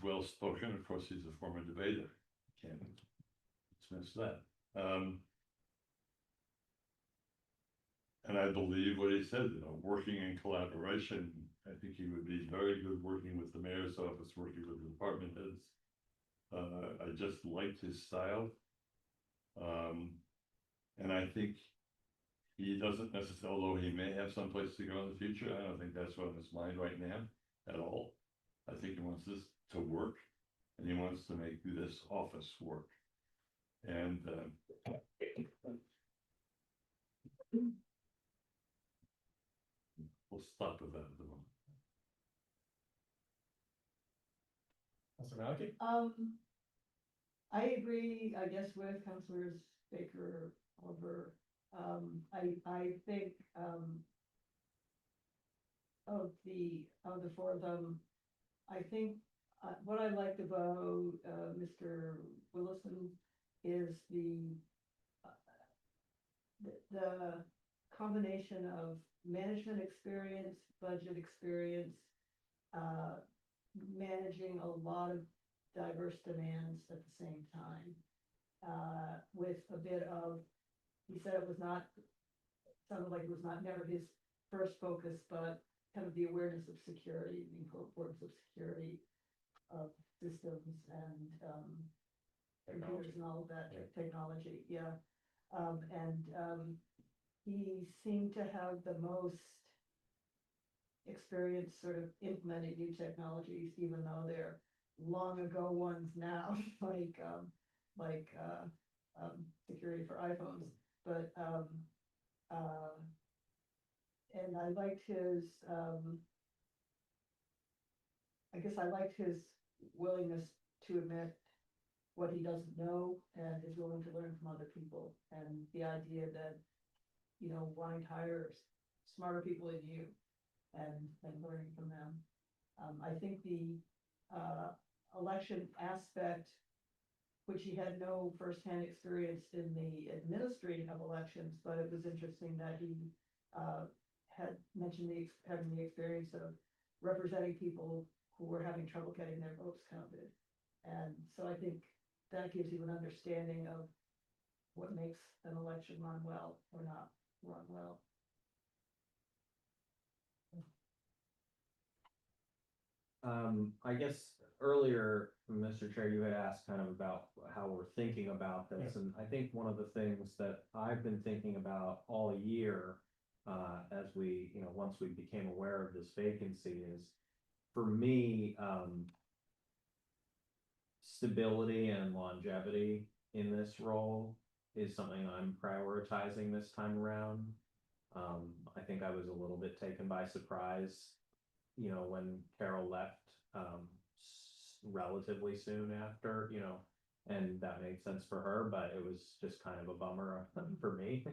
Speaker 10: well spoken. Of course, he's a former debater. Can't dismiss that. And I believe what he said, you know, working in collaboration. I think he would be very good working with the mayor's office, working with the department heads. I just liked his style. And I think he doesn't necessarily, although he may have some place to go in the future, I don't think that's on his mind right now at all. I think he wants this to work and he wants to make this office work. And we'll stop with that at the moment.
Speaker 2: Councilor Maliki?
Speaker 9: I agree, I guess, with Councilors Baker, Oliver. I think, of the four of them, I think, what I liked about, Mr. Willison is the combination of management experience, budget experience, managing a lot of diverse demands at the same time, with a bit of, he said it was not, sounded like it was not never his first focus, but kind of the awareness of security, the importance of security of systems and computers and all of that technology, yeah. He seemed to have the most experience sort of implementing new technologies, even though they're long ago ones now, like security for iPhones, but, and I liked his, I guess I liked his willingness to admit what he doesn't know and is willing to learn from other people, and the idea that, you know, wanting to hire smarter people than you and learning from them. I think the election aspect, which he had no firsthand experience in the administrating of elections, but it was interesting that he had mentioned having the experience of representing people who were having trouble getting their votes counted. And so I think that gives you an understanding of what makes an election run well or not run well.
Speaker 12: I guess earlier, Mr. Chair, you had asked kind of about how we're thinking about this, and I think one of the things that I've been thinking about all year, as we, you know, once we became aware of this vacancy is, for me, stability and longevity in this role is something I'm prioritizing this time around. I think I was a little bit taken by surprise, you know, when Carol left, relatively soon after, you know, and that made sense for her, but it was just kind of a bummer for me.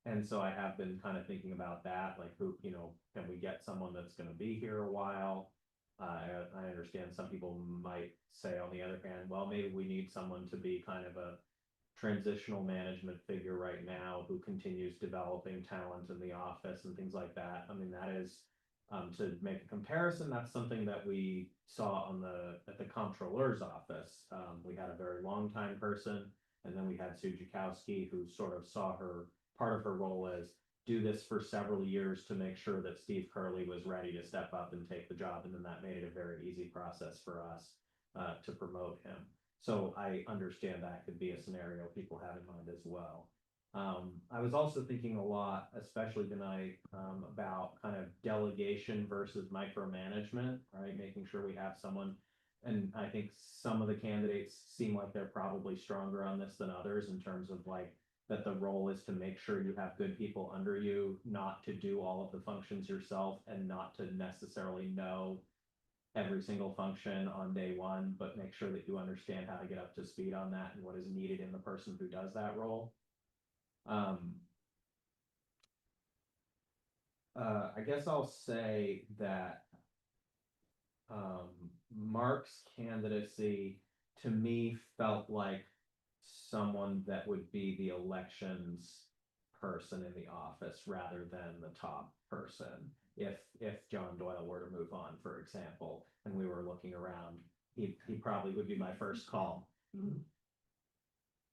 Speaker 12: And so I have been kind of thinking about that, like who, you know, can we get someone that's gonna be here a while? I understand some people might say on the other hand, well, maybe we need someone to be kind of a transitional management figure right now who continues developing talent in the office and things like that. I mean, that is, to make a comparison, that's something that we saw at the comptroller's office. We had a very long time person, and then we had Sue Jakowski, who sort of saw part of her role as do this for several years to make sure that Steve Curley was ready to step up and take the job, and then that made it a very easy process for us to promote him. So I understand that could be a scenario people have in mind as well. I was also thinking a lot, especially tonight, about kind of delegation versus micromanagement, right? Making sure we have someone, and I think some of the candidates seem like they're probably stronger on this than others in terms of like that the role is to make sure you have good people under you, not to do all of the functions yourself and not to necessarily know every single function on day one, but make sure that you understand how to get up to speed on that and what is needed in the person who does that role. I guess I'll say that Mark's candidacy to me felt like someone that would be the elections person in the office rather than the top person. If John Doyle were to move on, for example, and we were looking around, he probably would be my first call.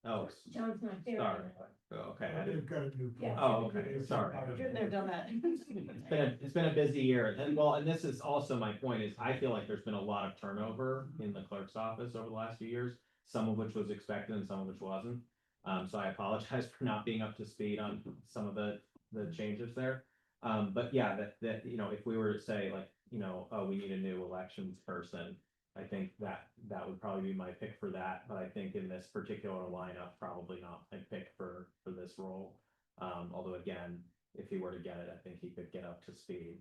Speaker 12: Oh,
Speaker 9: John's not there.
Speaker 12: sorry. Okay. I didn't-
Speaker 15: They've got a new.
Speaker 9: Yeah.
Speaker 12: Oh, okay, sorry.
Speaker 9: Shouldn't have done that.
Speaker 12: It's been a busy year, and this is also my point is I feel like there's been a lot of turnover in the clerk's office over the last few years, some of which was expected and some of which wasn't. So I apologize for not being up to speed on some of the changes there. But yeah, that, you know, if we were to say like, you know, oh, we need a new elections person, I think that would probably be my pick for that, but I think in this particular lineup, probably not my pick for this role. Although again, if he were to get it, I think he could get up to speed.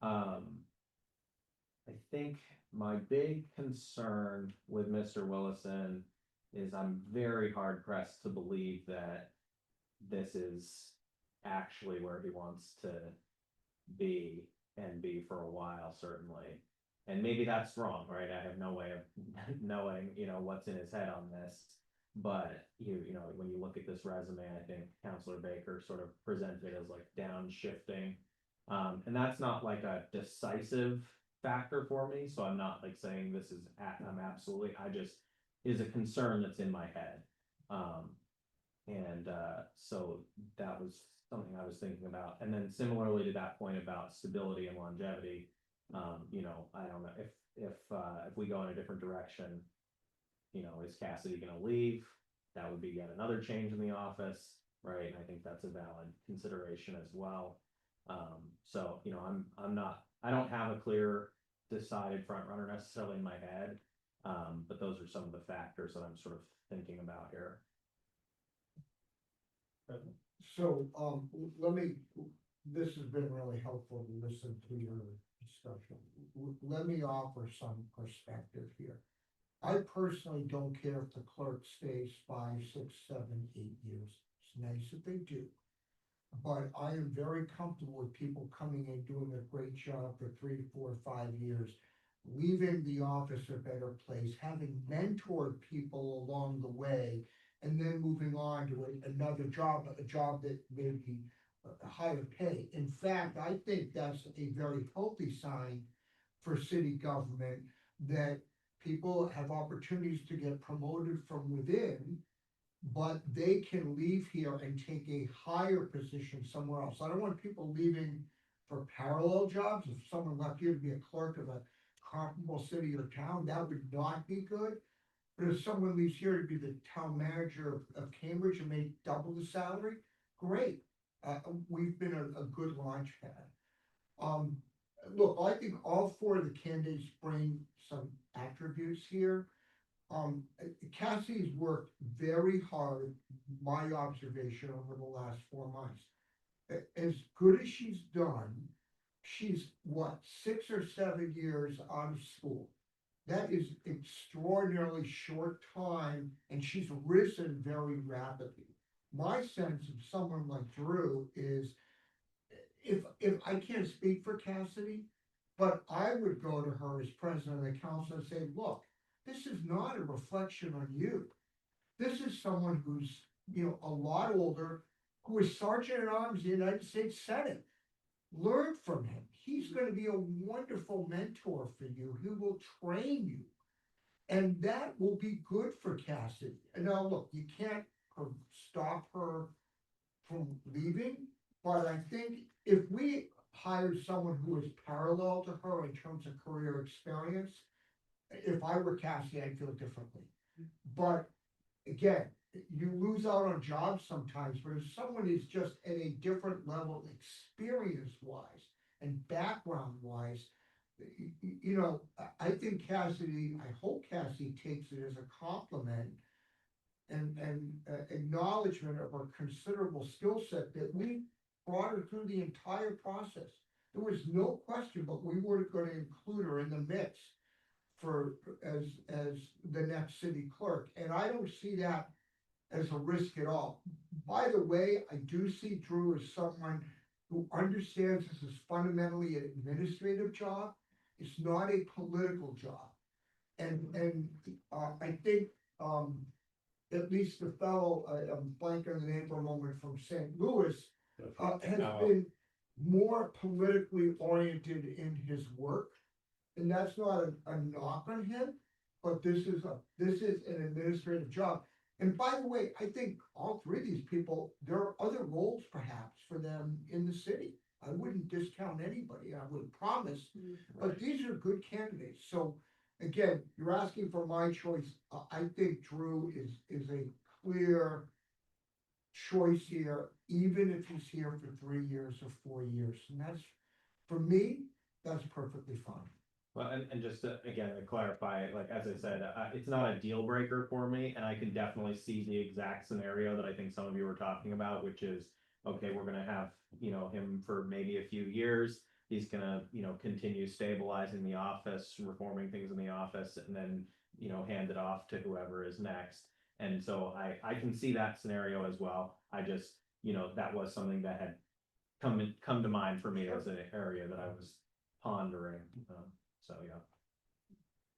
Speaker 12: I think my big concern with Mr. Willison is I'm very hard pressed to believe that this is actually where he wants to be and be for a while, certainly. And maybe that's wrong, right? I have no way of knowing, you know, what's in his head on this. But you know, when you look at this resume, I think Councilor Baker sort of presented it as like downshifting. And that's not like a decisive factor for me. So I'm not like saying this is, I'm absolutely, I just is a concern that's in my head. So that was something I was thinking about. And then similarly to that point about stability and longevity, you know, I don't know if we go in a different direction, is Cassidy gonna leave? That would be yet another change in the office, right? And I think that's a valid consideration as well. So, I don't have a clear decided front runner necessarily in my head. But those are some of the factors that I'm sort of thinking about here.
Speaker 15: So, let me, this has been really helpful to listen to your discussion. Let me offer some perspective here. I personally don't care if the clerk stays 5, 6, 7, 8 years. It's nice if they do. But I am very comfortable with people coming in, doing a great job for 3, 4, 5 years, leaving the office a better place, having mentored people along the way, and then moving on to another job, a job that may be a higher pay. In fact, I think that's a very healthy sign for city government, that people have opportunities to get promoted from within, but they can leave here and take a higher position somewhere else. I don't want people leaving for parallel jobs. If someone left here to be a clerk of a comparable city or town, that would not be good. But if someone leaves here to be the town manager of Cambridge and make double the salary, great. We've been a good launch pad. Look, I think all 4 of the candidates bring some attributes here. Cassie's worked very hard, my observation, over the last 4 months. As good as she's done, she's what, 6 or 7 years out of school. That is extraordinarily short time, and she's risen very rapidly. My sense of someone like Drew is, if I can't speak for Cassidy, but I would go to her as president of the council and say, look, this is not a reflection on you. This is someone who's, a lot older, who is Sergeant at Arms of the United States Senate. Learn from him. He's going to be a wonderful mentor for you. He will train you. And that will be good for Cassidy. And now, look, you can't stop her from leaving, but I think if we hire someone who is parallel to her in terms of career experience, if I were Cassidy, I'd feel differently. But again, you lose out on jobs sometimes, but if someone is just at a different level experience-wise and background-wise, I think Cassidy, I hope Cassidy takes it as a compliment and acknowledgement of her considerable skill set, that we brought her through the entire process. There was no question, but we were going to include her in the mix as the next city clerk, and I don't see that as a risk at all. By the way, I do see Drew as someone who understands this is fundamentally an administrative job. It's not a political job. And I think at least the fellow, I'm blanking on the name for a moment, from St. Louis, has been more politically oriented in his work. And that's not a knock on him, but this is an administrative job. And by the way, I think all 3 of these people, there are other roles perhaps for them in the city. I wouldn't discount anybody, I wouldn't promise, but these are good candidates. So again, you're asking for my choice. I think Drew is a clear choice here, even if he's here for 3 years or 4 years. And that's, for me, that's perfectly fine.
Speaker 12: Well, and just to, again, to clarify, like, as I said, it's not a deal breaker for me, and I can definitely see the exact scenario that I think some of you were talking about, which is, okay, we're gonna have, him for maybe a few years. He's gonna, continue stabilizing the office, reforming things in the office, and then, hand it off to whoever is next. And so I can see that scenario as well. I just, that was something that had come to mind for me as an area that I was pondering. So, yeah.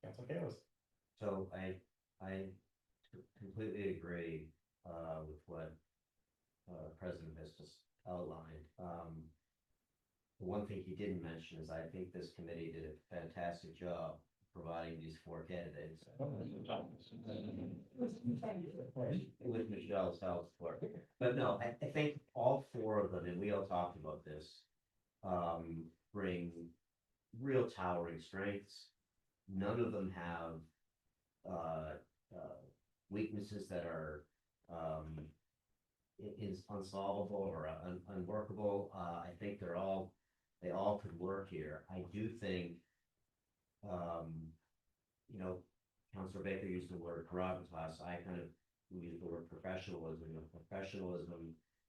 Speaker 2: Council Kalis.
Speaker 16: So I completely agree with what President has just outlined. The one thing he didn't mention is I think this committee did a fantastic job providing these 4 candidates. With Michelle's help, but no, I think all 4 of them, and we all talked about this, bring real towering strengths. None of them have weaknesses that are, is unsolvable or unworkable. I think they all could work here. I do think, you know, Councilor Baker used the word gravitas. I kind of use the word professionalism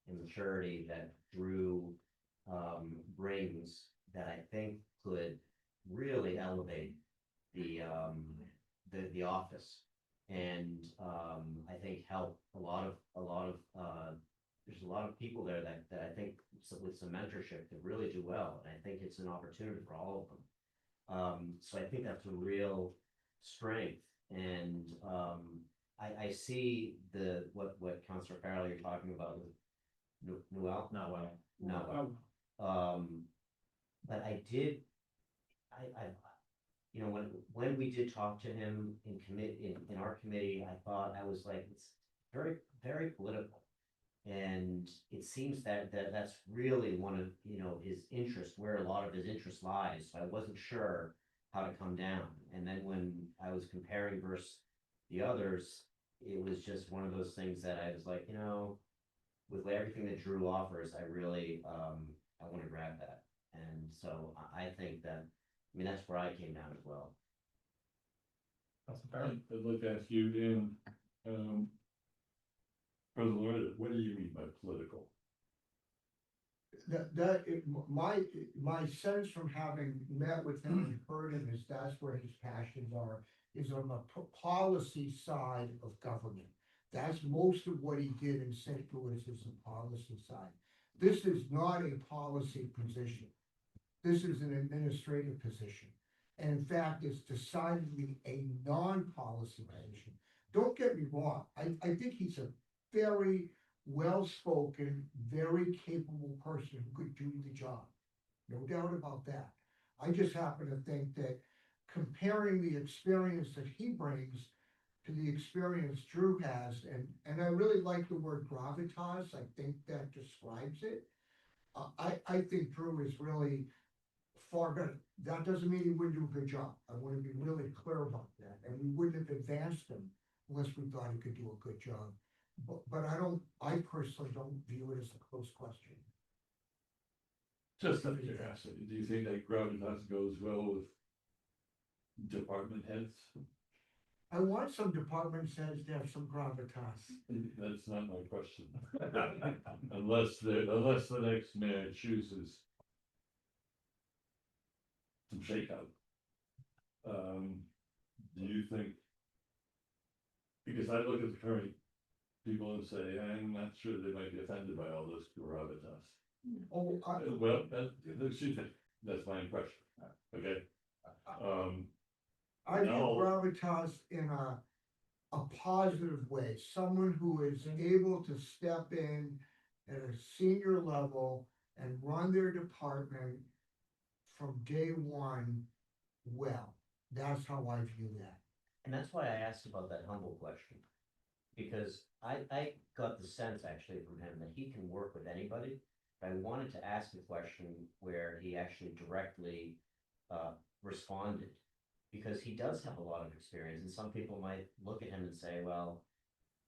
Speaker 16: and maturity that Drew brings, that I think could really elevate the office. And I think help a lot of there's a lot of people there that I think with some mentorship could really do well. And I think it's an opportunity for all of them. So I think that's a real strength. And I see what Councilor Farrell you're talking about with Noel. No. But I you know, when we did talk to him in our committee, I thought, I was like, it's very, very political. And it seems that that's really one of, you know, his interests, where a lot of his interest lies. So I wasn't sure how to come down. And then when I was comparing versus the others, it was just one of those things that I was like, you know, with everything that Drew offers, I really, I want to grab that. And so I think that, I mean, that's where I came down as well.
Speaker 10: I'd like to ask you, President Lloyd, what do you mean by political?
Speaker 15: My sense from having met with him and heard him is that's where his passions are, is on the policy side of government. That's most of what he did in St. Louis, is the policy side. This is not a policy position. This is an administrative position. And in fact, it's decidedly a non-policy position. Don't get me wrong. I think he's a very well-spoken, very capable person who could do the job. No doubt about that. I just happen to think that comparing the experience that he brings to the experience Drew has, and I really like the word gravitas. I think that describes it. I think Drew is really far better. That doesn't mean he wouldn't do a good job. I want to be really clear about that. And we wouldn't have advanced him unless we thought he could do a good job. But I personally don't view it as a close question.
Speaker 10: Just out of curiosity, do you think that gravitas goes well with department heads?
Speaker 15: I want some department heads to have some gravitas.
Speaker 10: That's not my question. Unless the next mayor chooses some shakeout. Do you think? Because I look at the current people and say, I'm not sure they might be offended by all this gravitas.
Speaker 15: Oh,
Speaker 10: Well, excuse me, that's my impression, okay?
Speaker 15: I view
Speaker 10: No.
Speaker 15: gravitas in a positive way, someone who is able to step in at a senior level and run their department from day one well. That's how I view that.
Speaker 16: And that's why I asked about that humble question. Because I got the sense actually from him that he can work with anybody. I wanted to ask a question where he actually directly responded. Because he does have a lot of experience, and some people might look at him and say, well,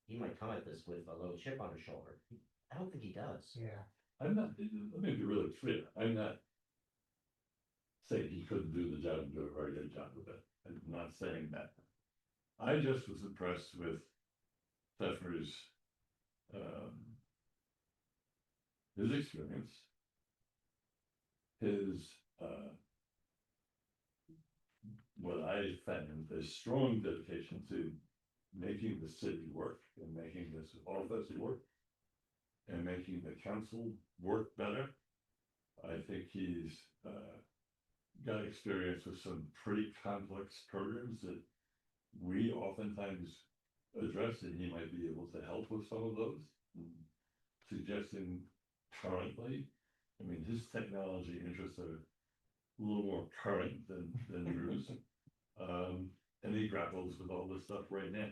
Speaker 16: he might come at this with a little chip on his shoulder. I don't think he does.
Speaker 15: Yeah.
Speaker 10: I'm not, let me be really clear, I'm not saying he couldn't do the job and do a very good job of it. I'm not saying that. I just was impressed with Pfeffer's, his experience, his, what I found a strong dedication to making the city work and making this office work and making the council work better. I think he's got experience with some pretty complex programs that we oftentimes address, and he might be able to help with some of those. Suggesting currently, I mean, his technology interests are a little more current than Drew's. And he grapples with all this stuff right now.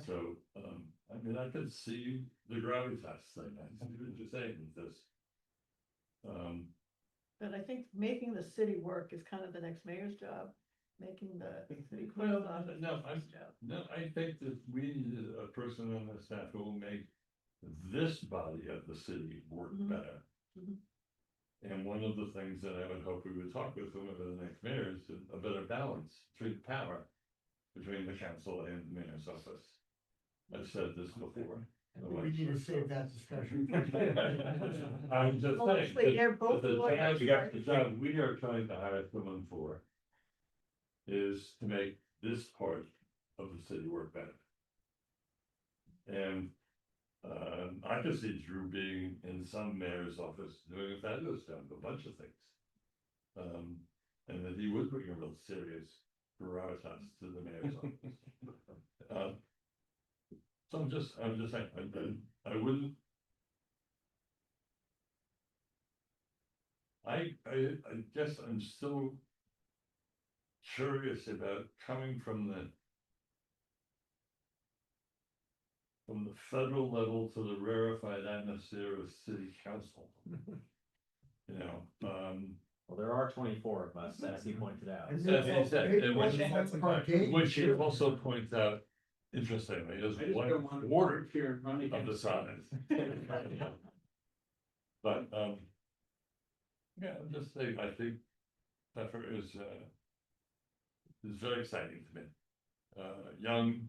Speaker 10: So, I mean, I could see the gravitas thing. I see what you're saying with this.
Speaker 9: But I think making the city work is kind of the next mayor's job. making the city
Speaker 10: Well,
Speaker 9: clerk.
Speaker 10: no, I think that we need a person on the staff who will make this body of the city work
Speaker 9: Mhm.
Speaker 10: better.
Speaker 9: Mhm.
Speaker 10: And one of the things that I would hope we would talk with whoever the next mayor is, a better balance between power between the council and the mayor's office. I've said this before.
Speaker 15: We need to save that discussion.
Speaker 10: I'm just
Speaker 6: Well,
Speaker 10: saying,
Speaker 6: actually, they're both
Speaker 10: the
Speaker 6: lawyers, right?
Speaker 10: job we are trying to hire someone for is to make this part of the city work better. And I could see Drew being in some mayor's office doing a fabulous job, a bunch of things. And that he would bring a real serious gravitas to the mayor's office. So I'm just saying, I wouldn't. I guess I'm still curious about coming from the federal level to the rarefied atmosphere of city council. You know,
Speaker 12: Well, there are 24 of us, as he pointed out.
Speaker 15: And
Speaker 10: That is that, and
Speaker 15: Arcade.
Speaker 10: which he also points out, interestingly, is
Speaker 3: I just
Speaker 10: one
Speaker 3: don't want to
Speaker 10: quarter
Speaker 3: work here and run
Speaker 10: of the
Speaker 3: against.
Speaker 10: size. But, yeah, I'm just saying, I think Pfeffer is very exciting to me. Young,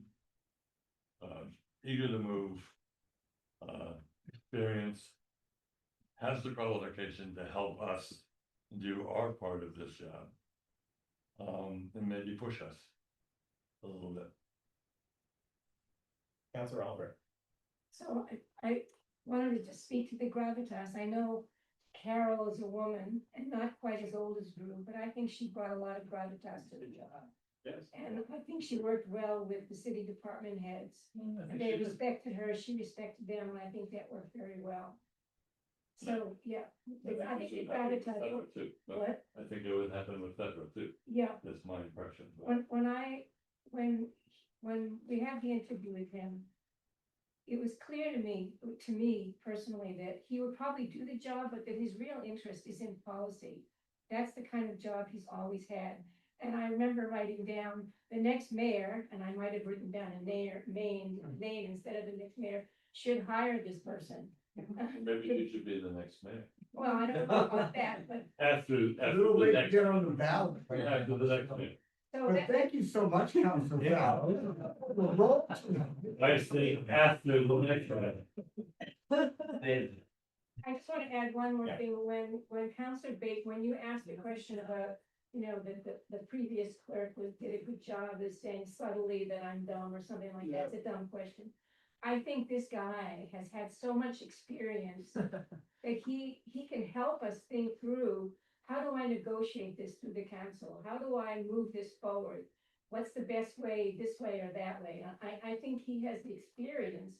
Speaker 10: eager to move, experienced, has the qualification to help us do our part of this job. And maybe push us a little bit.
Speaker 2: Councilor Albert.
Speaker 6: So I wanted to just speak to the gravitas. I know Carol is a woman and not quite as old as Drew, but I think she brought a lot of gravitas to the job.
Speaker 3: Yes.
Speaker 6: And I think she worked well with the city department heads.
Speaker 3: I think
Speaker 6: And they
Speaker 3: she did.
Speaker 6: respected her, she respected them, and I think that worked very well. So, yeah, I think the gravitas, what?
Speaker 10: I think it would happen with Federal too.
Speaker 6: Yeah,
Speaker 10: That's my impression.
Speaker 6: when we had the interview with him, it was clear to me personally, that he would probably do the job, but that his real interest is in policy. That's the kind of job he's always had. And I remember writing down the next mayor, and I might have written down a name instead of the next mayor, should hire this person.
Speaker 10: Maybe you should be the next mayor.
Speaker 6: Well, I don't know about that, but
Speaker 10: After
Speaker 15: A little
Speaker 10: the
Speaker 15: late to
Speaker 10: next.
Speaker 15: get on the ballot.
Speaker 10: After the next mayor.
Speaker 6: so
Speaker 15: But
Speaker 6: that,
Speaker 15: thank you so much, Councilor.
Speaker 10: Yeah.
Speaker 15: Well,
Speaker 10: I say after the next mayor.
Speaker 6: I just want to add one more
Speaker 2: Yeah.
Speaker 6: thing, when Counselor Bate, when you asked the question about, the previous clerk did a good job of saying subtly that I'm dumb or something like that, it's a dumb question. I think this guy has had so much experience that he can help us think through, how do I negotiate this through the council? How do I move this forward? What's the best way, this way or that way? I think he has the experience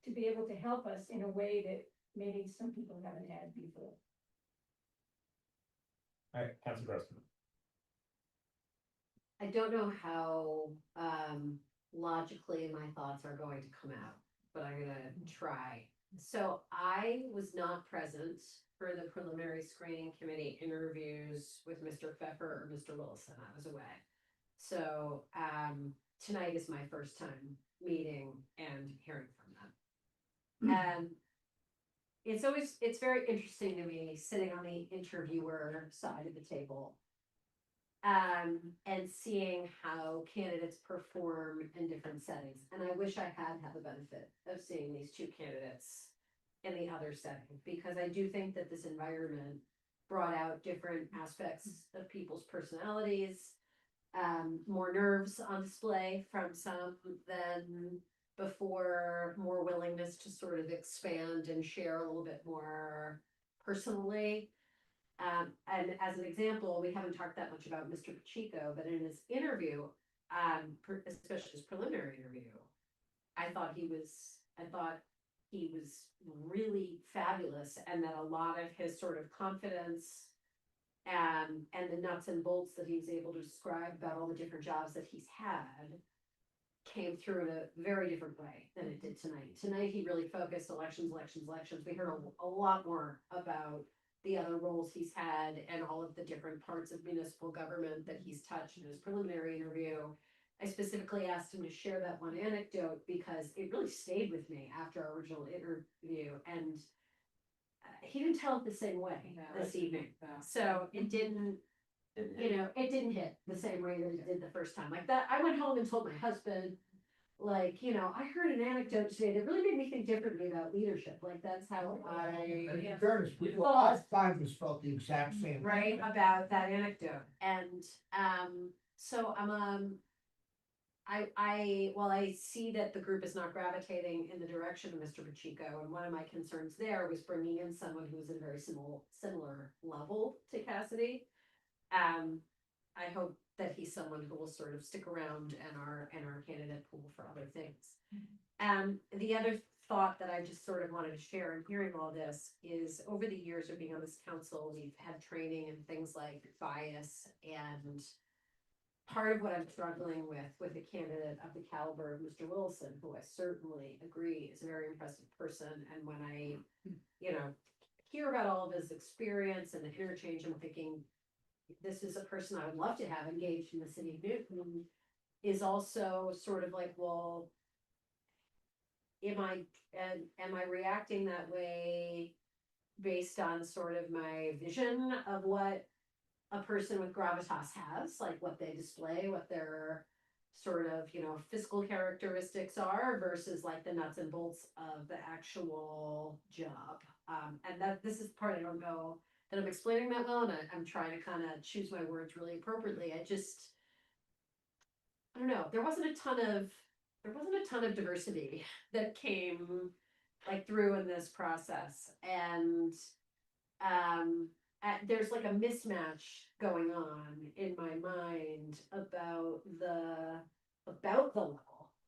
Speaker 6: to be able to help us in a way that maybe some people haven't had before.
Speaker 2: All right, Councilor Grossman.
Speaker 14: I don't know how logically my thoughts are going to come out, but I'm gonna try. So I was not present for the preliminary screening committee interviews with Mr. Pfeffer or Mr. Willison. I was away. So tonight is my first time meeting and hearing from them. And it's very interesting to me sitting on the interviewer side of the table. And seeing how candidates perform in different settings. And I wish I had the benefit of seeing these two candidates in the other setting, because I do think that this environment brought out different aspects of people's personalities, more nerves on display from some than before, more willingness to sort of expand and share a little bit more personally. And as an example, we haven't talked that much about Mr. Pacheco, but in his interview, especially his preliminary interview, I thought he was really fabulous, and that a lot of his sort of confidence and the nuts and bolts that he was able to describe about all the different jobs that he's had came through in a very different way than it did tonight. Tonight, he really focused elections. We heard a lot more about the other roles he's had and all of the different parts of municipal government that he's touched in his preliminary interview. I specifically asked him to share that one anecdote because it really stayed with me after our original interview, and he didn't tell it the same way this evening. So it didn't, it didn't hit the same way that it did the first time. Like that, I went home and told my husband, like, I heard an anecdote today that really made me think differently about leadership. Like, that's how
Speaker 15: And in
Speaker 14: I
Speaker 15: fairness, all five of us felt the exact same.
Speaker 14: right about that anecdote. And so while I see that the group is not gravitating in the direction of Mr. Pacheco, and one of my concerns there was bringing in someone who was at a very similar level to Cassidy. I hope that he's someone who will sort of stick around in our candidate pool for other things. The other thought that I just sort of wanted to share in hearing all this is over the years of being on this council, we've had training and things like bias, and part of what I'm struggling with a candidate of the caliber of Mr. Wilson, who I certainly agree is a very impressive person. And when I, hear about all of his experience and the interchange, I'm thinking, this is a person I would love to have engaged in the city of Newton, is also sort of like, well, am I reacting that way based on sort of my vision of what a person with gravitas has, like what they display, what their sort of, fiscal characteristics are versus like the nuts and bolts of the actual job. And that this is the part I don't know that I'm explaining that well, and I'm trying to kind of choose my words really appropriately. I don't know, there wasn't a ton of diversity that came like through in this process. And there's like a mismatch going on in my mind about the level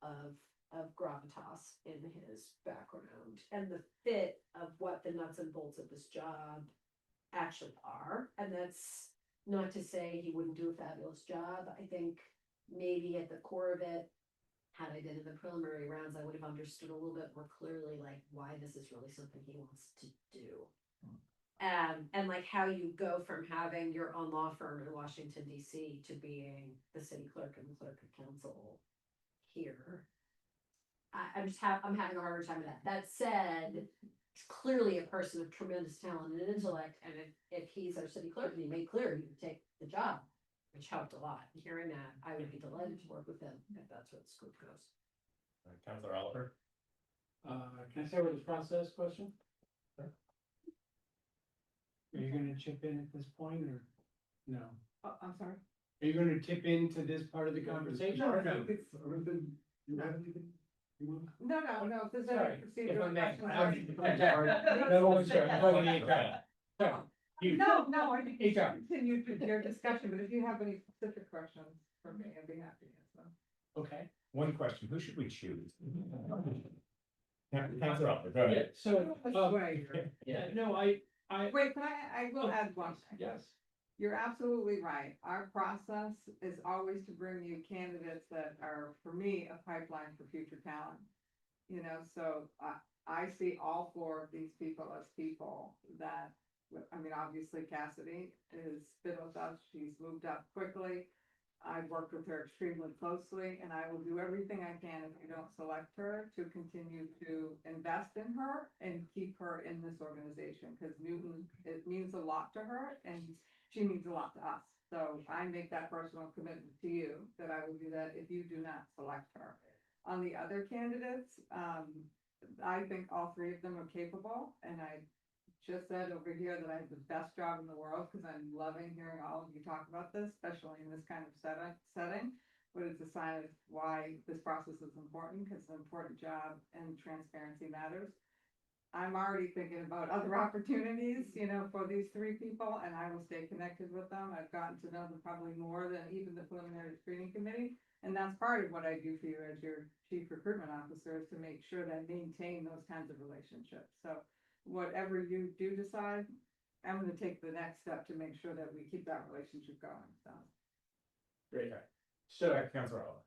Speaker 14: of gravitas in his background and the fit of what the nuts and bolts of this job actually are. And that's not to say he wouldn't do a fabulous job. I think maybe at the core of it, had I been in the preliminary rounds, I would have understood a little bit more clearly, like why this is really something he wants to do. And like how you go from having your own law firm in Washington, DC to being the city clerk and the clerk of council here. I'm having a harder time with that. That said, he's clearly a person of tremendous talent and intellect, and if he's our city clerk and he made clear he would take the job, which helped a lot. Hearing that, I would be delighted to work with him if that's where the scope goes.
Speaker 2: Councilor Oliver?
Speaker 3: Can I start with the process question? Are you gonna chip in at this point or no?
Speaker 9: I'm sorry?
Speaker 3: Are you gonna tip into this part of the conversation? or no?
Speaker 9: No, this is
Speaker 3: Sorry,
Speaker 9: a
Speaker 3: if I
Speaker 9: procedural
Speaker 3: may.
Speaker 9: question.
Speaker 3: No one's sure. I'm going to HR. Sorry. You-
Speaker 9: No, I think you
Speaker 3: HR.
Speaker 9: should continue to your discussion, but if you have any specific questions for me, I'd be happy to answer them.
Speaker 3: Okay.
Speaker 2: One question, who should we choose? Councilor Oliver, go ahead.
Speaker 3: So,
Speaker 9: Wait,
Speaker 3: no,
Speaker 9: Wait, can I will add one thing.
Speaker 3: yes.
Speaker 9: You're absolutely right. Our process is always to bring you candidates that are, for me, a pipeline for future talent. So I see all four of these people as people that, obviously Cassidy has been with us. She's moved up quickly. I've worked with her extremely closely, and I will do everything I can if you don't select her to continue to invest in her and keep her in this organization, because Newton, it means a lot to her and she means a lot to us. So I make that personal commitment to you that I will do that if you do not select her. On the other candidates, I think all three of them are capable, and I just said over here that I have the best job in the world because I'm loving hearing all of you talk about this, especially in this kind of setting. But it's a sign of why this process is important, because it's an important job and transparency matters. I'm already thinking about other opportunities, for these three people, and I will stay connected with them. I've gotten to know them probably more than even the preliminary screening committee. And that's part of what I do for you as your chief recruitment officer, is to make sure that I maintain those kinds of relationships. So whatever you do decide, I'm gonna take the next step to make sure that we keep that relationship going, so.
Speaker 3: Great. So
Speaker 2: Councilor Oliver.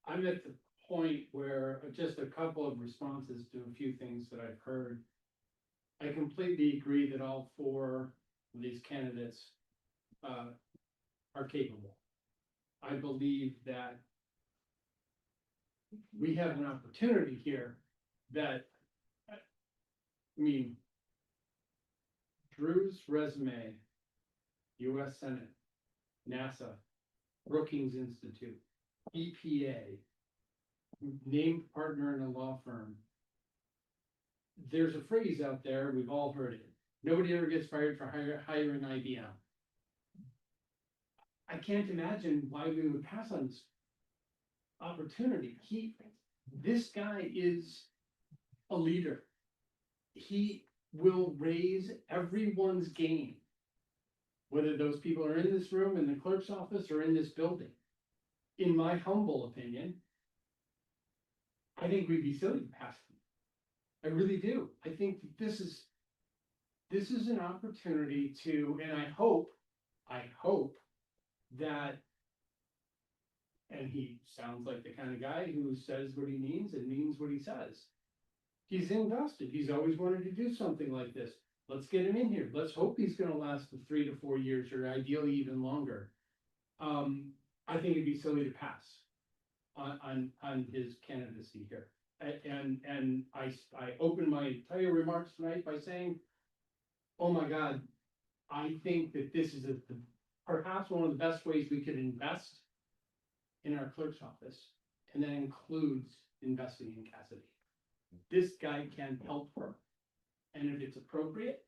Speaker 3: I'm at the point where just a couple of responses to a few things that I've heard. I completely agree that all four of these candidates are capable. I believe that we have an opportunity here that, I mean, Drew's resume, US Senate, NASA, Brookings Institute, EPA, named partner in a law firm. There's a phrase out there, we've all heard it. Nobody ever gets fired for hiring IBM. I can't imagine why we would pass on this opportunity. This guy is a leader. He will raise everyone's game. Whether those people are in this room, in the clerk's office, or in this building. In my humble opinion, I think we'd be silly to pass them. I really do. I think that this is an opportunity to, and I hope that, and he sounds like the kind of guy who says what he means and means what he says. He's invested. He's always wanted to do something like this. Let's get him in here. Let's hope he's gonna last for 3 to 4 years, or ideally even longer. I think it'd be silly to pass on his candidacy here. And I opened my entire remarks tonight by saying, oh my God, I think that this is perhaps one of the best ways we could invest in our clerk's office, and that includes investing in Cassidy. This guy can help her. And if it's appropriate,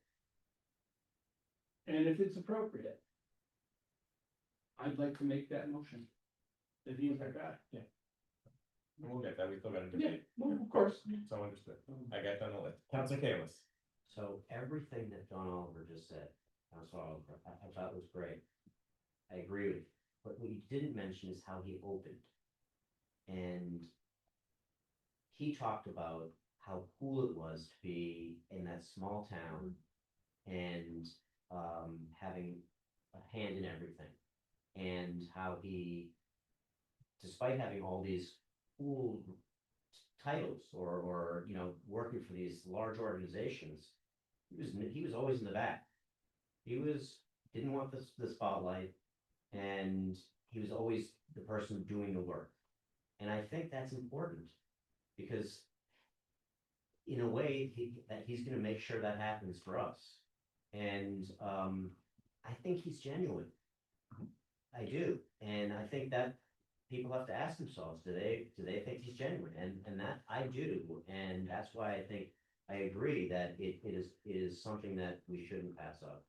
Speaker 3: I'd like to make that motion. That he is our guy.
Speaker 2: Yeah. We'll get that, we still gotta do.
Speaker 3: Yeah, well, of course.
Speaker 2: So understood. I got that on the list. Councilor Kalis.
Speaker 16: So everything that John Oliver just said, Councilor Oliver, I thought was great. I agree with you, but what you didn't mention is how he opened. And he talked about how cool it was to be in that small town and having a hand in everything. And how he, despite having all these cool titles or you know, working for these large organizations, he was always in the back. Didn't want the spotlight, and he was always the person doing the work. And I think that's important, because in a way, he's gonna make sure that happens for us. And I think he's genuine. I do, and I think that people have to ask themselves, do they think he's genuine? And that I do, and that's why I think I agree that it is something that we shouldn't pass up.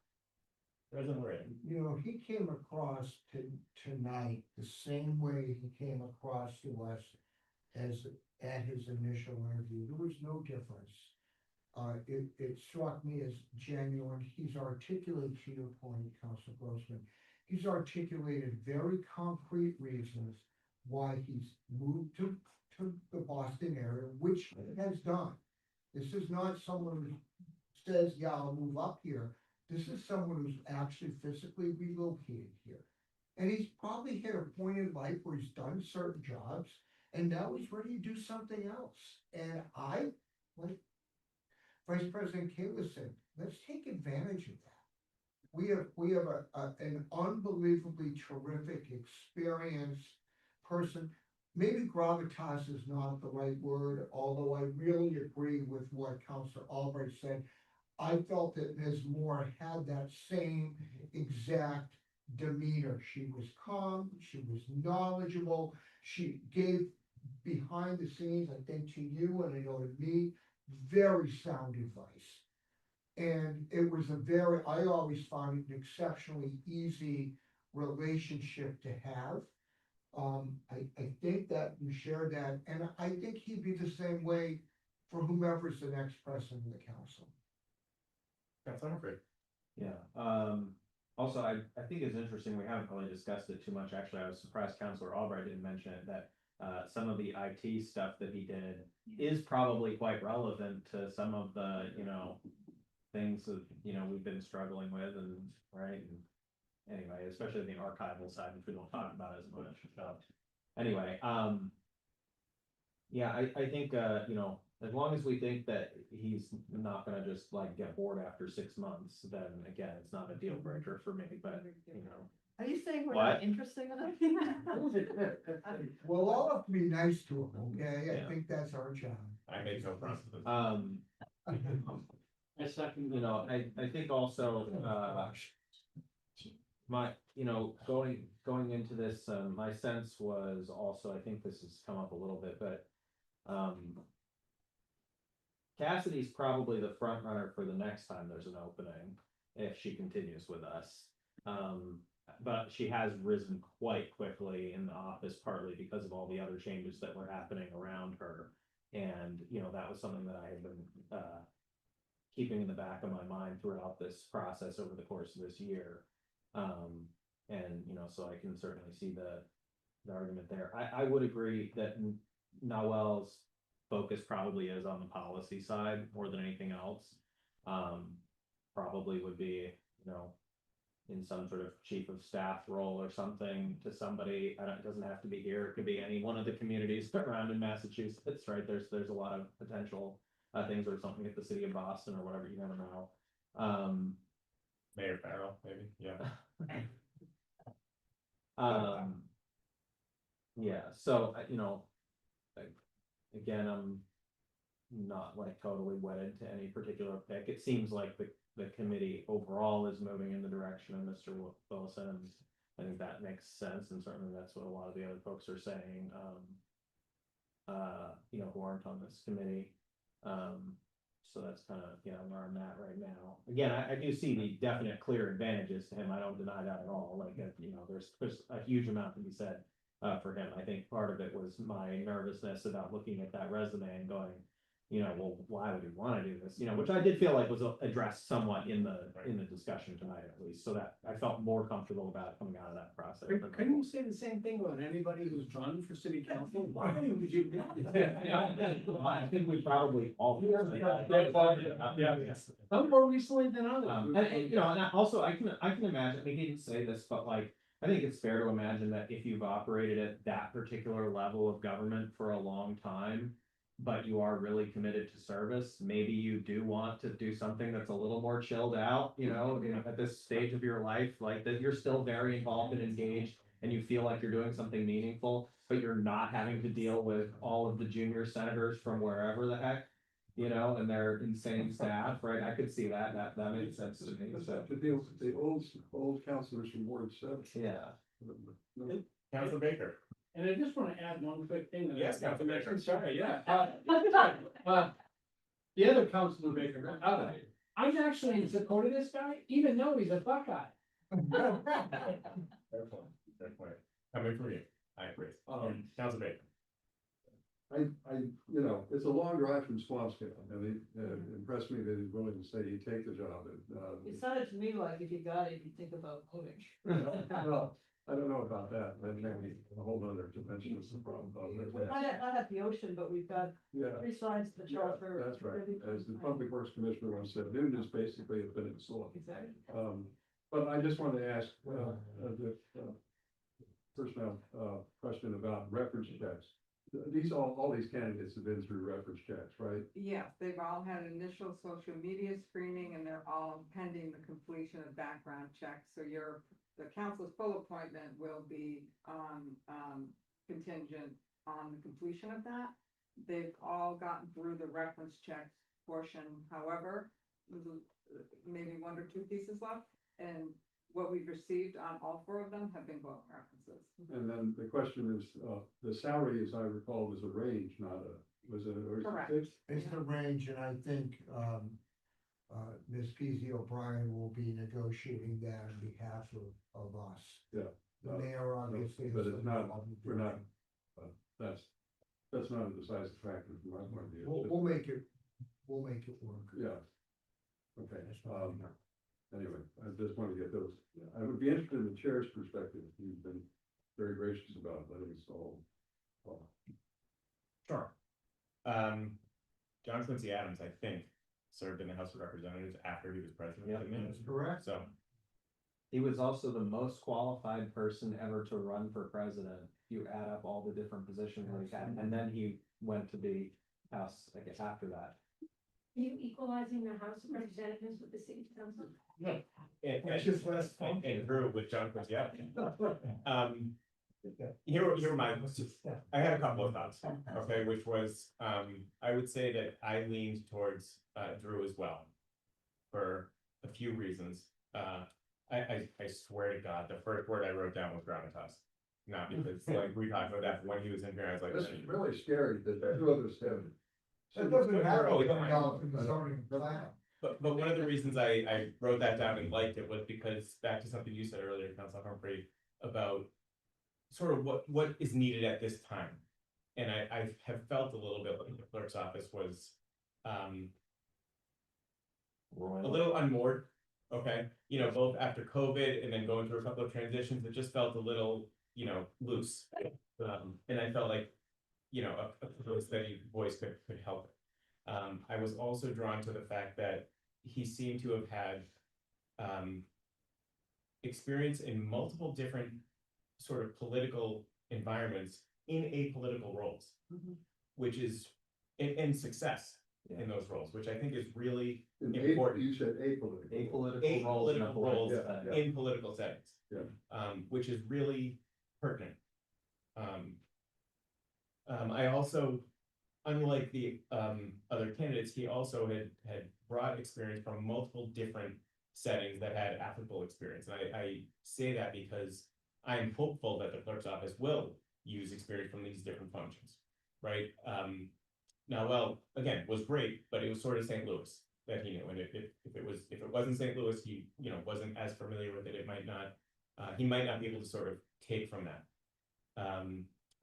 Speaker 2: President Moran.
Speaker 15: You know, he came across tonight the same way he came across to us as at his initial interview. There was no difference. It struck me as genuine. He's articulated, to your point, Councilor Grossman, he's articulated very concrete reasons why he's moved to the Boston area, which he has done. This is not someone who says, yeah, I'll move up here. This is someone who's actually physically relocated here. And he's probably hit a point in life where he's done certain jobs, and now he's ready to do something else. And I, like Vice President Kalis said, let's take advantage of that. We have an unbelievably terrific, experienced person. Maybe gravitas is not the right word, although I really agree with what Councilor Albright said. I felt that Ms. Moore had that same exact demeanor. She was calm, she was knowledgeable, she gave behind the scenes, I think to you and I know to me, very sound advice. And it was I always found it an exceptionally easy relationship to have. I think that you share that, and I think he'd be the same way for whomever's the next president of the council.
Speaker 2: Councilor Humphrey.
Speaker 12: Yeah, also, I think it's interesting, we haven't really discussed it too much, actually, I was surprised Councilor Albright didn't mention it, that some of the IT stuff that he did is probably quite relevant to some of the, you know, things that, you know, we've been struggling with, and, right, and anyway, especially the archival side, which we don't talk about as much. Anyway, yeah, I think, you know, as long as we think that he's not gonna just like get bored after 6 months, then again, it's not a deal breaker for me, but you know.
Speaker 9: Are you saying we're
Speaker 12: What?
Speaker 9: not interesting enough?
Speaker 15: Well, all of them be nice to them, okay?
Speaker 12: Yeah.
Speaker 15: I think that's our job.
Speaker 2: I make no promises.
Speaker 3: I second.
Speaker 12: You know, I think also, going into this, my sense was also, I think this has come up a little bit, but, Cassidy's probably the front runner for the next time there's an opening, if she continues with us. But she has risen quite quickly in the office, partly because of all the other changes that were happening around her. And, you know, that was something that I had been, keeping in the back of my mind throughout this process over the course of this year. And, you know, so I can certainly see the argument there. I would agree that Noel's focus probably is on the policy side more than anything else. Probably would be, you know, in some sort of chief of staff role or something to somebody. It doesn't have to be here. It could be any one of the communities around in Massachusetts, right? There's a lot of potential things, or something at the city of Boston or whatever, you never know.
Speaker 2: Mayor Farrell, maybe, yeah.
Speaker 12: Yeah, so, you know, again, I'm not like totally wedded to any particular pick. It seems like the committee overall is moving in the direction of Mr. Wilson, and I think that makes sense, and certainly that's what a lot of the other folks are saying, you know, who aren't on this committee. So that's kind of, you know, where I'm at right now. Again, I do see the definite clear advantages to him. I don't deny that at all. Like, you know, there's a huge amount to be said for him. I think part of it was my nervousness about looking at that resume and going, you know, well, why would he want to do this? You know, which I did feel like was addressed somewhat in the discussion tonight, at least, so that I felt more comfortable about it coming out of that process.
Speaker 3: Couldn't you say the same thing about anybody who's run for city council? Why would you?
Speaker 12: I think we probably all.
Speaker 3: Some more recently than others.
Speaker 12: And, you know, and also I can imagine, I mean, he didn't say this, but like, I think it's fair to imagine that if you've operated at that particular level of government for a long time, but you are really committed to service, maybe you do want to do something that's a little more chilled out, you know, at this stage of your life, like that you're still very involved and engaged and you feel like you're doing something meaningful, but you're not having to deal with all of the junior senators from wherever the heck, you know, and their insane staff, right? I could see that makes sense to me, so.
Speaker 1: To deal with the old councilors from Ward 7.
Speaker 12: Yeah.
Speaker 2: Councilor Baker.
Speaker 3: And I just want to add one quick thing. that I
Speaker 2: Yes,
Speaker 3: forgot to
Speaker 2: Councilor
Speaker 3: mention.
Speaker 2: Baker.
Speaker 3: Sorry, yeah. The other Councilor Baker, I'm actually in support of this guy, even though he's a Buckeye.
Speaker 2: Fair point. Coming from you, I agree. Councilor Baker.
Speaker 1: You know, it's a long drive from Swampscott, and it impressed me that he's willing to say he'd take the job.
Speaker 9: It sounded to me like if you got it, you'd think about moving.
Speaker 1: Well, I don't know about that, that may be a whole other dimension of the problem.
Speaker 9: Not at the ocean, but we've got
Speaker 1: Yeah.
Speaker 9: 3 sides to the charter.
Speaker 1: That's right, as the Public Works Commissioner once said, Newton is basically a peninsula.
Speaker 9: Exactly.
Speaker 1: But I just wanted to ask, the personnel, question about reference checks. All these candidates have been through reference checks, right?
Speaker 17: Yes, they've all had initial social media screening and they're all pending the completion of background checks. So the council's full appointment will be on, contingent on the completion of that. They've all gotten through the reference check portion, however, maybe 1 or 2 pieces left. And what we've received on all 4 of them have been glowing references.
Speaker 1: And then the question is, the salary, as I recall, was a range, not was it
Speaker 17: Correct.
Speaker 1: fixed?
Speaker 15: It's the range, and I think, Ms. Peasy O'Brien will be negotiating that on behalf of us.
Speaker 1: Yeah.
Speaker 15: The mayor obviously.
Speaker 1: But
Speaker 15: is
Speaker 1: it's
Speaker 15: the-
Speaker 1: not, we're not, that's not a decisive factor from my point of view.
Speaker 15: We'll make it work.
Speaker 1: Yeah. Okay, anyway, I just want to get those, I would be interested in the chair's perspective. You've been very gracious about letting us all.
Speaker 2: Sure. John Quincy Adams, I think, served in the House of Representatives after he was president.
Speaker 12: Yeah,
Speaker 2: didn't he?
Speaker 15: That's correct.
Speaker 2: So,
Speaker 12: He was also the most qualified person ever to run for president. If you add up all the different positions that he had, and then he went to be House, I guess, after that.
Speaker 6: Are you equalizing the House of Representatives with the city council?
Speaker 2: And,
Speaker 5: just last
Speaker 2: and, and Drew with John Quincy, yeah. Here were my, I had a couple of thoughts, okay, which was, I would say that I leaned towards, Drew as well. For a few reasons, I swear to God, the first word I wrote down was gravitas. Not because, like, we talked about that when he was in here, I was like.
Speaker 1: This is really scary that two others have.
Speaker 15: That doesn't have
Speaker 2: Oh,
Speaker 15: to
Speaker 2: it's
Speaker 15: come
Speaker 2: fine.
Speaker 15: out in the zoning plan.
Speaker 2: But one of the reasons I wrote that down and liked it was because, back to something you said earlier, Councilor Humphrey, about sort of what is needed at this time. And I have felt a little bit like the clerk's office was, a little unmoored, okay? You know, both after COVID and then going through a couple of transitions, it just felt a little, you know, loose. And I felt like, you know, a really steady voice could help. I was also drawn to the fact that he seemed to have had experience in multiple different sort of political environments in apolitical roles, which is, and success in those roles, which I think is really important.
Speaker 1: You said apolitical.
Speaker 2: Apolitical roles
Speaker 1: Yeah.
Speaker 2: in political settings.
Speaker 1: Yeah.
Speaker 2: Which is really pertinent. I also, unlike the other candidates, he also had broad experience from multiple different settings that had applicable experience. And I say that because I'm hopeful that the clerk's office will use experience from these different functions, right? Now, well, again, was great, but it was sort of St. Louis that he knew. And if it wasn't St. Louis, he, you know, wasn't as familiar with it, it might not, he might not be able to sort of take from that.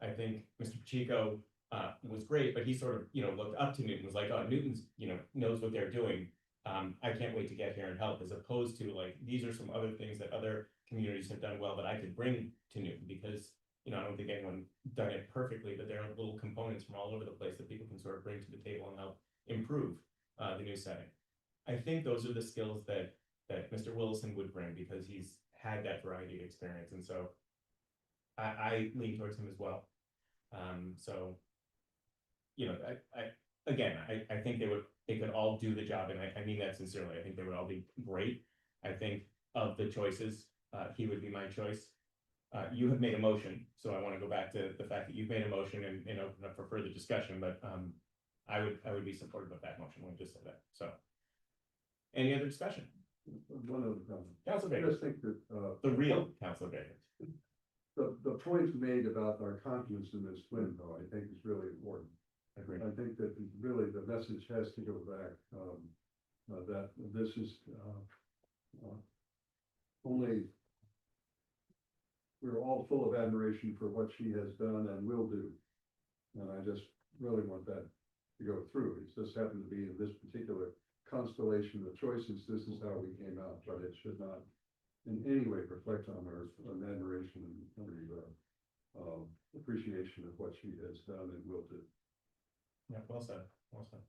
Speaker 2: I think Mr. Pacheco was great, but he sort of, you know, looked up to Newton, was like, oh, Newton's, you know, knows what they're doing. I can't wait to get here and help, as opposed to like, these are some other things that other communities have done well that I could bring to Newton, because, you know, I don't think anyone done it perfectly, but there are little components from all over the place that people can sort of bring to the table and help improve the new setting. I think those are the skills that Mr. Willison would bring, because he's had that variety of experience, and so I lean towards him as well. So, you know, I think they could all do the job, and I mean that sincerely. I think they would all be great. I think of the choices, he would be my choice. You have made a motion, so I want to go back to the fact that you've made a motion and open up for further discussion, but I would be supportive of that motion when you just said that. So, any other discussion?
Speaker 1: One other comment.
Speaker 2: Councilor
Speaker 1: I
Speaker 2: Baker,
Speaker 1: just think that,
Speaker 2: the real Councilor Baker.
Speaker 1: the point made about our confidence in this twin, though, I think is really important.
Speaker 2: Agreed.
Speaker 1: I think that really the message has to go back, that this is, only, we're all full of admiration for what she has done and will do. And I just really want that to go through. It just happened to be in this particular constellation of choices, this is how we came out, but it should not in any way reflect on our admiration and appreciation of what she has done and will do.
Speaker 2: Yeah, well said, well said.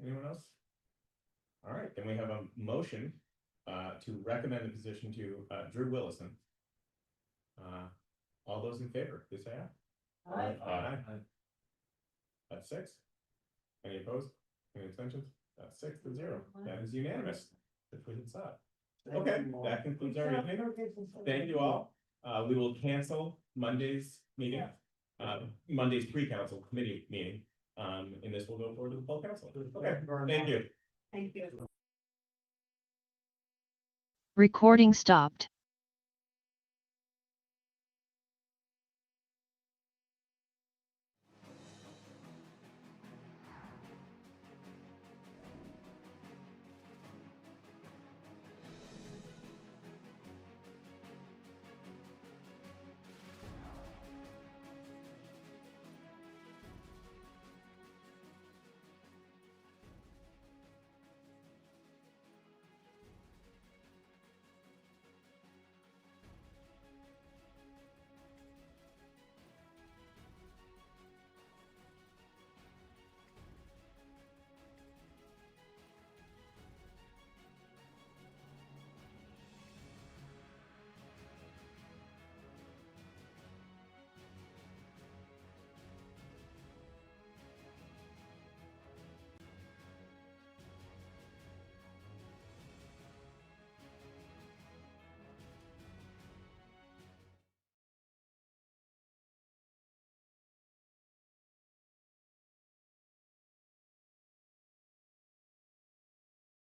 Speaker 2: Anyone else? All right, then we have a motion to recommend the position to Drew Willison. All those in favor, please say aye. Aye. That's 6. Any opposed? Any abstentions? That's 6-0. That is unanimous. If we saw it. Okay, that concludes our evening. Thank you all. We will cancel Monday's meeting, Monday's pre-council committee meeting. And this will go forward to the full council. Okay, thank you.
Speaker 14: Thank you.
Speaker 18: Recording stopped.